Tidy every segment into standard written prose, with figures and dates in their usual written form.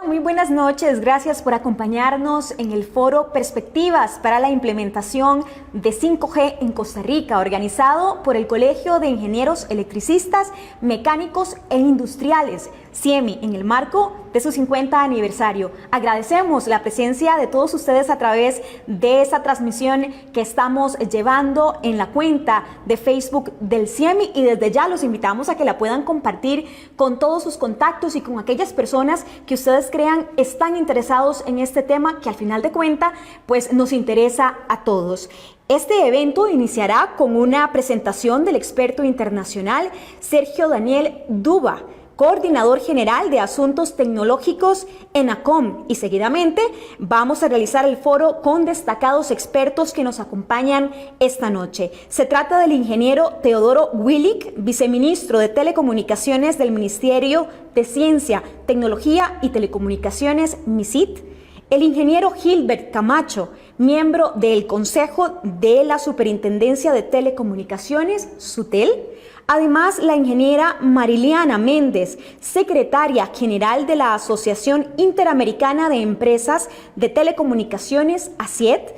Muy buenas noches, gracias por acompañarnos en el foro Perspectivas para la implementación de 5G en Costa Rica, organizado por el Colegio de Ingenieros Electricistas, Mecánicos e Industriales, CIEMI, en el marco de su 50 aniversario. Agradecemos la presencia de todos ustedes a través de esta transmisión que estamos llevando en la cuenta de Facebook del CIEMI, y desde ya los invitamos a que la puedan compartir con todos sus contactos y con aquellas personas que ustedes crean están interesados en este tema que al final de cuentas pues nos interesa a todos. Este evento iniciará con una presentación del experto internacional Sergio Daniel Duba, coordinador general de Asuntos Tecnológicos en ACOM, y seguidamente vamos a realizar el foro con destacados expertos que nos acompañan esta noche. Se trata del ingeniero Teodoro Willig, viceministro de Telecomunicaciones del Ministerio de Ciencia, Tecnología y Telecomunicaciones, MICIT; el ingeniero Gilbert Camacho, miembro del Consejo de la Superintendencia de Telecomunicaciones, SUTEL; además, la ingeniera Mariliana Méndez, secretaria general de la Asociación Interamericana de Empresas de Telecomunicaciones, ASIET;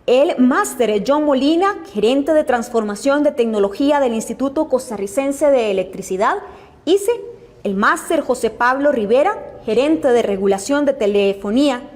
el máster John Molina, gerente de transformación de tecnología del Instituto Costarricense de Electricidad, ICE; el máster José Pablo Rivera, gerente de regulación de telefonía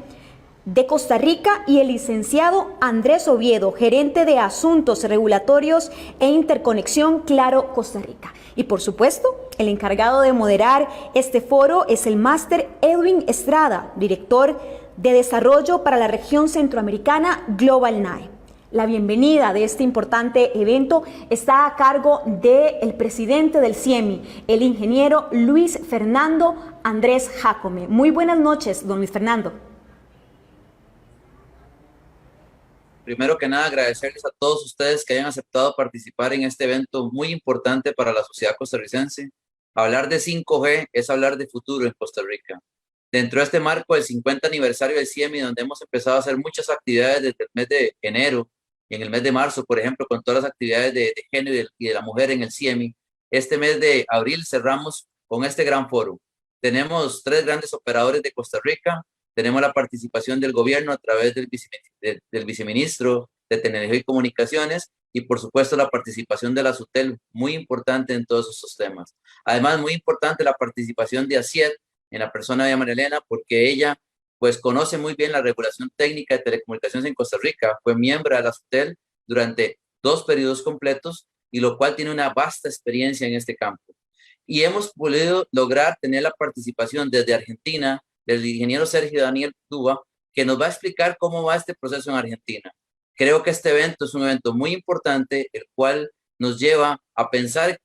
de Costa Rica; y el licenciado Andrés Oviedo, gerente de Asuntos Regulatorios e Interconexión, Claro, Costa Rica. Y por supuesto, el encargado de moderar este foro es el máster Edwin Estrada, director de Desarrollo para la Región Centroamericana, Global NAE. La bienvenida de este importante evento está a cargo del presidente del CIEMI, el ingeniero Luis Fernando Andrés Jácome. Muy buenas noches, don Luis Fernando. Primero que nada, agradecerles a todos ustedes que hayan aceptado participar en este evento muy importante para la sociedad costarricense. Hablar de 5G es hablar de futuro en Costa Rica. Dentro de este marco del 50 aniversario del CIEMI, donde hemos empezado a hacer muchas actividades desde el mes de enero y en el mes de marzo, por ejemplo, con todas las actividades de género y de la mujer en el CIEMI, este mes de abril cerramos con este gran foro. Tenemos 3 grandes operadores de Costa Rica. Tenemos la participación del gobierno a través del viceministro de Tecnología y Comunicaciones, y por supuesto la participación de la SUTEL, muy importante en todos estos temas. Además, muy importante la participación de ASIET en la persona de María Elena, porque ella pues conoce muy bien la regulación técnica de telecomunicaciones en Costa Rica, fue miembro de la SUTEL durante 2 periodos completos, y lo cual tiene una vasta experiencia en este campo. Y hemos podido lograr tener la participación desde Argentina del ingeniero Sergio Daniel Duba, que nos va a explicar cómo va este proceso en Argentina. Creo que este evento es un evento muy importante, el cual nos lleva a pensar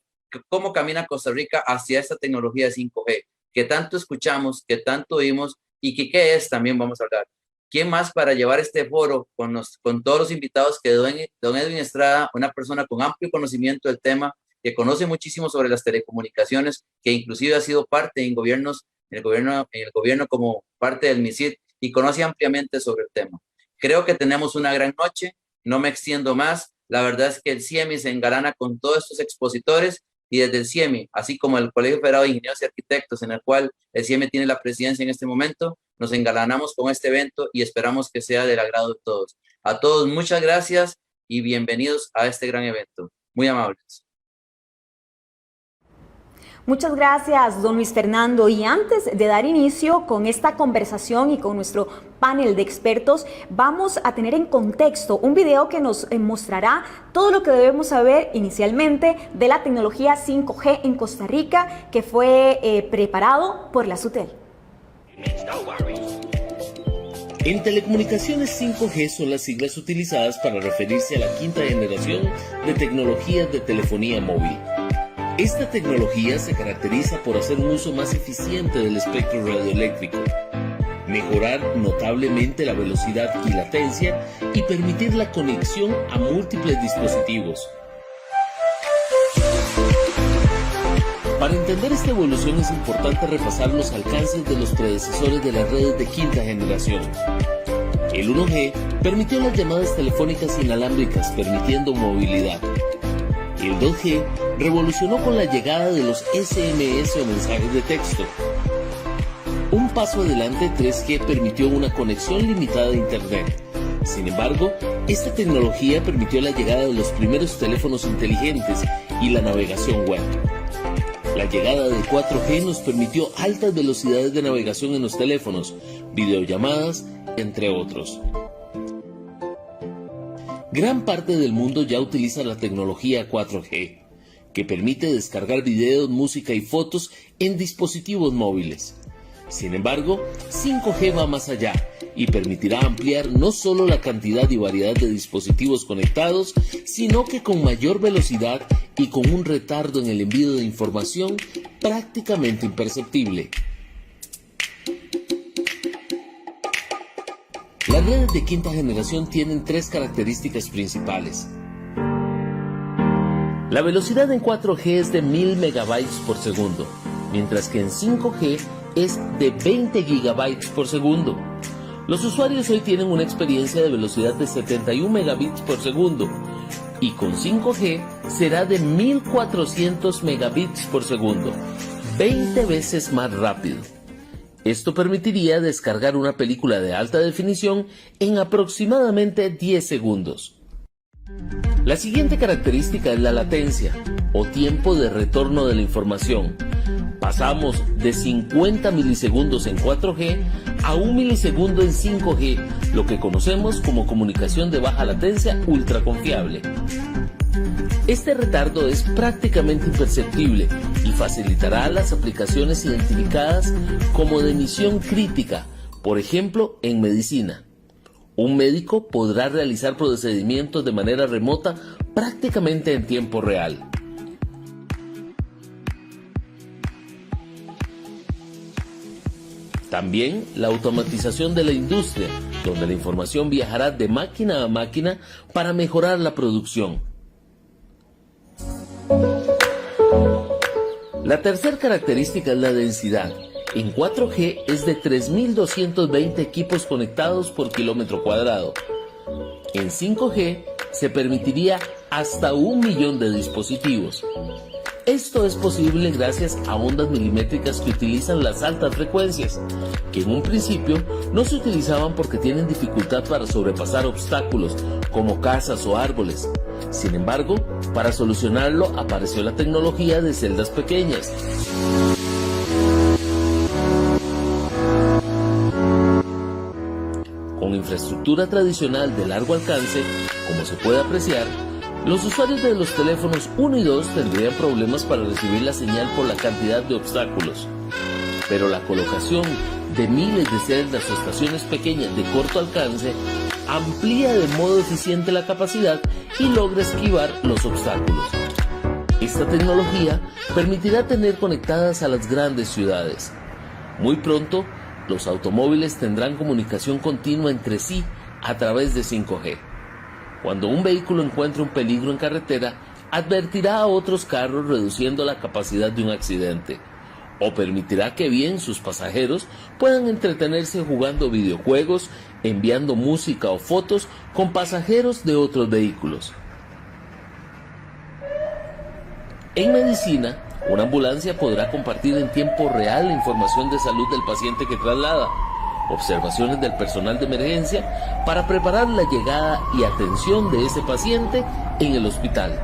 cómo camina Costa Rica hacia esta tecnología de 5G, que tanto escuchamos, que tanto oímos, y que qué es, también vamos a hablar. ¿Quién más para llevar este foro con todos los invitados que don Edwin Estrada, una persona con amplio conocimiento del tema, que conoce muchísimo sobre las telecomunicaciones, que inclusive ha sido parte en el gobierno como parte del MICIT, y conoce ampliamente sobre el tema? Creo que tenemos una gran noche, no me extiendo más. La verdad es que el CIEMI se engalana con todos estos expositores, y desde el CIEMI, así como el Colegio Federado de Ingenieros y Arquitectos, en el cual el CIEMI tiene la presidencia en este momento, nos engalanamos con este evento y esperamos que sea del agrado de todos. A todos, muchas gracias y bienvenidos a este gran evento. Muy amables. Muchas gracias, don Luis Fernando. Y antes de dar inicio con esta conversación y con nuestro panel de expertos, vamos a tener en contexto un video que nos mostrará todo lo que debemos saber inicialmente de la tecnología 5G en Costa Rica, que fue preparado por la SUTEL. En telecomunicaciones, 5G son las siglas utilizadas para referirse a la 5ª generación de tecnologías de telefonía móvil. Esta tecnología se caracteriza por hacer un uso más eficiente del espectro radioeléctrico, mejorar notablemente la velocidad y latencia y permitir la conexión a múltiples dispositivos. Para entender esta evolución es importante repasar los alcances de los predecesores de las redes de 5ª generación. El 1G permitió las llamadas telefónicas inalámbricas, permitiendo movilidad. El 2G revolucionó con la llegada de los SMS o mensajes de texto. Un paso adelante, 3G permitió una conexión limitada a Internet. Sin embargo, esta tecnología permitió la llegada de los primeros teléfonos inteligentes y la navegación web. La llegada de 4G nos permitió altas velocidades de navegación en los teléfonos, videollamadas, entre otros. Gran parte del mundo ya utiliza la tecnología 4G, que permite descargar videos, música y fotos en dispositivos móviles. Sin embargo, 5G va más allá y permitirá ampliar no solo la cantidad y variedad de dispositivos conectados, sino que con mayor velocidad y con un retardo en el envío de información prácticamente imperceptible. Las redes de quinta generación tienen 3 características principales. La velocidad en 4G es de 1000 megabytes por segundo, mientras que en 5G es de 20 gigabytes por segundo. Los usuarios hoy tienen una experiencia de velocidad de 71 megabits por segundo y con 5G será de 1400 megabits por segundo, 20 veces más rápido. Esto permitiría descargar una película de alta definición en aproximadamente 10 segundos. La siguiente característica es la latencia, o tiempo de retorno de la información. Pasamos de 50 milisegundos en 4G a 1 milisegundo en 5G, lo que conocemos como comunicación de baja latencia ultra confiable. Este retardo es prácticamente imperceptible y facilitará las aplicaciones identificadas como de misión crítica, por ejemplo, en medicina. Un médico podrá realizar procedimientos de manera remota prácticamente en tiempo real. También la automatización de la industria, donde la información viajará de máquina a máquina para mejorar la producción. La tercera característica es la densidad. En 4G es de 3.220 equipos conectados por kilómetro cuadrado. En 5G se permitiría hasta 1 millón de dispositivos. Esto es posible gracias a ondas milimétricas que utilizan las altas frecuencias, que en un principio no se utilizaban porque tienen dificultad para sobrepasar obstáculos, como casas o árboles. Sin embargo, para solucionarlo apareció la tecnología de celdas pequeñas. Con infraestructura tradicional de largo alcance, como se puede apreciar, los usuarios de los teléfonos 1 y 2 tendrían problemas para recibir la señal por la cantidad de obstáculos. Pero la colocación de miles de celdas o estaciones pequeñas de corto alcance amplía de modo eficiente la capacidad y logra esquivar los obstáculos. Esta tecnología permitirá tener conectadas a las grandes ciudades. Muy pronto, los automóviles tendrán comunicación continua entre sí a través de 5G. Cuando un vehículo encuentre un peligro en carretera, advertirá a otros carros reduciendo la capacidad de un accidente, o permitirá que bien sus pasajeros puedan entretenerse jugando videojuegos, enviando música o fotos con pasajeros de otros vehículos. En medicina, una ambulancia podrá compartir en tiempo real la información de salud del paciente que traslada, observaciones del personal de emergencia para preparar la llegada y atención de ese paciente en el hospital.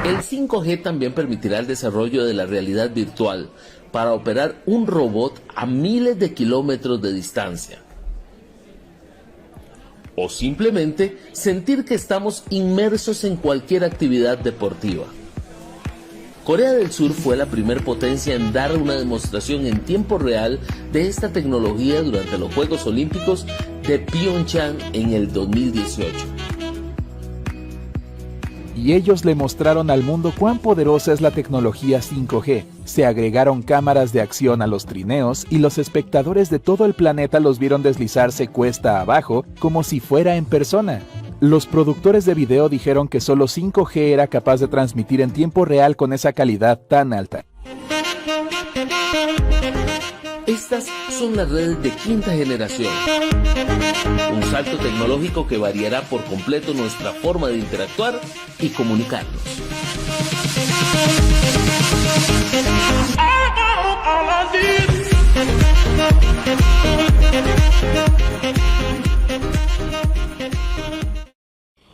El 5G también permitirá el desarrollo de la realidad virtual para operar un robot a miles de kilómetros de distancia. O simplemente sentir que estamos inmersos en cualquier actividad deportiva. Corea del Sur fue la primera potencia en dar una demostración en tiempo real de esta tecnología durante los Juegos Olímpicos de Pyeongchang en el 2018. Y ellos le mostraron al mundo cuán poderosa es la tecnología 5G. Se agregaron cámaras de acción a los trineos y los espectadores de todo el planeta los vieron deslizarse cuesta abajo como si fuera en persona. Los productores de video dijeron que solo 5G era capaz de transmitir en tiempo real con esa calidad tan alta. Estas son las redes de quinta generación. Un salto tecnológico que variará por completo nuestra forma de interactuar y comunicarnos. All I need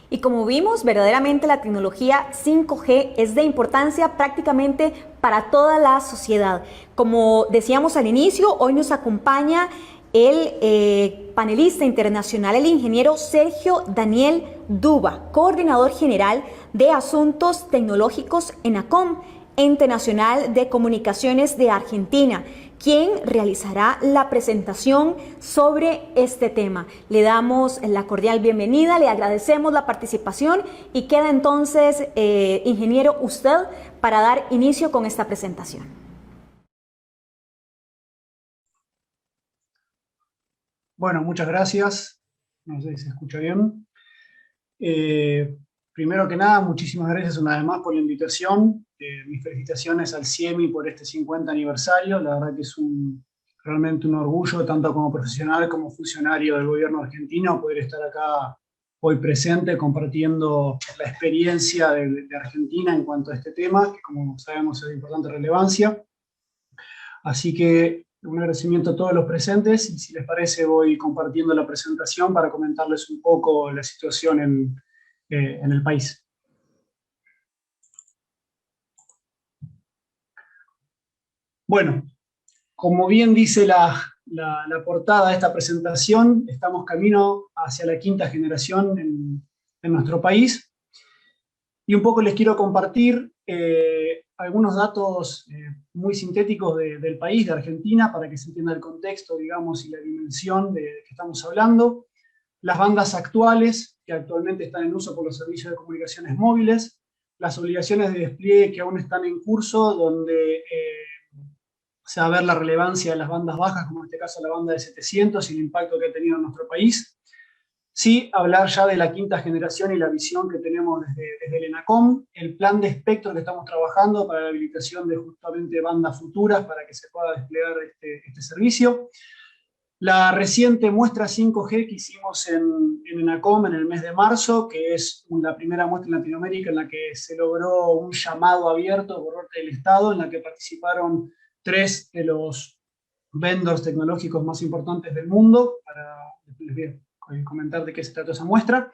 Y como vimos, verdaderamente la tecnología 5G es de importancia prácticamente para toda la sociedad. Como decíamos al inicio, hoy nos acompaña el panelista internacional, el ingeniero Sergio Daniel Duba, coordinador general de Asuntos Tecnológicos en ACOM, Ente Nacional de Comunicaciones de Argentina, quien realizará la presentación sobre este tema. Le damos la cordial bienvenida, le agradecemos la participación y queda entonces, ingeniero, usted para dar inicio con esta presentación. Bueno, muchas gracias. No sé si se escucha bien. Primero que nada, muchísimas gracias una vez más por la invitación. Mis felicitaciones al CIEMI por este 50 aniversario. La verdad que es realmente un orgullo, tanto como profesional como funcionario del gobierno argentino, poder estar acá hoy presente compartiendo la experiencia de Argentina en cuanto a este tema, que como sabemos es de importante relevancia. Así que un agradecimiento a todos los presentes y si les parece voy compartiendo la presentación para comentarles un poco la situación en el país. Bueno, como bien dice la portada de esta presentación, estamos camino hacia la 5ª generación en nuestro país. Y un poco les quiero compartir algunos datos muy sintéticos del país, de Argentina, para que se entienda el contexto, digamos, y la dimensión de que estamos hablando. Las bandas actuales, que actualmente están en uso por los servicios de comunicaciones móviles, las obligaciones de despliegue que aún están en curso, donde se va a ver la relevancia de las bandas bajas, como en este caso la banda de 700 y el impacto que ha tenido en nuestro país. Sí, hablar ya de la 5ª generación y la visión que tenemos desde el ENACOM, el plan de espectro que estamos trabajando para la habilitación de justamente bandas futuras para que se pueda desplegar este servicio. La reciente muestra 5G que hicimos en ENACOM en el mes de marzo, que es la primera muestra en Latinoamérica en la que se logró un llamado abierto por parte del Estado, en la que participaron 3 de los vendors tecnológicos más importantes del mundo, les voy a comentar de qué se trata esa muestra.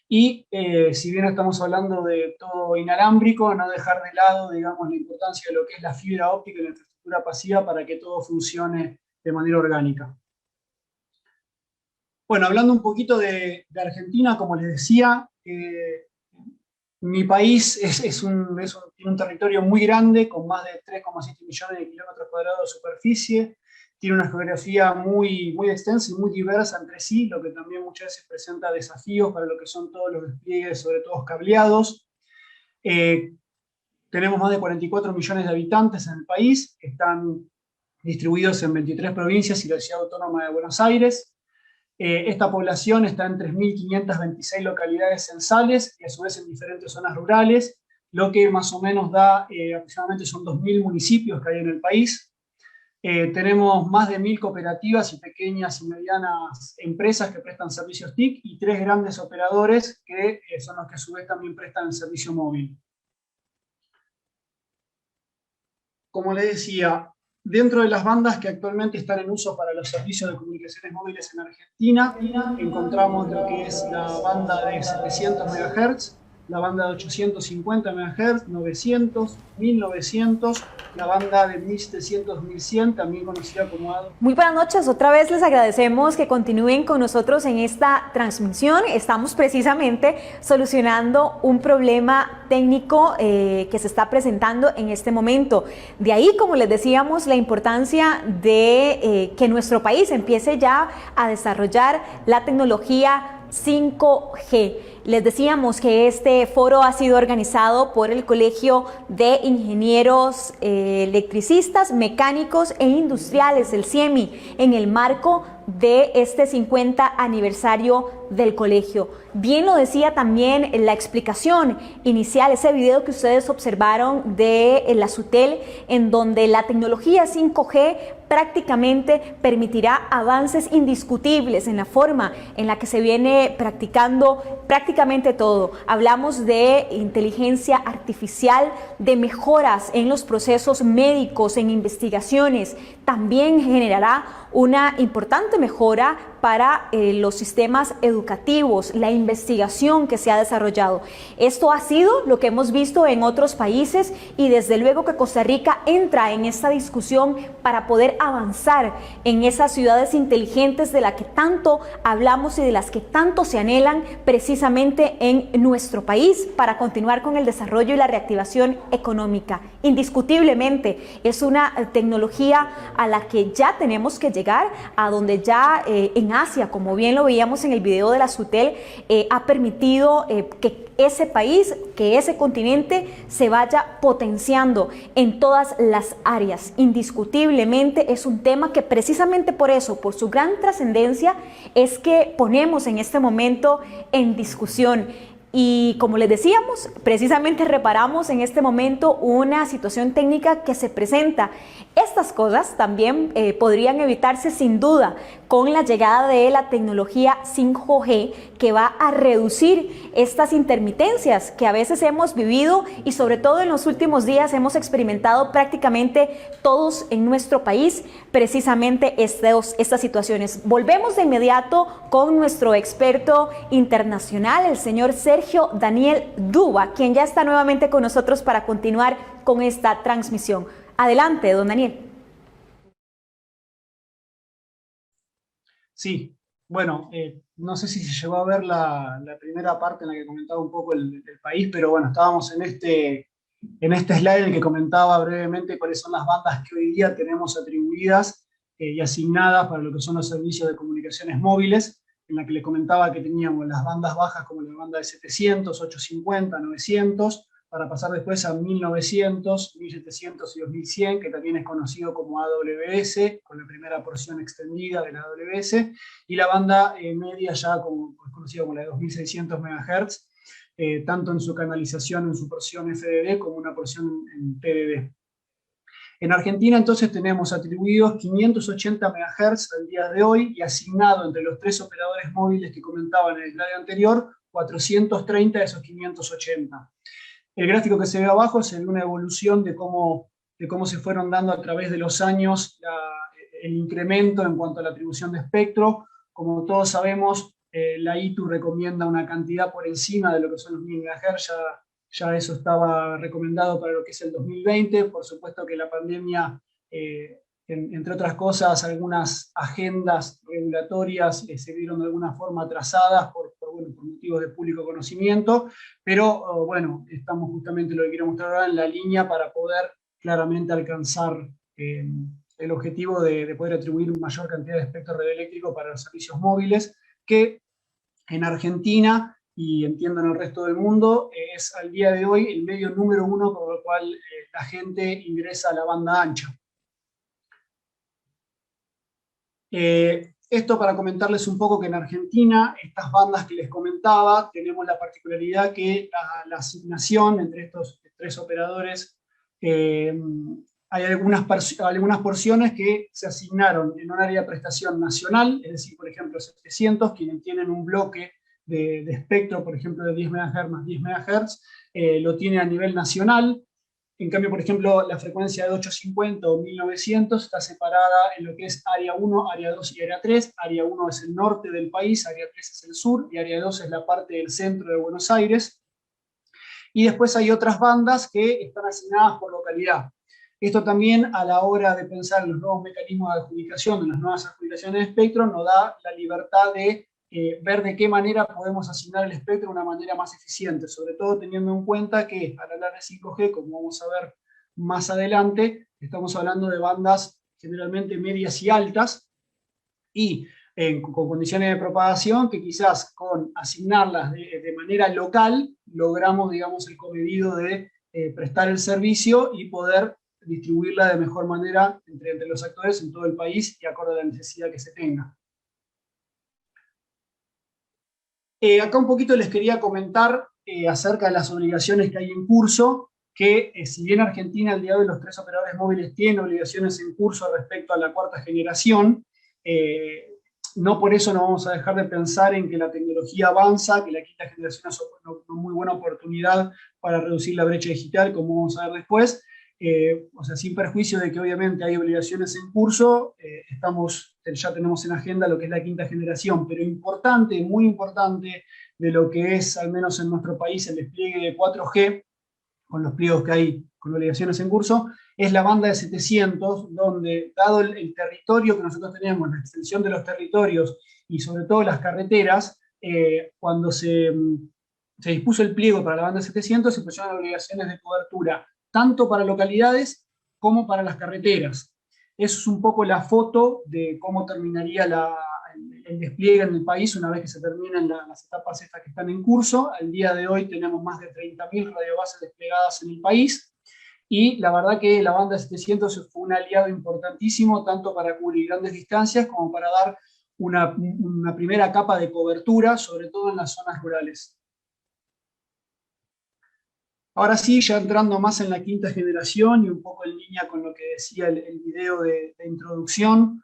Y si bien estamos hablando de todo inalámbrico, no dejar de lado, digamos, la importancia de lo que es la fibra óptica y la infraestructura pasiva para que todo funcione de manera orgánica. Bueno, hablando un poquito de Argentina, como les decía, mi país tiene un territorio muy grande, con más de 3,7 millones de kilómetros cuadrados de superficie, tiene una geografía muy, muy extensa y muy diversa entre sí, lo que también muchas veces presenta desafíos para lo que son todos los despliegues, sobre todo cableados. Tenemos más de 44 millones de habitantes en el país, que están distribuidos en 23 provincias y la Ciudad Autónoma de Buenos Aires. Esta población está en 3.526 localidades censales y a su vez en diferentes zonas rurales, lo que más o menos da aproximadamente son 2.000 municipios que hay en el país. Tenemos más de 1.000 cooperativas y pequeñas y medianas empresas que prestan servicios TIC y 3 grandes operadores que son los que a su vez también prestan el servicio móvil. Como les decía, dentro de las bandas que actualmente están en uso para los servicios de comunicaciones móviles en Argentina, encontramos lo que es la banda de 700 MHz, la banda de 850 MHz, 900, 1900, la banda de 1700, 1100, también conocida como ADO. Muy buenas noches, otra vez les agradecemos que continúen con nosotros en esta transmisión. Estamos precisamente solucionando un problema técnico que se está presentando en este momento. De ahí, como les decíamos, la importancia de que nuestro país empiece ya a desarrollar la tecnología 5G. Les decíamos que este foro ha sido organizado por el Colegio de Ingenieros Electricistas, Mecánicos e Industriales, el CIEMI, en el marco de este 50 aniversario del colegio. Bien lo decía también en la explicación inicial, ese video que ustedes observaron de la SUTEL, en donde la tecnología 5G prácticamente permitirá avances indiscutibles en la forma en la que se viene practicando prácticamente todo. Hablamos de inteligencia artificial, de mejoras en los procesos médicos, en investigaciones. También generará una importante mejora para los sistemas educativos, la investigación que se ha desarrollado. Esto ha sido lo que hemos visto en otros países y desde luego que Costa Rica entra en esta discusión para poder avanzar en esas ciudades inteligentes de las que tanto hablamos y de las que tanto se anhelan precisamente en nuestro país para continuar con el desarrollo y la reactivación económica. Indiscutiblemente es una tecnología a la que ya tenemos que llegar, a donde ya en Asia, como bien lo veíamos en el video de la SUTEL, ha permitido que ese país, que ese continente se vaya potenciando en todas las áreas. Indiscutiblemente es un tema que precisamente por eso, por su gran trascendencia, es que ponemos en este momento en discusión. Y como les decíamos, precisamente reparamos en este momento una situación técnica que se presenta. Estas cosas también podrían evitarse sin duda con la llegada de la tecnología 5G, que va a reducir estas intermitencias que a veces hemos vivido y sobre todo en los últimos días hemos experimentado prácticamente todos en nuestro país precisamente estas situaciones. Volvemos de inmediato con nuestro experto internacional, el señor Sergio Daniel Duba, quien ya está nuevamente con nosotros para continuar con esta transmisión. Adelante, don Daniel. Sí, bueno, no sé si se llegó a ver la primera parte en la que comentaba un poco el país, pero bueno, estábamos en este slide en el que comentaba brevemente cuáles son las bandas que hoy día tenemos atribuidas y asignadas para lo que son los servicios de comunicaciones móviles, en la que les comentaba que teníamos las bandas bajas como la banda de 700, 850, 900, para pasar después a 1900, 1700 y 2100, que también es conocido como AWS, con la primera porción extendida de la AWS, y la banda media ya es conocida como la de 2600 MHz, tanto en su canalización, en su porción FDD, como una porción en TDD. En Argentina entonces tenemos atribuidos 580 MHz al día de hoy y asignado entre los tres operadores móviles que comentaba en el slide anterior, 430 de esos 580. El gráfico que se ve abajo es una evolución de cómo se fueron dando a través de los años el incremento en cuanto a la atribución de espectro. Como todos sabemos, la ITU recomienda una cantidad por encima de lo que son los 1000 MHz, ya eso estaba recomendado para lo que es el 2020. Por supuesto que la pandemia, entre otras cosas, algunas agendas regulatorias se vieron de alguna forma atrasadas por motivos de público conocimiento, pero bueno, estamos justamente lo que quiero mostrar ahora en la línea para poder claramente alcanzar el objetivo de poder atribuir mayor cantidad de espectro radioeléctrico para los servicios móviles, que en Argentina y entiendo en el resto del mundo es al día de hoy el medio número 1 por el cual la gente ingresa a la banda ancha. Esto para comentarles un poco que en Argentina, estas bandas que les comentaba, tenemos la particularidad que la asignación entre estos tres operadores, hay algunas porciones que se asignaron en un área de prestación nacional, es decir, por ejemplo, 700, quienes tienen un bloque de espectro, por ejemplo, de 10 MHz más 10 MHz, lo tiene a nivel nacional. En cambio, por ejemplo, la frecuencia de 850 o 1900 está separada en lo que es área 1, área 2 y área 3. Área 1 es el norte del país, área 3 es el sur, y área 2 es la parte del centro de Buenos Aires. Y después hay otras bandas que están asignadas por localidad. Esto también, a la hora de pensar en los nuevos mecanismos de adjudicación, en las nuevas adjudicaciones de espectro, nos da la libertad de ver de qué manera podemos asignar el espectro de una manera más eficiente, sobre todo teniendo en cuenta que al hablar de 5G, como vamos a ver más adelante, estamos hablando de bandas generalmente medias y altas, y con condiciones de propagación que quizás con asignarlas de manera local, logramos, digamos, el cometido de prestar el servicio y poder distribuirla de mejor manera entre los actores en todo el país y acorde a la necesidad que se tenga. Acá un poquito les quería comentar acerca de las obligaciones que hay en curso que si bien Argentina al día de hoy los 3 operadores móviles tienen obligaciones en curso respecto a la cuarta generación, no por eso no vamos a dejar de pensar en que la tecnología avanza, que la quinta generación es una muy buena oportunidad para reducir la brecha digital, como vamos a ver después. O sea, sin perjuicio de que obviamente hay obligaciones en curso, ya tenemos en agenda lo que es la quinta generación, pero importante, muy importante, de lo que es, al menos en nuestro país, el despliegue de 4G, con los pliegos que hay con obligaciones en curso, es la banda de 700, donde, dado el territorio que nosotros tenemos, la extensión de los territorios y sobre todo las carreteras, cuando se dispuso el pliego para la banda de 700, se pusieron obligaciones de cobertura, tanto para localidades como para las carreteras. Eso es un poco la foto de cómo terminaría el despliegue en el país una vez que se terminan las etapas estas que están en curso. Al día de hoy tenemos más de 30.000 radiobases desplegadas en el país, y la verdad que la banda 700 fue un aliado importantísimo, tanto para cubrir grandes distancias como para dar una primera capa de cobertura, sobre todo en las zonas rurales. Ahora sí, ya entrando más en la quinta generación y un poco en línea con lo que decía el video de introducción,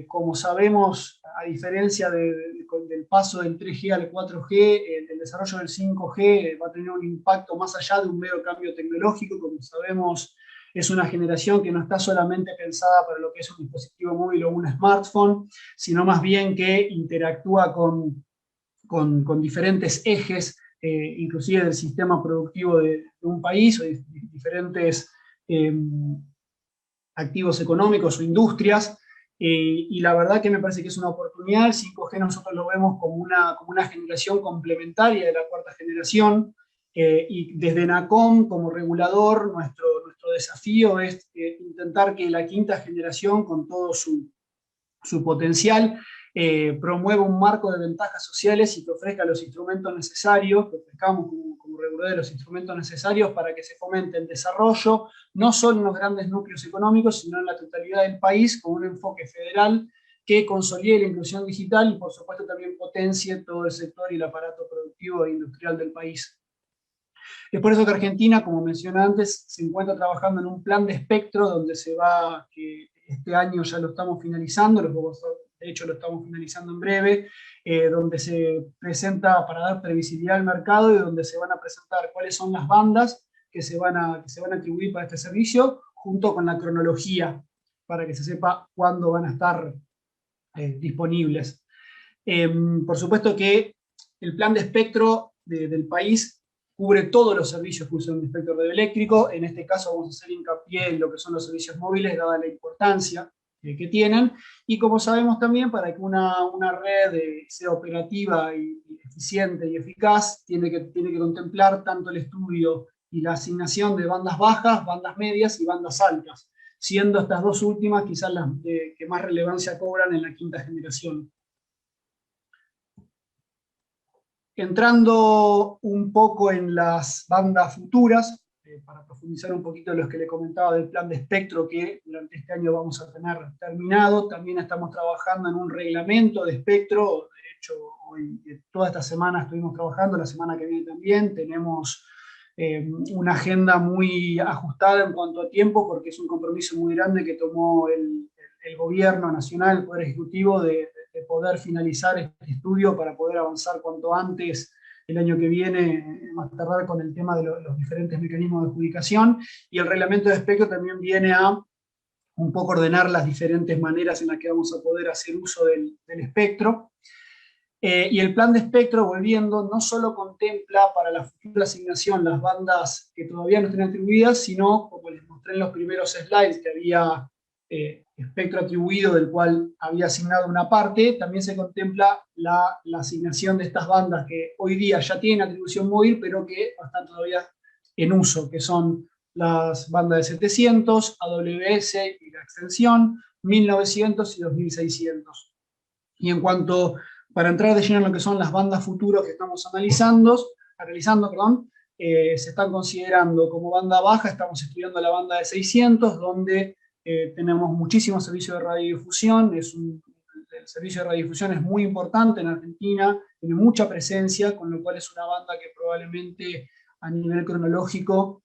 como sabemos, a diferencia del paso del 3G al 4G, el desarrollo del 5G va a tener un impacto más allá de un mero cambio tecnológico. Como sabemos, es una generación que no está solamente pensada para lo que es un dispositivo móvil o un smartphone, sino más bien que interactúa con diferentes ejes, inclusive del sistema productivo de un país, o de diferentes activos económicos o industrias, y la verdad que me parece que es una oportunidad. El 5G nosotros lo vemos como una generación complementaria de la cuarta generación, y desde NACOM como regulador nuestro desafío es intentar que la quinta generación, con todo su potencial, promueva un marco de ventajas sociales y que ofrezca los instrumentos necesarios, que ofrezcamos como regulador de los instrumentos necesarios para que se fomente el desarrollo, no solo en los grandes núcleos económicos, sino en la totalidad del país, con un enfoque federal que consolide la inclusión digital y por supuesto también potencie todo el sector y el aparato productivo e industrial del país. Es por eso que Argentina, como mencioné antes, se encuentra trabajando en un plan de espectro donde que este año ya lo estamos finalizando, de hecho lo estamos finalizando en breve, donde se presenta para dar previsibilidad al mercado y donde se van a presentar cuáles son las bandas que se van a atribuir para este servicio, junto con la cronología, para que se sepa cuándo van a estar disponibles. Por supuesto que el plan de espectro del país cubre todos los servicios que usan el espectro radioeléctrico. En este caso vamos a hacer hincapié en lo que son los servicios móviles, dada la importancia que tienen, y como sabemos también, para que una red sea operativa y eficiente y eficaz, tiene que contemplar tanto el estudio y la asignación de bandas bajas, bandas medias y bandas altas, siendo estas dos últimas quizás las que más relevancia cobran en la quinta generación. Entrando un poco en las bandas futuras, para profundizar un poquito en los que le comentaba del plan de espectro que durante este año vamos a tener terminado, también estamos trabajando en un reglamento de espectro. De hecho, toda esta semana estuvimos trabajando, la semana que viene también. Tenemos una agenda muy ajustada en cuanto a tiempo, porque es un compromiso muy grande que tomó el gobierno nacional, el Poder Ejecutivo, de poder finalizar este estudio para poder avanzar cuanto antes el año que viene, más tardar, con el tema de los diferentes mecanismos de adjudicación. Y el reglamento de espectro también viene a un poco ordenar las diferentes maneras en las que vamos a poder hacer uso del espectro. Y el plan de espectro, volviendo, no solo contempla para la futura asignación las bandas que todavía no estén atribuidas, sino, como les mostré en los primeros slides, que había espectro atribuido del cual había asignado una parte, también se contempla la asignación de estas bandas que hoy día ya tienen atribución móvil, pero que están todavía en uso, que son las bandas de 700, AWS y la extensión, 1900 y 2600. Y en cuanto, para entrar de lleno en lo que son las bandas futuras que estamos realizando, se están considerando como banda baja, estamos estudiando la banda de 600, donde tenemos muchísimos servicios de radiodifusión. El servicio de radiodifusión es muy importante en Argentina, tiene mucha presencia, con lo cual es una banda que probablemente a nivel cronológico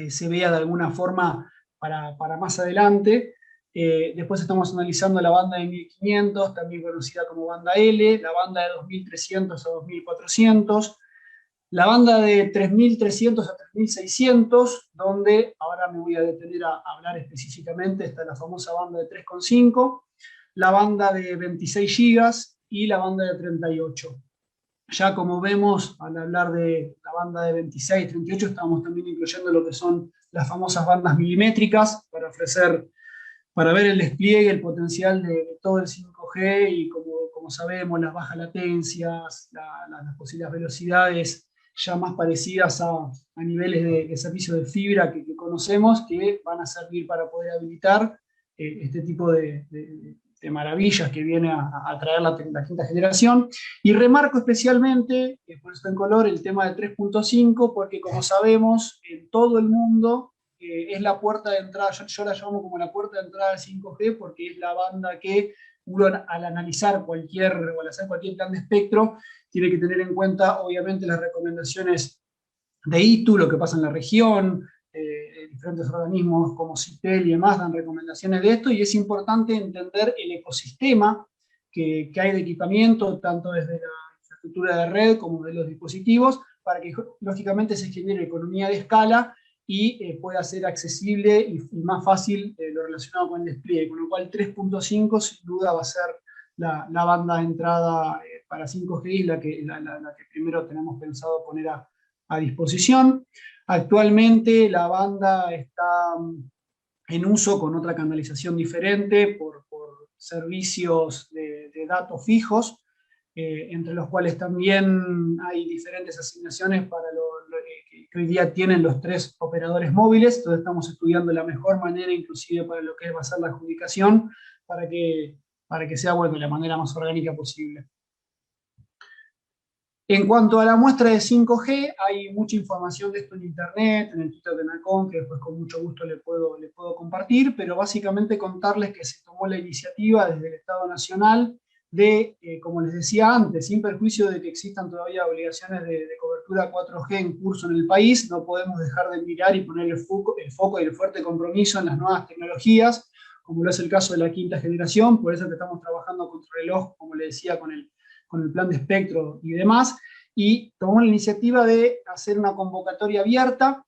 se vea de alguna forma para más adelante. Después estamos analizando la banda de 1500, también conocida como banda L, la banda de 2300 a 2400, la banda de 3300 a 3600, donde ahora me voy a detener a hablar específicamente, está la famosa banda de 3,5, la banda de 26 gigas y la banda de 38. Ya como vemos, al hablar de la banda de 26, 38, estamos también incluyendo lo que son las famosas bandas milimétricas para ver el despliegue, el potencial de todo el 5G y como sabemos, las bajas latencias, las posibles velocidades ya más parecidas a niveles de servicio de fibra que conocemos, que van a servir para poder habilitar este tipo de maravillas que viene a traer la quinta generación. Y remarco especialmente, por eso en color, el tema de 3.5, porque como sabemos, en todo el mundo es la puerta de entrada, yo la llamo como la puerta de entrada al 5G, porque es la banda que uno al analizar o al hacer cualquier plan de espectro, tiene que tener en cuenta obviamente las recomendaciones de ITU, lo que pasa en la región, diferentes organismos como CIPEL y demás dan recomendaciones de esto, y es importante entender el ecosistema que hay de equipamiento, tanto desde la infraestructura de red como de los dispositivos, para que lógicamente se genere economía de escala y pueda ser accesible y más fácil lo relacionado con el despliegue, con lo cual 3.5 sin duda va a ser la banda de entrada para 5G y la que primero tenemos pensado poner a disposición. Actualmente la banda está en uso con otra canalización diferente por servicios de datos fijos, entre los cuales también hay diferentes asignaciones para que hoy día tienen los 3 operadores móviles. Entonces estamos estudiando la mejor manera, inclusive para lo que va a ser la adjudicación, para que sea de la manera más orgánica posible. En cuanto a la muestra de 5G, hay mucha información de esto en internet, en el Twitter de NACOM, que después con mucho gusto le puedo compartir, pero básicamente contarles que se tomó la iniciativa desde el Estado Nacional de, como les decía antes, sin perjuicio de que existan todavía obligaciones de cobertura 4G en curso en el país, no podemos dejar de mirar y poner el foco y el fuerte compromiso en las nuevas tecnologías, como lo es el caso de la quinta generación, por eso que estamos trabajando contra reloj, como les decía, con el plan de espectro y demás, y tomó la iniciativa de hacer una convocatoria abierta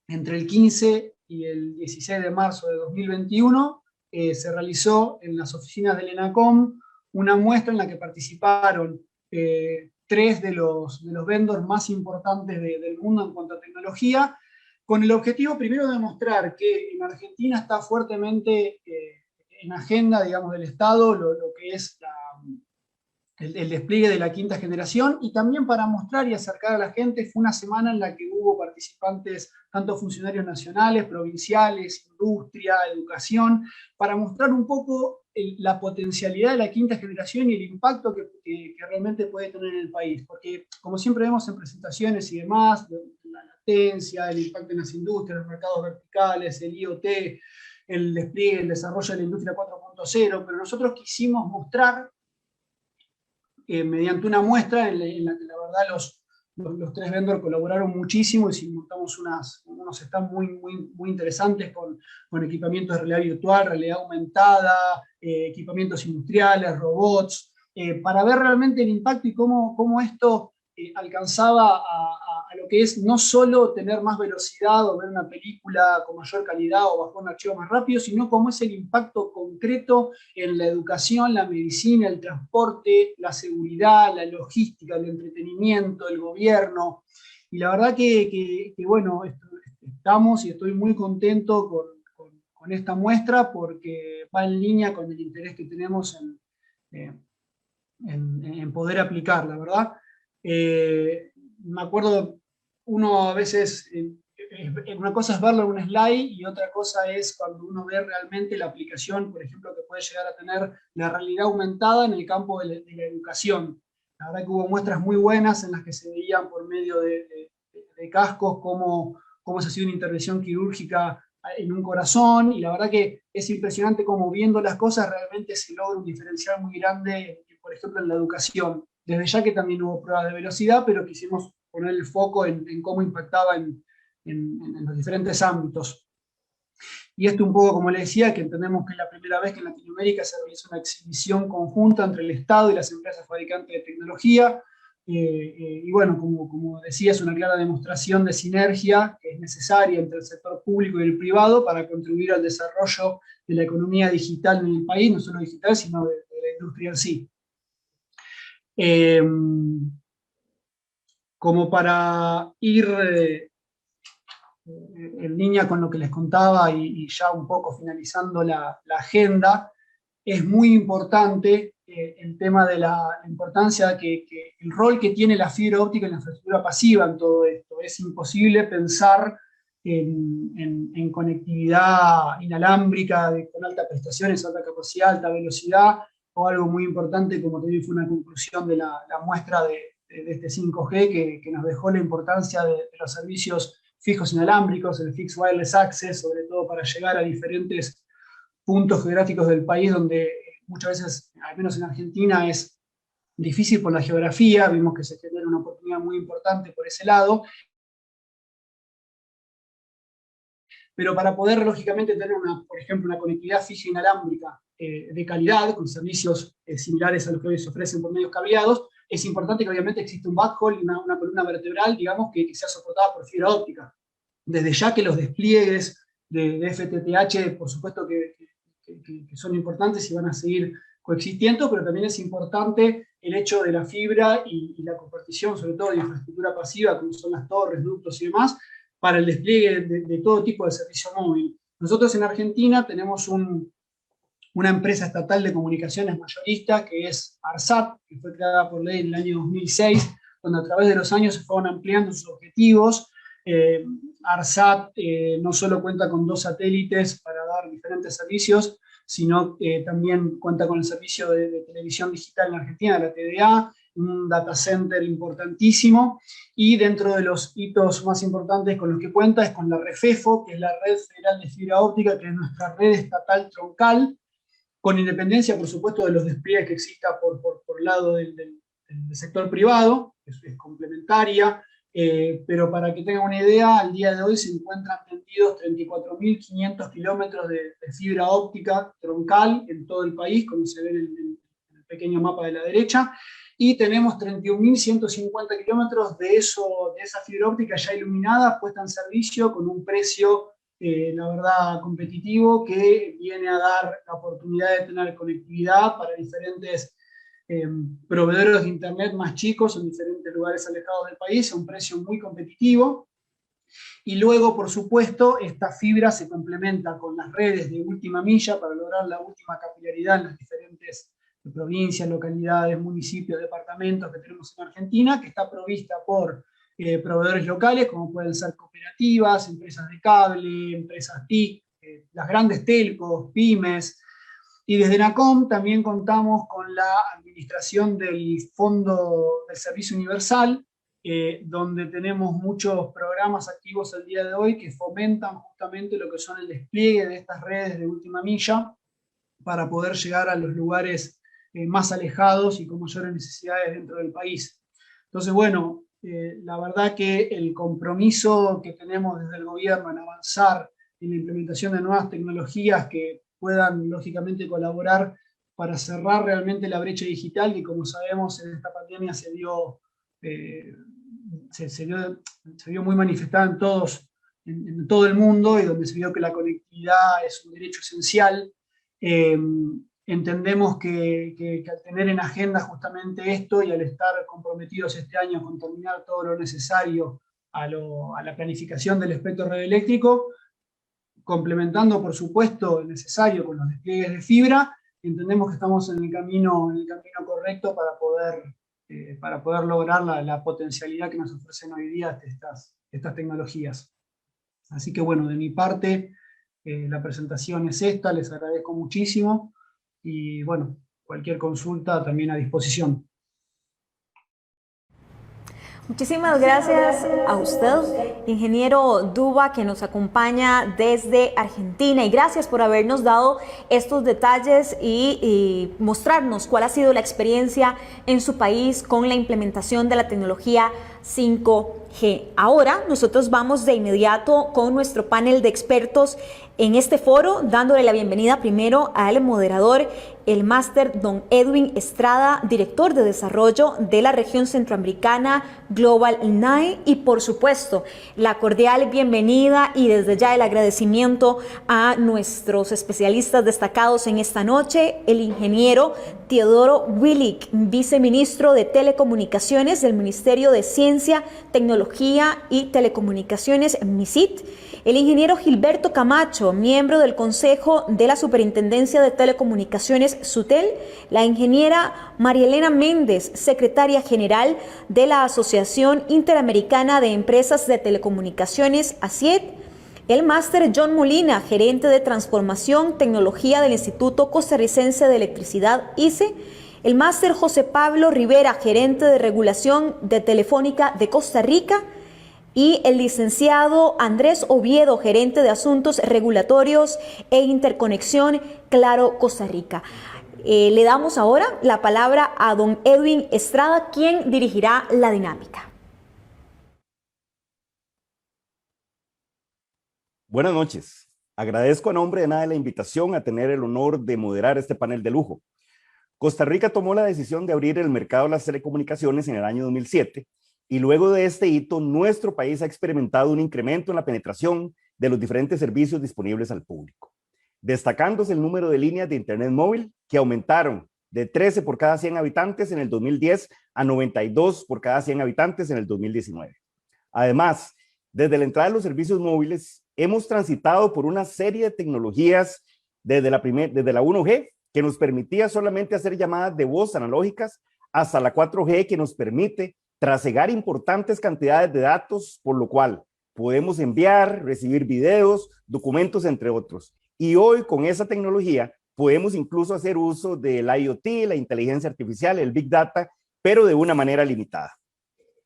entre el 15 y el 16 de marzo de 2021. Se realizó en las oficinas del ENACOM una muestra en la que participaron 3 de los vendors más importantes del mundo en cuanto a tecnología, con el objetivo primero de demostrar que en Argentina está fuertemente en agenda, digamos, del Estado lo que es el despliegue de la quinta generación, y también para mostrar y acercar a la gente. Fue una semana en la que hubo participantes, tanto funcionarios nacionales, provinciales, industria, educación, para mostrar un poco la potencialidad de la quinta generación y el impacto que realmente puede tener en el país. Porque, como siempre vemos en presentaciones y demás, la latencia, el impacto en las industrias, los mercados verticales, el IoT, el despliegue, el desarrollo de la industria 4.0, pero nosotros quisimos mostrar mediante una muestra en la que la verdad los 3 vendors colaboraron muchísimo y montamos unos stands muy interesantes con equipamientos de realidad virtual, realidad aumentada, equipamientos industriales, robots, para ver realmente el impacto y cómo esto alcanzaba a lo que es no solo tener más velocidad o ver una película con mayor calidad o bajar un archivo más rápido, sino cómo es el impacto concreto en la educación, la medicina, el transporte, la seguridad, la logística, el entretenimiento, el gobierno. Y la verdad que bueno, estamos y estoy muy contento con esta muestra, porque va en línea con el interés que tenemos en poder aplicarla, ¿verdad? Me acuerdo, uno a veces, una cosa es verlo en un slide y otra cosa es cuando uno ve realmente la aplicación, por ejemplo, que puede llegar a tener la realidad aumentada en el campo de la educación. La verdad que hubo muestras muy buenas en las que se veían por medio de cascos cómo se hacía una intervención quirúrgica en un corazón, y la verdad que es impresionante cómo viendo las cosas realmente se logra un diferencial muy grande, por ejemplo, en la educación. Desde ya que también hubo pruebas de velocidad, pero quisimos poner el foco en cómo impactaba en en los diferentes ámbitos. Y esto un poco, como le decía, que entendemos que es la primera vez que en Latinoamérica se realiza una exhibición conjunta entre el Estado y las empresas fabricantes de tecnología. Y bueno, como decía, es una clara demostración de sinergia que es necesaria entre el sector público y el privado para contribuir al desarrollo de la economía digital en el país, no solo digital, sino de la industria en sí. Como para ir en línea con lo que les contaba y ya un poco finalizando la agenda, es muy importante el tema de la importancia que el rol que tiene la fibra óptica en la infraestructura pasiva en todo esto. Es imposible pensar en conectividad inalámbrica con altas prestaciones, alta capacidad, alta velocidad, o algo muy importante, como también fue una conclusión de la muestra de este 5G, que nos dejó la importancia de los servicios fijos inalámbricos, el Fixed Wireless Access, sobre todo para llegar a diferentes puntos geográficos del país donde muchas veces, al menos en Argentina, es difícil por la geografía. Vimos que se genera una oportunidad muy importante por ese lado. Pero para poder, lógicamente, tener, por ejemplo, una conectividad fija inalámbrica de calidad, con servicios similares a los que hoy se ofrecen por medios cableados, es importante que obviamente exista un backhaul y una columna vertebral, digamos, que sea soportada por fibra óptica. Desde ya que los despliegues de FTTH, por supuesto que son importantes y van a seguir coexistiendo, pero también es importante el hecho de la fibra y la compartición, sobre todo de infraestructura pasiva, como son las torres, ductos y demás, para el despliegue de todo tipo de servicio móvil. Nosotros en Argentina tenemos una empresa estatal de comunicaciones mayorista, que es ARSAT, que fue creada por ley en el año 2006, donde a través de los años se fueron ampliando sus objetivos. ARSAT no solo cuenta con 2 satélites para dar diferentes servicios, sino también cuenta con el servicio de televisión digital en Argentina, la TDA, un data center importantísimo, y dentro de los hitos más importantes con los que cuenta es con la REFEFO, que es la Red Federal de Fibra Óptica, que es nuestra red estatal troncal, con independencia, por supuesto, de los despliegues que exista por lado del sector privado, que es complementaria, pero para que tengan una idea, al día de hoy se encuentran tendidos 34.500 kilómetros de fibra óptica troncal en todo el país, como se ve en el pequeño mapa de la derecha, y tenemos 31.150 kilómetros de esa fibra óptica ya iluminada, puesta en servicio con un precio, la verdad, competitivo, que viene a dar la oportunidad de tener conectividad para diferentes proveedores de internet más chicos en diferentes lugares alejados del país a un precio muy competitivo. Y luego, por supuesto, esta fibra se complementa con las redes de última milla para lograr la última capilaridad en las diferentes provincias, localidades, municipios, departamentos que tenemos en Argentina, que está provista por proveedores locales, como pueden ser cooperativas, empresas de cable, empresas TIC, las grandes telcos, pymes. Y desde NACOM también contamos con la administración del Fondo del Servicio Universal, donde tenemos muchos programas activos al día de hoy que fomentan justamente lo que son el despliegue de estas redes de última milla para poder llegar a los lugares más alejados y con mayores necesidades dentro del país. Entonces, bueno, la verdad que el compromiso que tenemos desde el gobierno en avanzar en la implementación de nuevas tecnologías que puedan, lógicamente, colaborar para cerrar realmente la brecha digital, que como sabemos en esta pandemia se vio muy manifestada en todo el mundo, y donde se vio que la conectividad es un derecho esencial. Entendemos que al tener en agenda justamente esto y al estar comprometidos este año con terminar todo lo necesario a la planificación del espectro radioeléctrico, complementando por supuesto el necesario con los despliegues de fibra, entendemos que estamos en el camino correcto para poder lograr la potencialidad que nos ofrecen hoy día estas tecnologías. Así que bueno, de mi parte la presentación es esta, les agradezco muchísimo. Y bueno, cualquier consulta también a disposición. Muchísimas gracias a usted, ingeniero Duba, que nos acompaña desde Argentina, y gracias por habernos dado estos detalles y mostrarnos cuál ha sido la experiencia en su país con la implementación de la tecnología 5G. Ahora nosotros vamos de inmediato con nuestro panel de expertos en este foro, dándole la bienvenida primero al moderador, el máster don Edwin Estrada, director de desarrollo de la región centroamericana Global NAE, y por supuesto la cordial bienvenida y desde ya el agradecimiento a nuestros especialistas destacados en esta noche, el ingeniero Teodoro Willig, viceministro de Telecomunicaciones del Ministerio de Ciencia, Tecnología y Telecomunicaciones, MICIT, el ingeniero Gilberto Camacho, miembro del Consejo de la Superintendencia de Telecomunicaciones SUTEL, la ingeniera María Elena Méndez, secretaria general de la Asociación Interamericana de Empresas de Telecomunicaciones, ASIET, el máster John Molina, gerente de Transformación Tecnología del Instituto Costarricense de Electricidad, ICE, el máster José Pablo Rivera, gerente de Regulación de Telefónica de Costa Rica, y el licenciado Andrés Oviedo, gerente de Asuntos Regulatorios e Interconexión, Claro Costa Rica. Le damos ahora la palabra a don Edwin Estrada, quien dirigirá la dinámica. Buenas noches. Agradezco a nombre de NAE la invitación a tener el honor de moderar este panel de lujo. Costa Rica tomó la decisión de abrir el mercado de las telecomunicaciones en el año 2007 y luego de este hito, nuestro país ha experimentado un incremento en la penetración de los diferentes servicios disponibles al público, destacándose el número de líneas de Internet móvil que aumentaron de 13 por cada 100 habitantes en el 2010 a 92 por cada 100 habitantes en el 2019. Además, desde la entrada de los servicios móviles, hemos transitado por una serie de tecnologías desde la 1G, que nos permitía solamente hacer llamadas de voz analógicas, hasta la 4G, que nos permite trasegar importantes cantidades de datos, por lo cual podemos enviar, recibir videos, documentos, entre otros. Y hoy con esa tecnología podemos incluso hacer uso del IoT, la inteligencia artificial, el Big Data, pero de una manera limitada.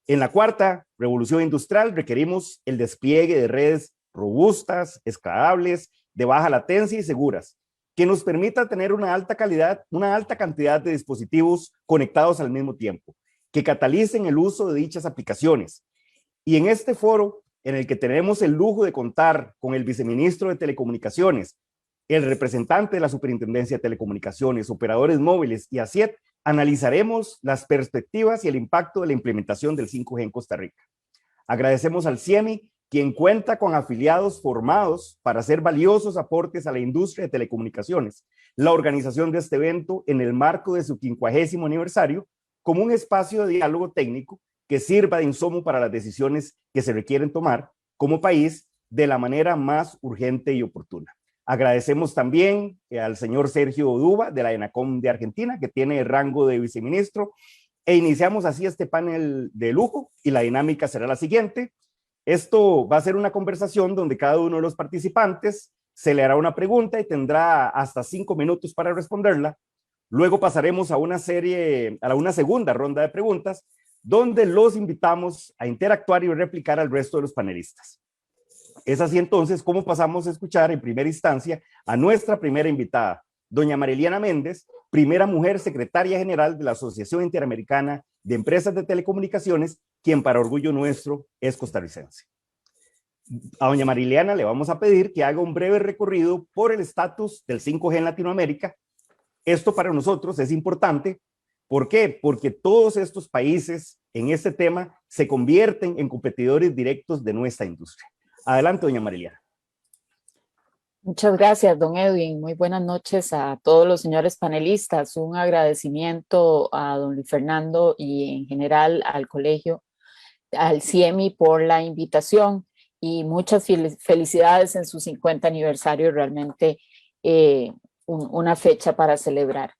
En la cuarta revolución industrial requerimos el despliegue de redes robustas, escalables, de baja latencia y seguras, que nos permita tener una alta cantidad de dispositivos conectados al mismo tiempo, que catalicen el uso de dichas aplicaciones. Y en este foro, en el que tenemos el lujo de contar con el viceministro de Telecomunicaciones, el representante de la Superintendencia de Telecomunicaciones, operadores móviles y ASIET, analizaremos las perspectivas y el impacto de la implementación del 5G en Costa Rica. Agradecemos al CIEMI, quien cuenta con afiliados formados para hacer valiosos aportes a la industria de telecomunicaciones, la organización de este evento en el marco de su 50º aniversario, como un espacio de diálogo técnico que sirva de insumo para las decisiones que se requieren tomar como país de la manera más urgente y oportuna. Agradecemos también al señor Sergio Oduba de la ENACOM de Argentina, que tiene el rango de viceministro, e iniciamos así este panel de lujo y la dinámica será la siguiente. Esto va a ser una conversación donde cada uno de los participantes se le hará una pregunta y tendrá hasta 5 minutos para responderla. Luego pasaremos a una segunda ronda de preguntas, donde los invitamos a interactuar y replicar al resto de los panelistas. Es así entonces como pasamos a escuchar en primera instancia a nuestra primera invitada, doña María Elena Méndez, primera mujer secretaria general de la Asociación Interamericana de Empresas de Telecomunicaciones, quien para orgullo nuestro es costarricense. A doña María Elena le vamos a pedir que haga un breve recorrido por el estatus del 5G en Latinoamérica. Esto para nosotros es importante. ¿Por qué? Porque todos estos países en este tema se convierten en competidores directos de nuestra industria. Adelante, doña María Elena. Muchas gracias, don Edwin. Muy buenas noches a todos los señores panelistas. Un agradecimiento a don Luis Fernando y en general al colegio, al CIEMI por la invitación y muchas felicidades en su 50 aniversario, realmente una fecha para celebrar.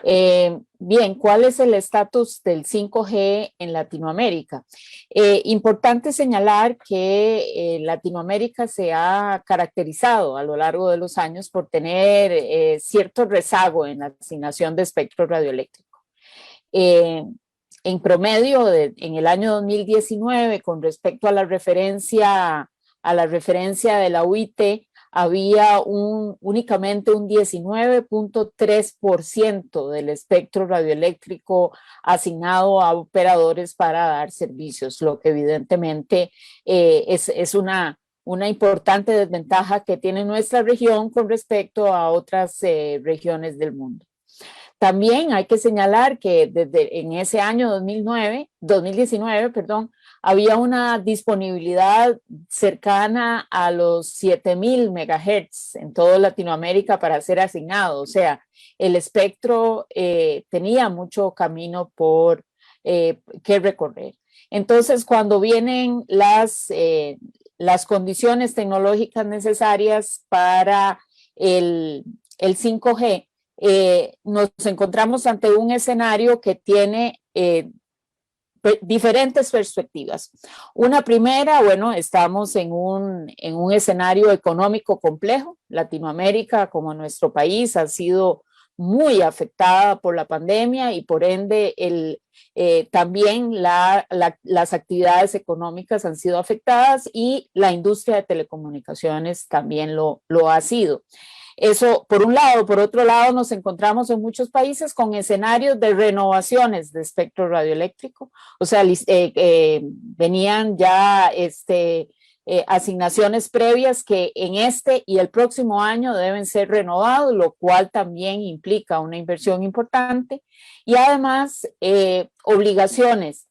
Bien, ¿cuál es el estatus del 5G en Latinoamérica? Importante señalar que Latinoamérica se ha caracterizado a lo largo de los años por tener cierto rezago en la asignación de espectro radioeléctrico. En promedio, en el año 2019, con respecto a la referencia de la UIT, había únicamente un 19.3% del espectro radioeléctrico asignado a operadores para dar servicios, lo que evidentemente es una importante desventaja que tiene nuestra región con respecto a otras regiones del mundo. También hay que señalar que desde en ese año 2019, había una disponibilidad cercana a los 7,000 megahertz en toda Latinoamérica para ser asignado. O sea, el espectro tenía mucho camino por que recorrer. Entonces, cuando vienen las condiciones tecnológicas necesarias para el 5G, nos encontramos ante un escenario que tiene diferentes perspectivas. Una primera, bueno, estamos en un escenario económico complejo. Latinoamérica, como nuestro país, ha sido muy afectada por la pandemia y por ende también las actividades económicas han sido afectadas y la industria de telecomunicaciones también lo ha sido. Eso por un lado. Por otro lado, nos encontramos en muchos países con escenarios de renovaciones de espectro radioeléctrico. O sea, venían ya asignaciones previas que en este y el próximo año deben ser renovados, lo cual también implica una inversión importante y además obligaciones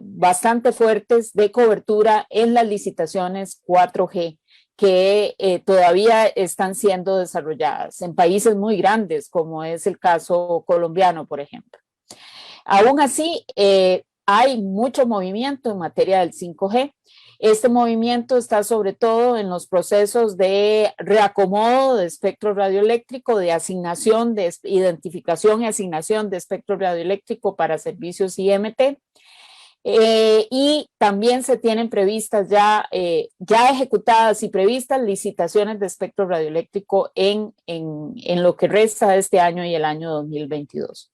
bastante fuertes de cobertura en las licitaciones 4G que todavía están siendo desarrolladas en países muy grandes, como es el caso colombiano, por ejemplo. Aún así, hay mucho movimiento en materia del 5G. Este movimiento está sobre todo en los procesos de reacomodo de espectro radioeléctrico, de asignación, de identificación y asignación de espectro radioeléctrico para servicios IMT. Y también se tienen previstas ya ejecutadas y previstas licitaciones de espectro radioeléctrico en lo que resta de este año y el año 2022.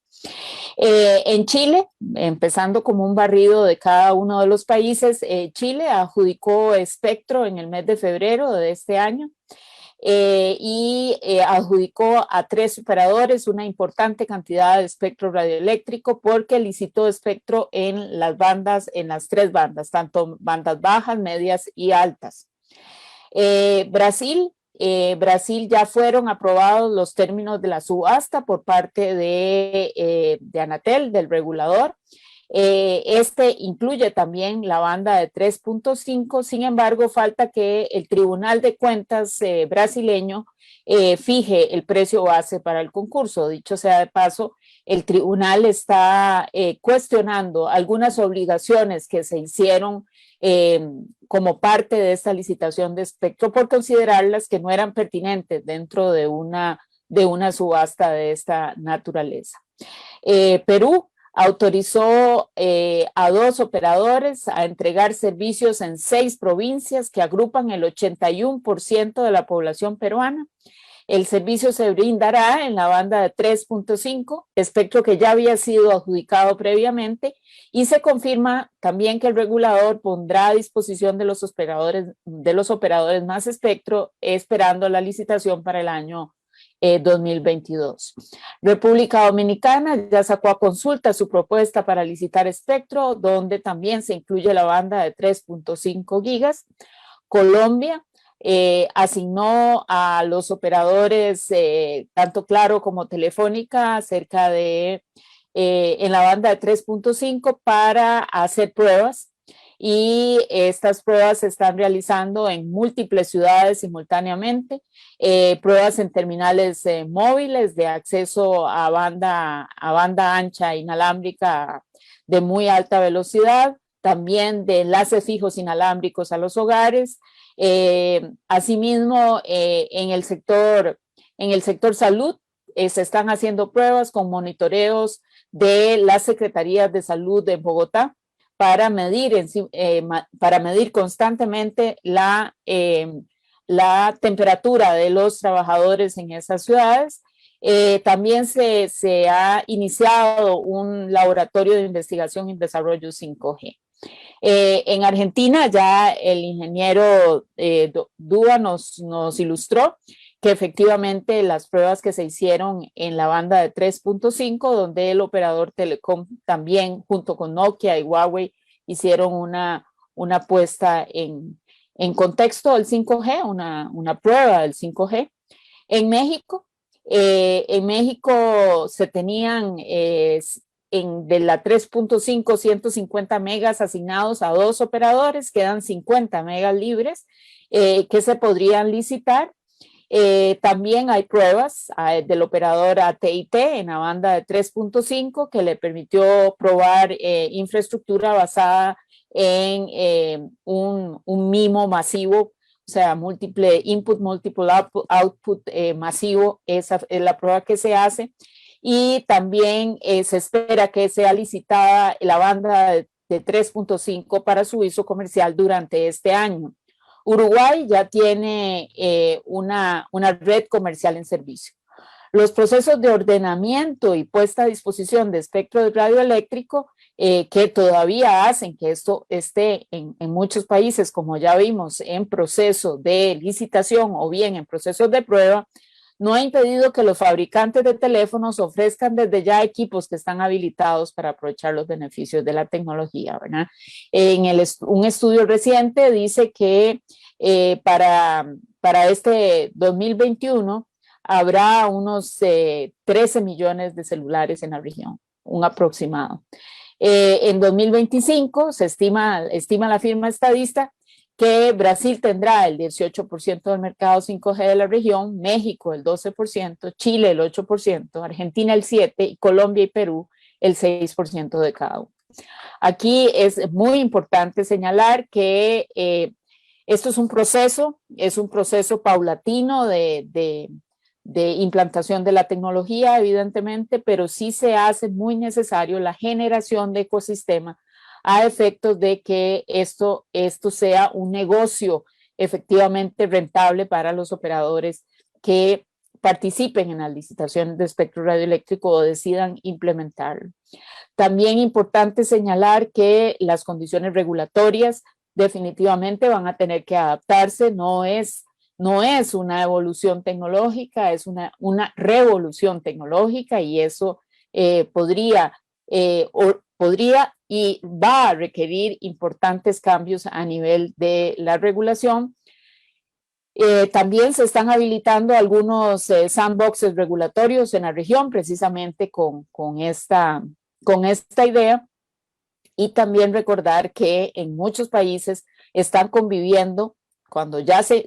En Chile, empezando como un barrido de cada uno de los países, Chile adjudicó espectro en el mes de febrero de este año. Adjudicó a 3 operadores una importante cantidad de espectro radioeléctrico porque licitó espectro en las 3 bandas, tanto bandas bajas, medias y altas. Brasil ya fueron aprobados los términos de la subasta por parte de Anatel, del regulador. Este incluye también la banda de 3.5, sin embargo, falta que el Tribunal de Cuentas brasileño fije el precio base para el concurso. Dicho sea de paso, el tribunal está cuestionando algunas obligaciones que se hicieron como parte de esta licitación de espectro por considerarlas que no eran pertinentes dentro de una subasta de esta naturaleza. Perú autorizó a 2 operadores a entregar servicios en 6 provincias que agrupan el 81% de la población peruana. El servicio se brindará en la banda de 3.5, espectro que ya había sido adjudicado previamente, y se confirma también que el regulador pondrá a disposición de los operadores más espectro, esperando la licitación para el año 2022. República Dominicana ya sacó a consulta su propuesta para licitar espectro, donde también se incluye la banda de 3.5 gigas. Colombia asignó a los operadores, tanto Claro como Telefónica, cerca de en la banda de 3.5 para hacer pruebas. Y estas pruebas se están realizando en múltiples ciudades simultáneamente, pruebas en terminales móviles de acceso a banda ancha inalámbrica de muy alta velocidad, también de enlaces fijos inalámbricos a los hogares. Asimismo, en el sector salud se están haciendo pruebas con monitoreos de las secretarías de salud de Bogotá, para medir constantemente la temperatura de los trabajadores en esas ciudades. También se ha iniciado un laboratorio de investigación y desarrollo 5G. En Argentina ya el ingeniero Dúa nos ilustró que efectivamente las pruebas que se hicieron en la banda de 3.5, donde el operador Telecom también junto con Nokia y Huawei hicieron una puesta en contexto del 5G, una prueba del 5G. En México se tenían de la 3.5, 150 megas asignados a 2 operadores, quedan 50 megas libres que se podrían licitar. También hay pruebas del operador AT&T en la banda de 3.5 que le permitió probar infraestructura basada en un MIMO masivo, o sea, múltiple input, multiple output masivo. Esa es la prueba que se hace. Y también se espera que sea licitada la banda de 3.5 para su uso comercial durante este año. Uruguay ya tiene una red comercial en servicio. Los procesos de ordenamiento y puesta a disposición de espectro radioeléctrico que todavía hacen que esto esté en muchos países, como ya vimos, en proceso de licitación o bien en procesos de prueba, no ha impedido que los fabricantes de teléfonos ofrezcan desde ya equipos que están habilitados para aprovechar los beneficios de la tecnología, ¿verdad? Un estudio reciente dice que para este 2021 habrá unos 13 millones de celulares en la región, un aproximado. En 2025 se estima la firma estadista que Brasil tendrá el 18% del mercado 5G de la región, México el 12%, Chile el 8%, Argentina el 7% y Colombia y Perú el 6% de cada uno. Aquí es muy importante señalar que esto es un proceso paulatino de implantación de la tecnología, evidentemente, pero sí se hace muy necesario la generación de ecosistema a efectos de que esto sea un negocio efectivamente rentable para los operadores que participen en las licitaciones de espectro radioeléctrico o decidan implementarlo. También importante señalar que las condiciones regulatorias definitivamente van a tener que adaptarse, no es una evolución tecnológica, es una revolución tecnológica, y eso podría y va a requerir importantes cambios a nivel de la regulación. También se están habilitando algunos sandboxes regulatorios en la región, precisamente con esta idea. Y también recordar que en muchos países están conviviendo, cuando ya se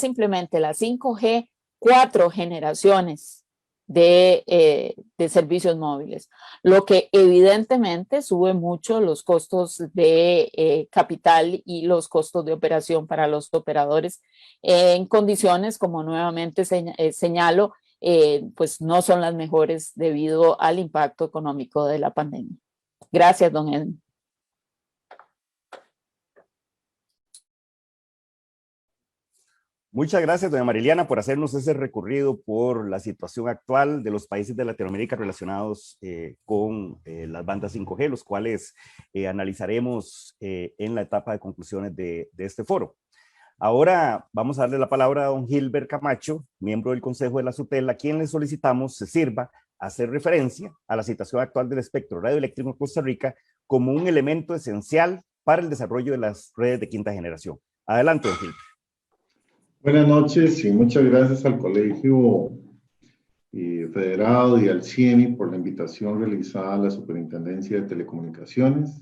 implemente la 5G, 4 generaciones de servicios móviles, lo que evidentemente sube mucho los costos de capital y los costos de operación para los operadores en condiciones, como nuevamente señalo, pues no son las mejores debido al impacto económico de la pandemia. Gracias, don Edwin. Muchas gracias, doña Mariliana, por hacernos ese recorrido por la situación actual de los países de Latinoamérica relacionados con las bandas 5G, los cuales analizaremos en la etapa de conclusiones de este foro. Ahora vamos a darle la palabra a don Gilbert Camacho, miembro del Consejo de la SUTEL, a quien le solicitamos se sirva a hacer referencia a la situación actual del espectro radioeléctrico en Costa Rica como un elemento esencial para el desarrollo de las redes de quinta generación. Adelante, don Gilbert. Buenas noches y muchas gracias al Colegio Federado y al CIEMI por la invitación realizada a la Superintendencia de Telecomunicaciones.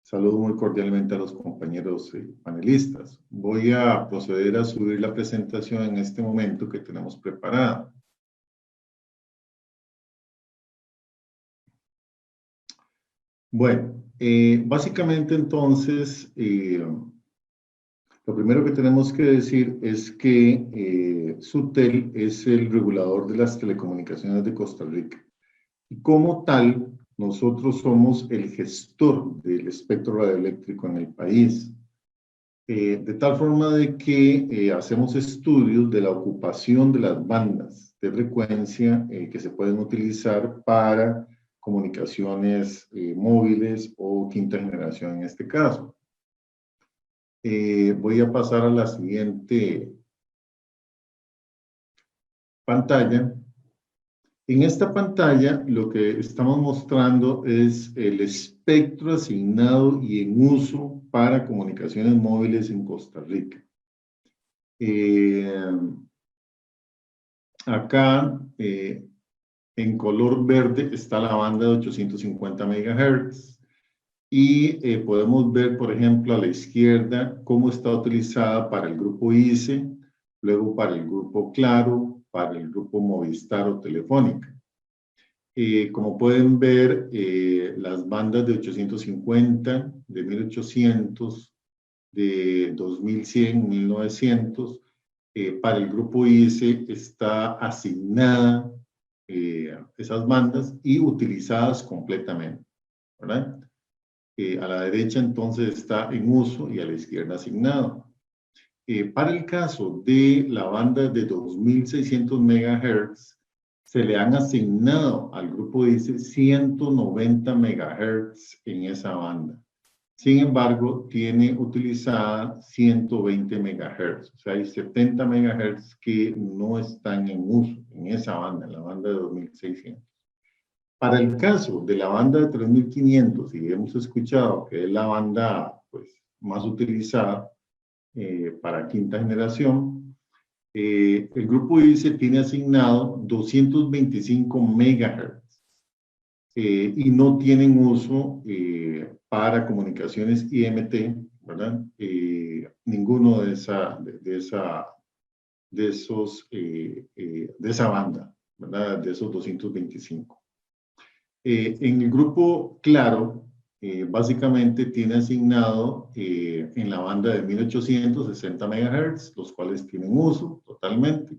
Saludo muy cordialmente a los compañeros panelistas. Voy a proceder a subir la presentación en este momento que tenemos preparada. Bueno, básicamente entonces, lo primero que tenemos que decir es que SUTEL es el regulador de las telecomunicaciones de Costa Rica. Y como tal, nosotros somos el gestor del espectro radioeléctrico en el país. De tal forma de que hacemos estudios de la ocupación de las bandas de frecuencia que se pueden utilizar para comunicaciones móviles o quinta generación en este caso. Voy a pasar a la siguiente pantalla. En esta pantalla lo que estamos mostrando es el espectro asignado y en uso para comunicaciones móviles en Costa Rica. Acá en color verde está la banda de 850 MHz y podemos ver, por ejemplo, a la izquierda cómo está utilizada para el grupo ICE, luego para el grupo Claro, para el grupo Movistar o Telefónica. Como pueden ver, las bandas de 850, de 1800, de 2100, 1900, para el grupo ICE está asignada esas bandas y utilizadas completamente, ¿verdad? A la derecha entonces está en uso y a la izquierda asignado. Para el caso de la banda de 2600 MHz, se le han asignado al grupo ICE 190 MHz en esa banda. Sin embargo, tiene utilizada 120 MHz. O sea, hay 70 MHz que no están en uso en esa banda, en la banda de 2600. Para el caso de la banda de 3500, y hemos escuchado que es la banda pues, más utilizada para quinta generación, el grupo ICE tiene asignado 225 MHz y no tienen uso para comunicaciones IMT, ¿verdad? Ninguno de esa banda, ¿verdad? De esos 225. En el grupo Claro, básicamente tiene asignado en la banda de 1860 MHz, los cuales tienen uso totalmente,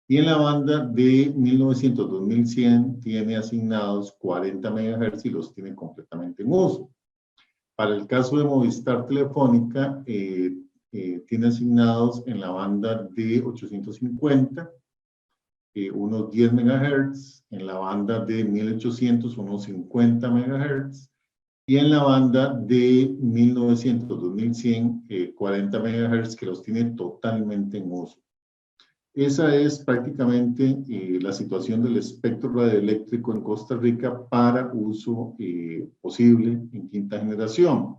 y en la banda de 1900-2100 tiene asignados 40 MHz y los tiene completamente en uso. Para el caso de Movistar Telefónica, tiene asignados en la banda de 850, unos 10 MHz, en la banda de 1800 unos 50 MHz, y en la banda de 1900-2100 40 MHz que los tiene totalmente en uso. Esa es prácticamente la situación del espectro radioeléctrico en Costa Rica para uso posible en quinta generación.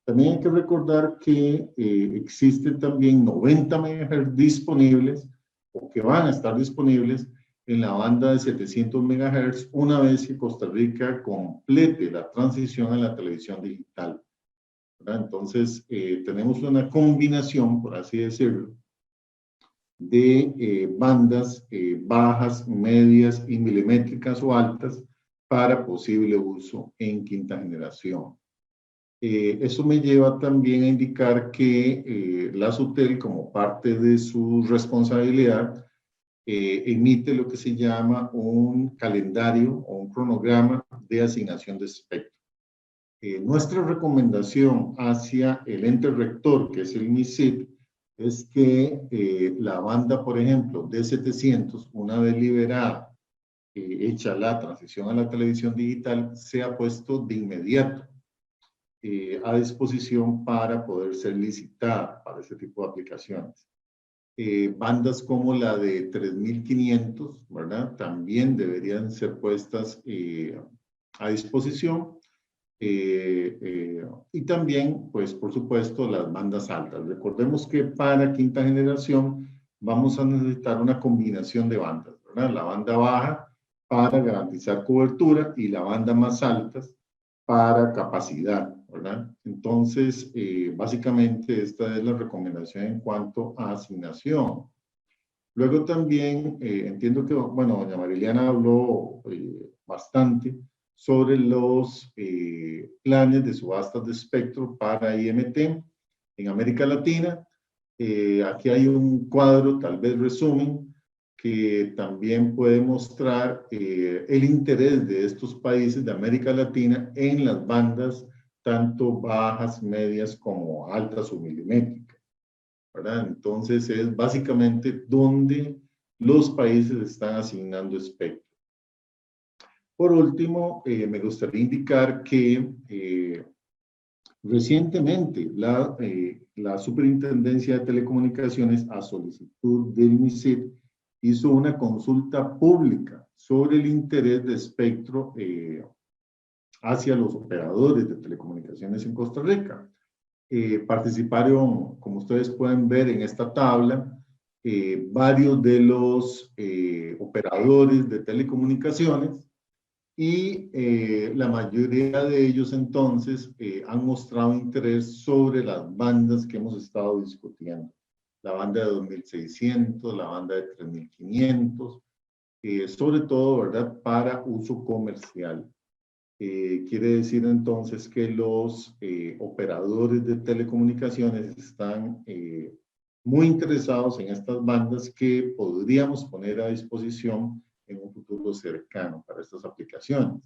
También hay que recordar que existen también 90 MHz disponibles o que van a estar disponibles en la banda de 700 MHz una vez que Costa Rica complete la transición a la televisión digital, ¿verdad? Entonces, tenemos una combinación, por así decirlo, de bandas bajas, medias y milimétricas o altas para posible uso en quinta generación. Eso me lleva también a indicar que la SUTEL, como parte de su responsabilidad, emite lo que se llama un calendario o un cronograma de asignación de espectro. Nuestra recomendación hacia el ente rector, que es el MISID, es que la banda, por ejemplo, de 700, una vez liberada, hecha la transición a la televisión digital, sea puesto de inmediato a disposición para poder ser licitada para ese tipo de aplicaciones. Bandas como la de 3500, ¿verdad? También deberían ser puestas a disposición. Y también, pues, por supuesto, las bandas altas. Recordemos que para quinta generación vamos a necesitar una combinación de bandas, ¿verdad? La banda baja para garantizar cobertura y la banda más altas para capacidad, ¿verdad? Entonces, básicamente esta es la recomendación en cuanto a asignación. Luego también entiendo que, bueno, doña Mariliana habló bastante sobre los planes de subastas de espectro para IMT en América Latina. Aquí hay un cuadro, tal vez resumen, que también puede mostrar el interés de estos países de América Latina en las bandas tanto bajas, medias como altas o milimétricas, ¿verdad? Entonces es básicamente donde los países están asignando espectro. Por último, me gustaría indicar que recientemente la Superintendencia de Telecomunicaciones, a solicitud del MISID, hizo una consulta pública sobre el interés de espectro hacia los operadores de telecomunicaciones en Costa Rica. Participaron, como ustedes pueden ver en esta tabla, varios de los operadores de telecomunicaciones, y la mayoría de ellos entonces han mostrado interés sobre las bandas que hemos estado discutiendo. La banda de 2600, la banda de 3500, sobre todo, ¿verdad?, para uso comercial. Quiere decir entonces que los operadores de telecomunicaciones están muy interesados en estas bandas que podríamos poner a disposición en un futuro cercano para estas aplicaciones.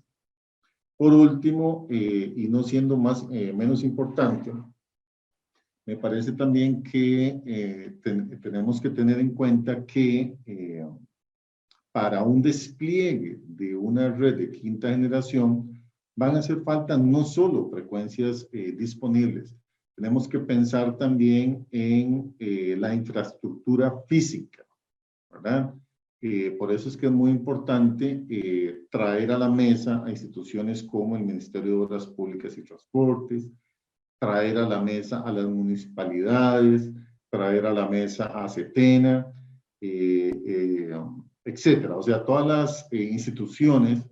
Por último, y no siendo menos importante, me parece también que tenemos que tener en cuenta que para un despliegue de una red de quinta generación van a hacer falta no solo frecuencias disponibles, tenemos que pensar también en la infraestructura física, ¿verdad? Por eso es que es muy importante traer a la mesa a instituciones como el Ministerio de Obras Públicas y Transportes, traer a la mesa a las municipalidades, traer a la mesa a CETENA, etcétera. O sea, todas las instituciones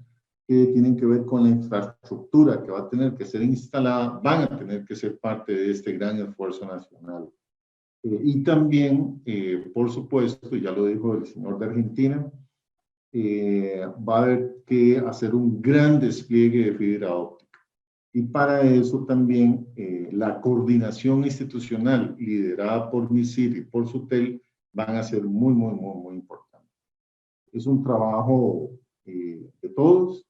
que tienen que ver con la infraestructura que va a tener que ser instalada, van a tener que ser parte de este gran esfuerzo nacional. Y también, por supuesto, ya lo dijo el señor de Argentina, va a haber que hacer un gran despliegue de fibra óptica. Y para eso también la coordinación institucional liderada por MISID y por SUTEL van a ser muy importantes. Es un trabajo de todos,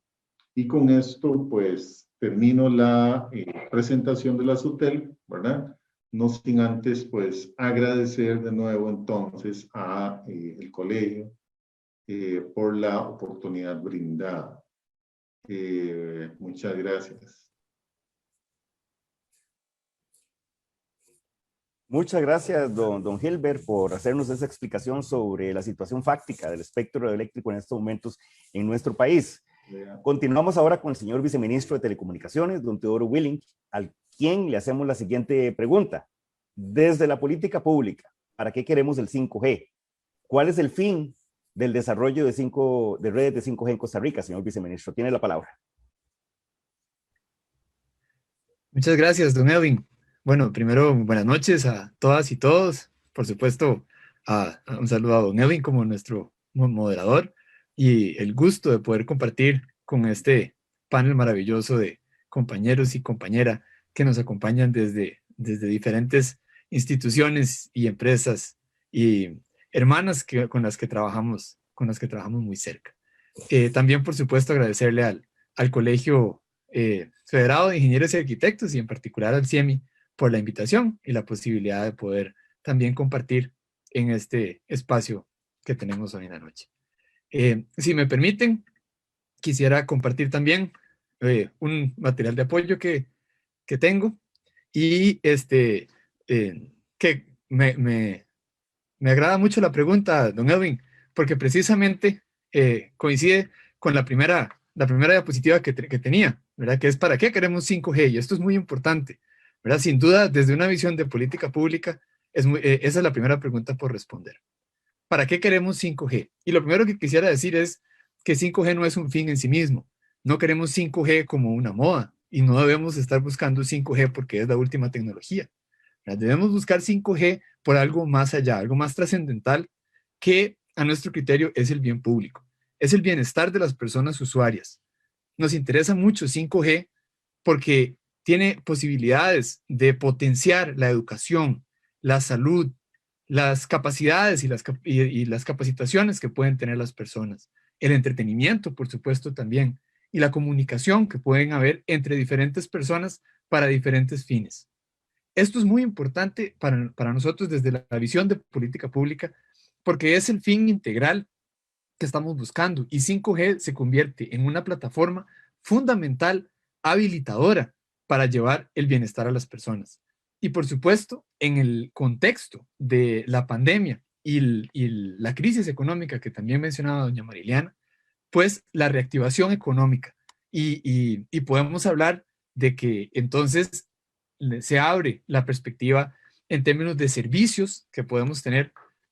y con esto pues termino la presentación de la SUTEL, ¿verdad? No sin antes, pues, agradecer de nuevo entonces a el colegio por la oportunidad brindada. Muchas gracias. Muchas gracias, don Gilbert, por hacernos esa explicación sobre la situación fáctica del espectro eléctrico en estos momentos en nuestro país. Continuamos ahora con el señor viceministro de Telecomunicaciones, don Teodoro Willing, al quien le hacemos la siguiente pregunta. Desde la política pública, ¿para qué queremos el 5G? ¿Cuál es el fin del desarrollo de redes de 5G en Costa Rica, señor viceministro? Tiene la palabra. Muchas gracias, don Edwin. Bueno, primero, buenas noches a todas y todos. Por supuesto, un saludo a don Edwin como nuestro moderador, y el gusto de poder compartir con este panel maravilloso de compañeros y compañeras que nos acompañan desde diferentes instituciones y empresas y hermanas con las que trabajamos muy cerca. También, por supuesto, agradecerle al Colegio Federado de Ingenieros y Arquitectos, y en particular al CIEMI, por la invitación y la posibilidad de poder también compartir en este espacio que tenemos hoy en la noche. Si me permiten, quisiera compartir también un material de apoyo que tengo, y que me agrada mucho la pregunta, don Edwin, porque precisamente coincide con la primera diapositiva que tenía, ¿verdad? Que es ¿para qué queremos 5G? Y esto es muy importante, ¿verdad? Sin duda, desde una visión de política pública, esa es la primera pregunta por responder. ¿Para qué queremos 5G? Y lo primero que quisiera decir es que 5G no es un fin en sí mismo. No queremos 5G como una moda, y no debemos estar buscando 5G porque es la última tecnología. Debemos buscar 5G por algo más allá, algo más trascendental, que a nuestro criterio es el bien público, es el bienestar de las personas usuarias. Nos interesa mucho 5G porque tiene posibilidades de potenciar la educación, la salud, las capacidades y las capacitaciones que pueden tener las personas, el entretenimiento, por supuesto, también, y la comunicación que pueden haber entre diferentes personas para diferentes fines. Esto es muy importante para nosotros desde la visión de política pública, porque es el fin integral que estamos buscando, y 5G se convierte en una plataforma fundamental, habilitadora para llevar el bienestar a las personas. Y por supuesto, en el contexto de la pandemia y la crisis económica que también mencionaba doña Mariliana, pues la reactivación económica. Y podemos hablar de que entonces se abre la perspectiva en términos de servicios que podemos tener,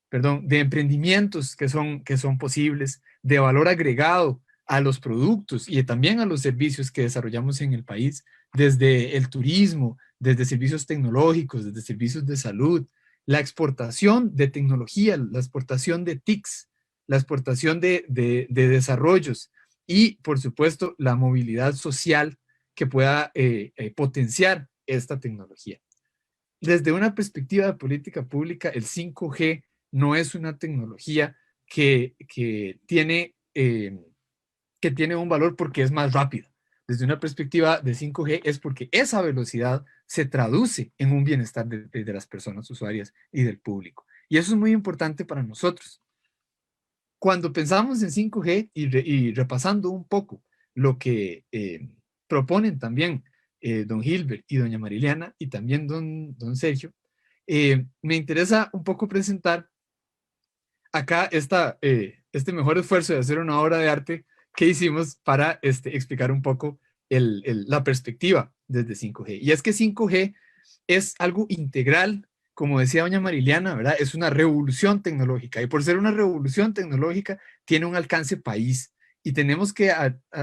perdón, de emprendimientos que son posibles, de valor agregado a los productos y también a los servicios que desarrollamos en el país, desde el turismo, desde servicios tecnológicos, desde servicios de salud, la exportación de tecnología, la exportación de TICs, la exportación de desarrollos y, por supuesto, la movilidad social que pueda potenciar esta tecnología. Desde una perspectiva de política pública, el 5G no es una tecnología que tiene un valor porque es más rápida. Desde una perspectiva de 5G es porque esa velocidad se traduce en un bienestar de las personas usuarias y del público. Y eso es muy importante para nosotros. Cuando pensamos en 5G y repasando un poco lo que proponen también don Gilbert y doña Mariliana y también don Sergio, me interesa un poco presentar acá este mejor esfuerzo de hacer una obra de arte que hicimos para explicar un poco la perspectiva desde 5G. Y es que 5G es algo integral, como decía doña Mariliana, ¿verdad? Es una revolución tecnológica y por ser una revolución tecnológica tiene un alcance país y tenemos que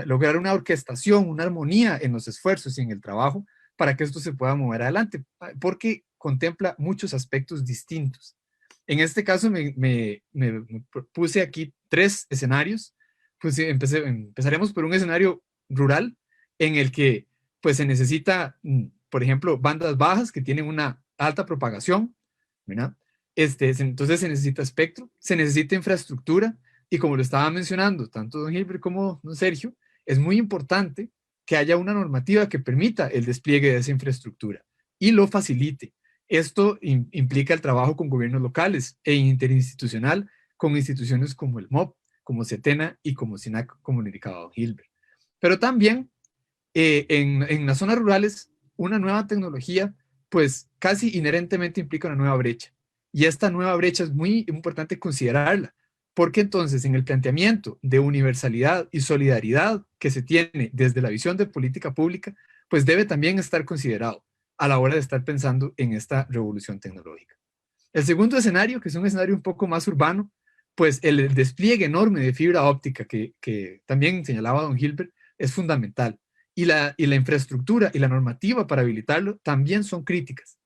lograr una orquestación, una armonía en los esfuerzos y en el trabajo para que esto se pueda mover adelante, porque contempla muchos aspectos distintos. En este caso me puse aquí 3 escenarios. Pues empezaremos por un escenario rural en el que pues se necesita, por ejemplo, bandas bajas que tienen una alta propagación, ¿verdad? Entonces se necesita espectro, se necesita infraestructura y como lo estaba mencionando tanto don Gilbert como don Sergio, es muy importante que haya una normativa que permita el despliegue de esa infraestructura y lo facilite. Esto implica el trabajo con gobiernos locales e interinstitucional con instituciones como el MOP, como CETENA y como SINAC, como lo indicaba don Gilbert. Pero también en las zonas rurales, una nueva tecnología, pues casi inherentemente implica una nueva brecha. Y esta nueva brecha es muy importante considerarla, porque entonces en el planteamiento de universalidad y solidaridad que se tiene desde la visión de política pública, pues debe también estar considerado a la hora de estar pensando en esta revolución tecnológica. El segundo escenario, que es un escenario un poco más urbano, pues el despliegue enorme de fibra óptica que también señalaba don Gilbert es fundamental. Y la infraestructura y la normativa para habilitarlo también son críticas.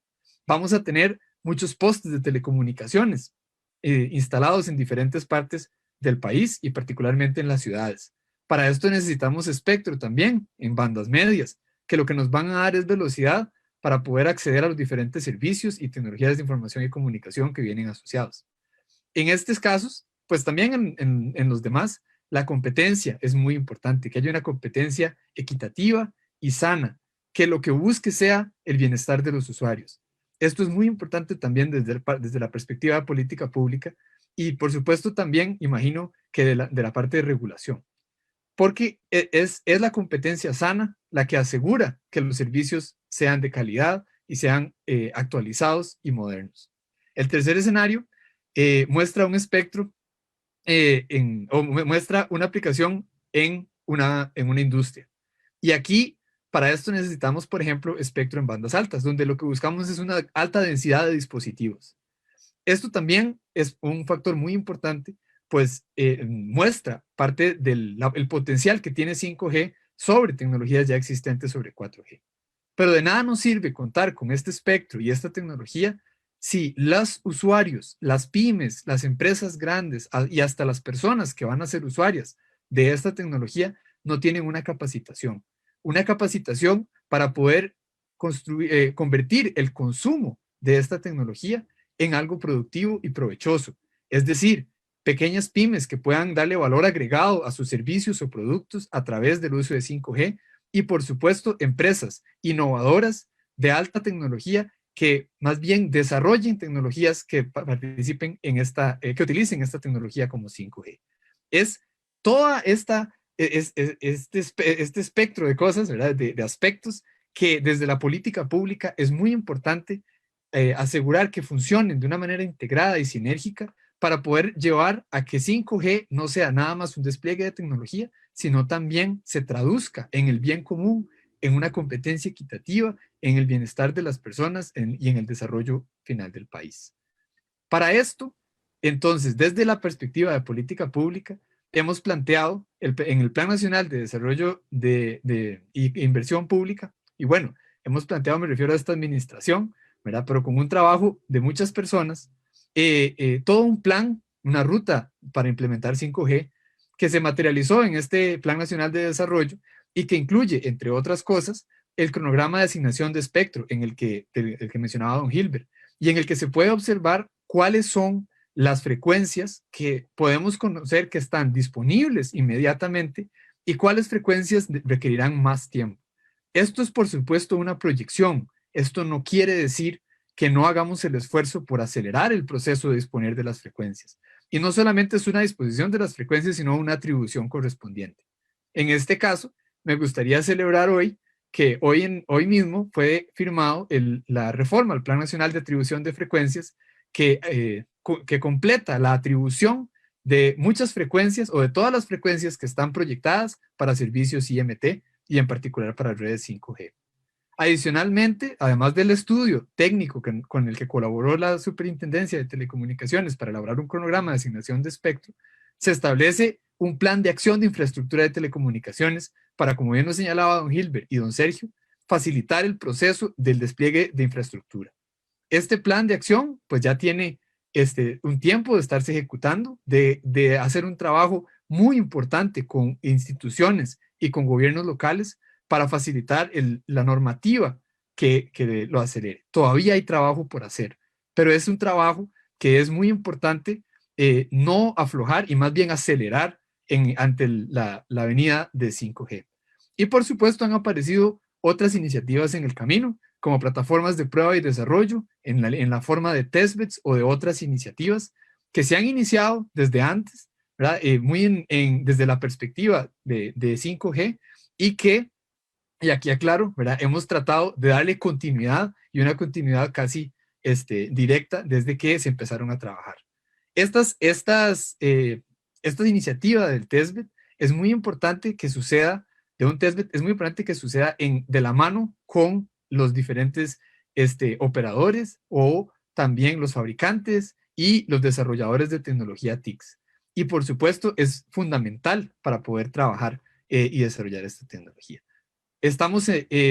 Vamos a tener muchos postes de telecomunicaciones instalados en diferentes partes del país y particularmente en las ciudades. Para esto necesitamos espectro también en bandas medias, que lo que nos van a dar es velocidad para poder acceder a los diferentes servicios y tecnologías de información y comunicación que vienen asociados. En estos casos, pues también en los demás, la competencia es muy importante, que haya una competencia equitativa y sana, que lo que busque sea el bienestar de los usuarios. Esto es muy importante también desde la perspectiva de política pública y por supuesto también imagino que de la parte de regulación, porque es la competencia sana la que asegura que los servicios sean de calidad y sean actualizados y modernos. El tercer escenario muestra un espectro muestra una aplicación en una industria. Y aquí, para esto necesitamos, por ejemplo, espectro en bandas altas, donde lo que buscamos es una alta densidad de dispositivos. Esto también es un factor muy importante, pues muestra parte del potencial que tiene 5G sobre tecnologías ya existentes sobre 4G. Pero de nada nos sirve contar con este espectro y esta tecnología si los usuarios, las pymes, las empresas grandes y hasta las personas que van a ser usuarias de esta tecnología no tienen una capacitación para poder convertir el consumo de esta tecnología en algo productivo y provechoso. Es decir, pequeñas pymes que puedan darle valor agregado a sus servicios o productos a través del uso de 5G y, por supuesto, empresas innovadoras de alta tecnología que más bien desarrollen tecnologías que participen en que utilicen esta tecnología como 5G. es toda este espectro de cosas, ¿verdad? De aspectos que desde la política pública es muy importante asegurar que funcionen de una manera integrada y sinérgica para poder llevar a que 5G no sea nada más un despliegue de tecnología, sino también se traduzca en el bien común, en una competencia equitativa, en el bienestar de las personas y en el desarrollo final del país. Para esto, entonces, desde la perspectiva de política pública, hemos planteado en el Plan Nacional de Desarrollo de Inversión Pública, y bueno, hemos planteado, me refiero a esta administración, ¿verdad? Pero con un trabajo de muchas personas, todo un plan, una ruta para implementar 5G, que se materializó en este Plan Nacional de Desarrollo y que incluye, entre otras cosas, el cronograma de asignación de espectro el que mencionaba don Gilbert, y en el que se puede observar cuáles son las frecuencias que podemos conocer que están disponibles inmediatamente y cuáles frecuencias requerirán más tiempo. Esto es, por supuesto, una proyección. Esto no quiere decir que no hagamos el esfuerzo por acelerar el proceso de disponer de las frecuencias. Y no solamente es una disposición de las frecuencias, sino una atribución correspondiente. En este caso, me gustaría celebrar hoy que hoy mismo fue firmado la reforma al Plan Nacional de Atribución de Frecuencias que completa la atribución de muchas frecuencias o de todas las frecuencias que están proyectadas para servicios IMT y en particular para redes 5G. Adicionalmente, además del estudio técnico con el que colaboró la Superintendencia de Telecomunicaciones para elaborar un cronograma de asignación de espectro, se establece un plan de acción de infraestructura de telecomunicaciones para, como bien lo señalaba don Gilbert y don Sergio, facilitar el proceso del despliegue de infraestructura. Este plan de acción pues ya tiene un tiempo de estarse ejecutando, de hacer un trabajo muy importante con instituciones y con gobiernos locales para facilitar la normativa que lo acelere. Todavía hay trabajo por hacer, pero es un trabajo que es muy importante no aflojar y más bien acelerar ante la venida de 5G. Y por supuesto han aparecido otras iniciativas en el camino, como plataformas de prueba y desarrollo en la forma de testbeds o de otras iniciativas que se han iniciado desde antes, ¿verdad? Desde la perspectiva de 5G y que, y aquí aclaro, ¿verdad? Hemos tratado de darle continuidad y una continuidad casi directa desde que se empezaron a trabajar. Esta iniciativa del testbed es muy importante que suceda, es muy importante que suceda de la mano con los diferentes operadores o también los fabricantes y los desarrolladores de tecnología TICs. Y por supuesto es fundamental para poder trabajar y desarrollar esta tecnología. Estamos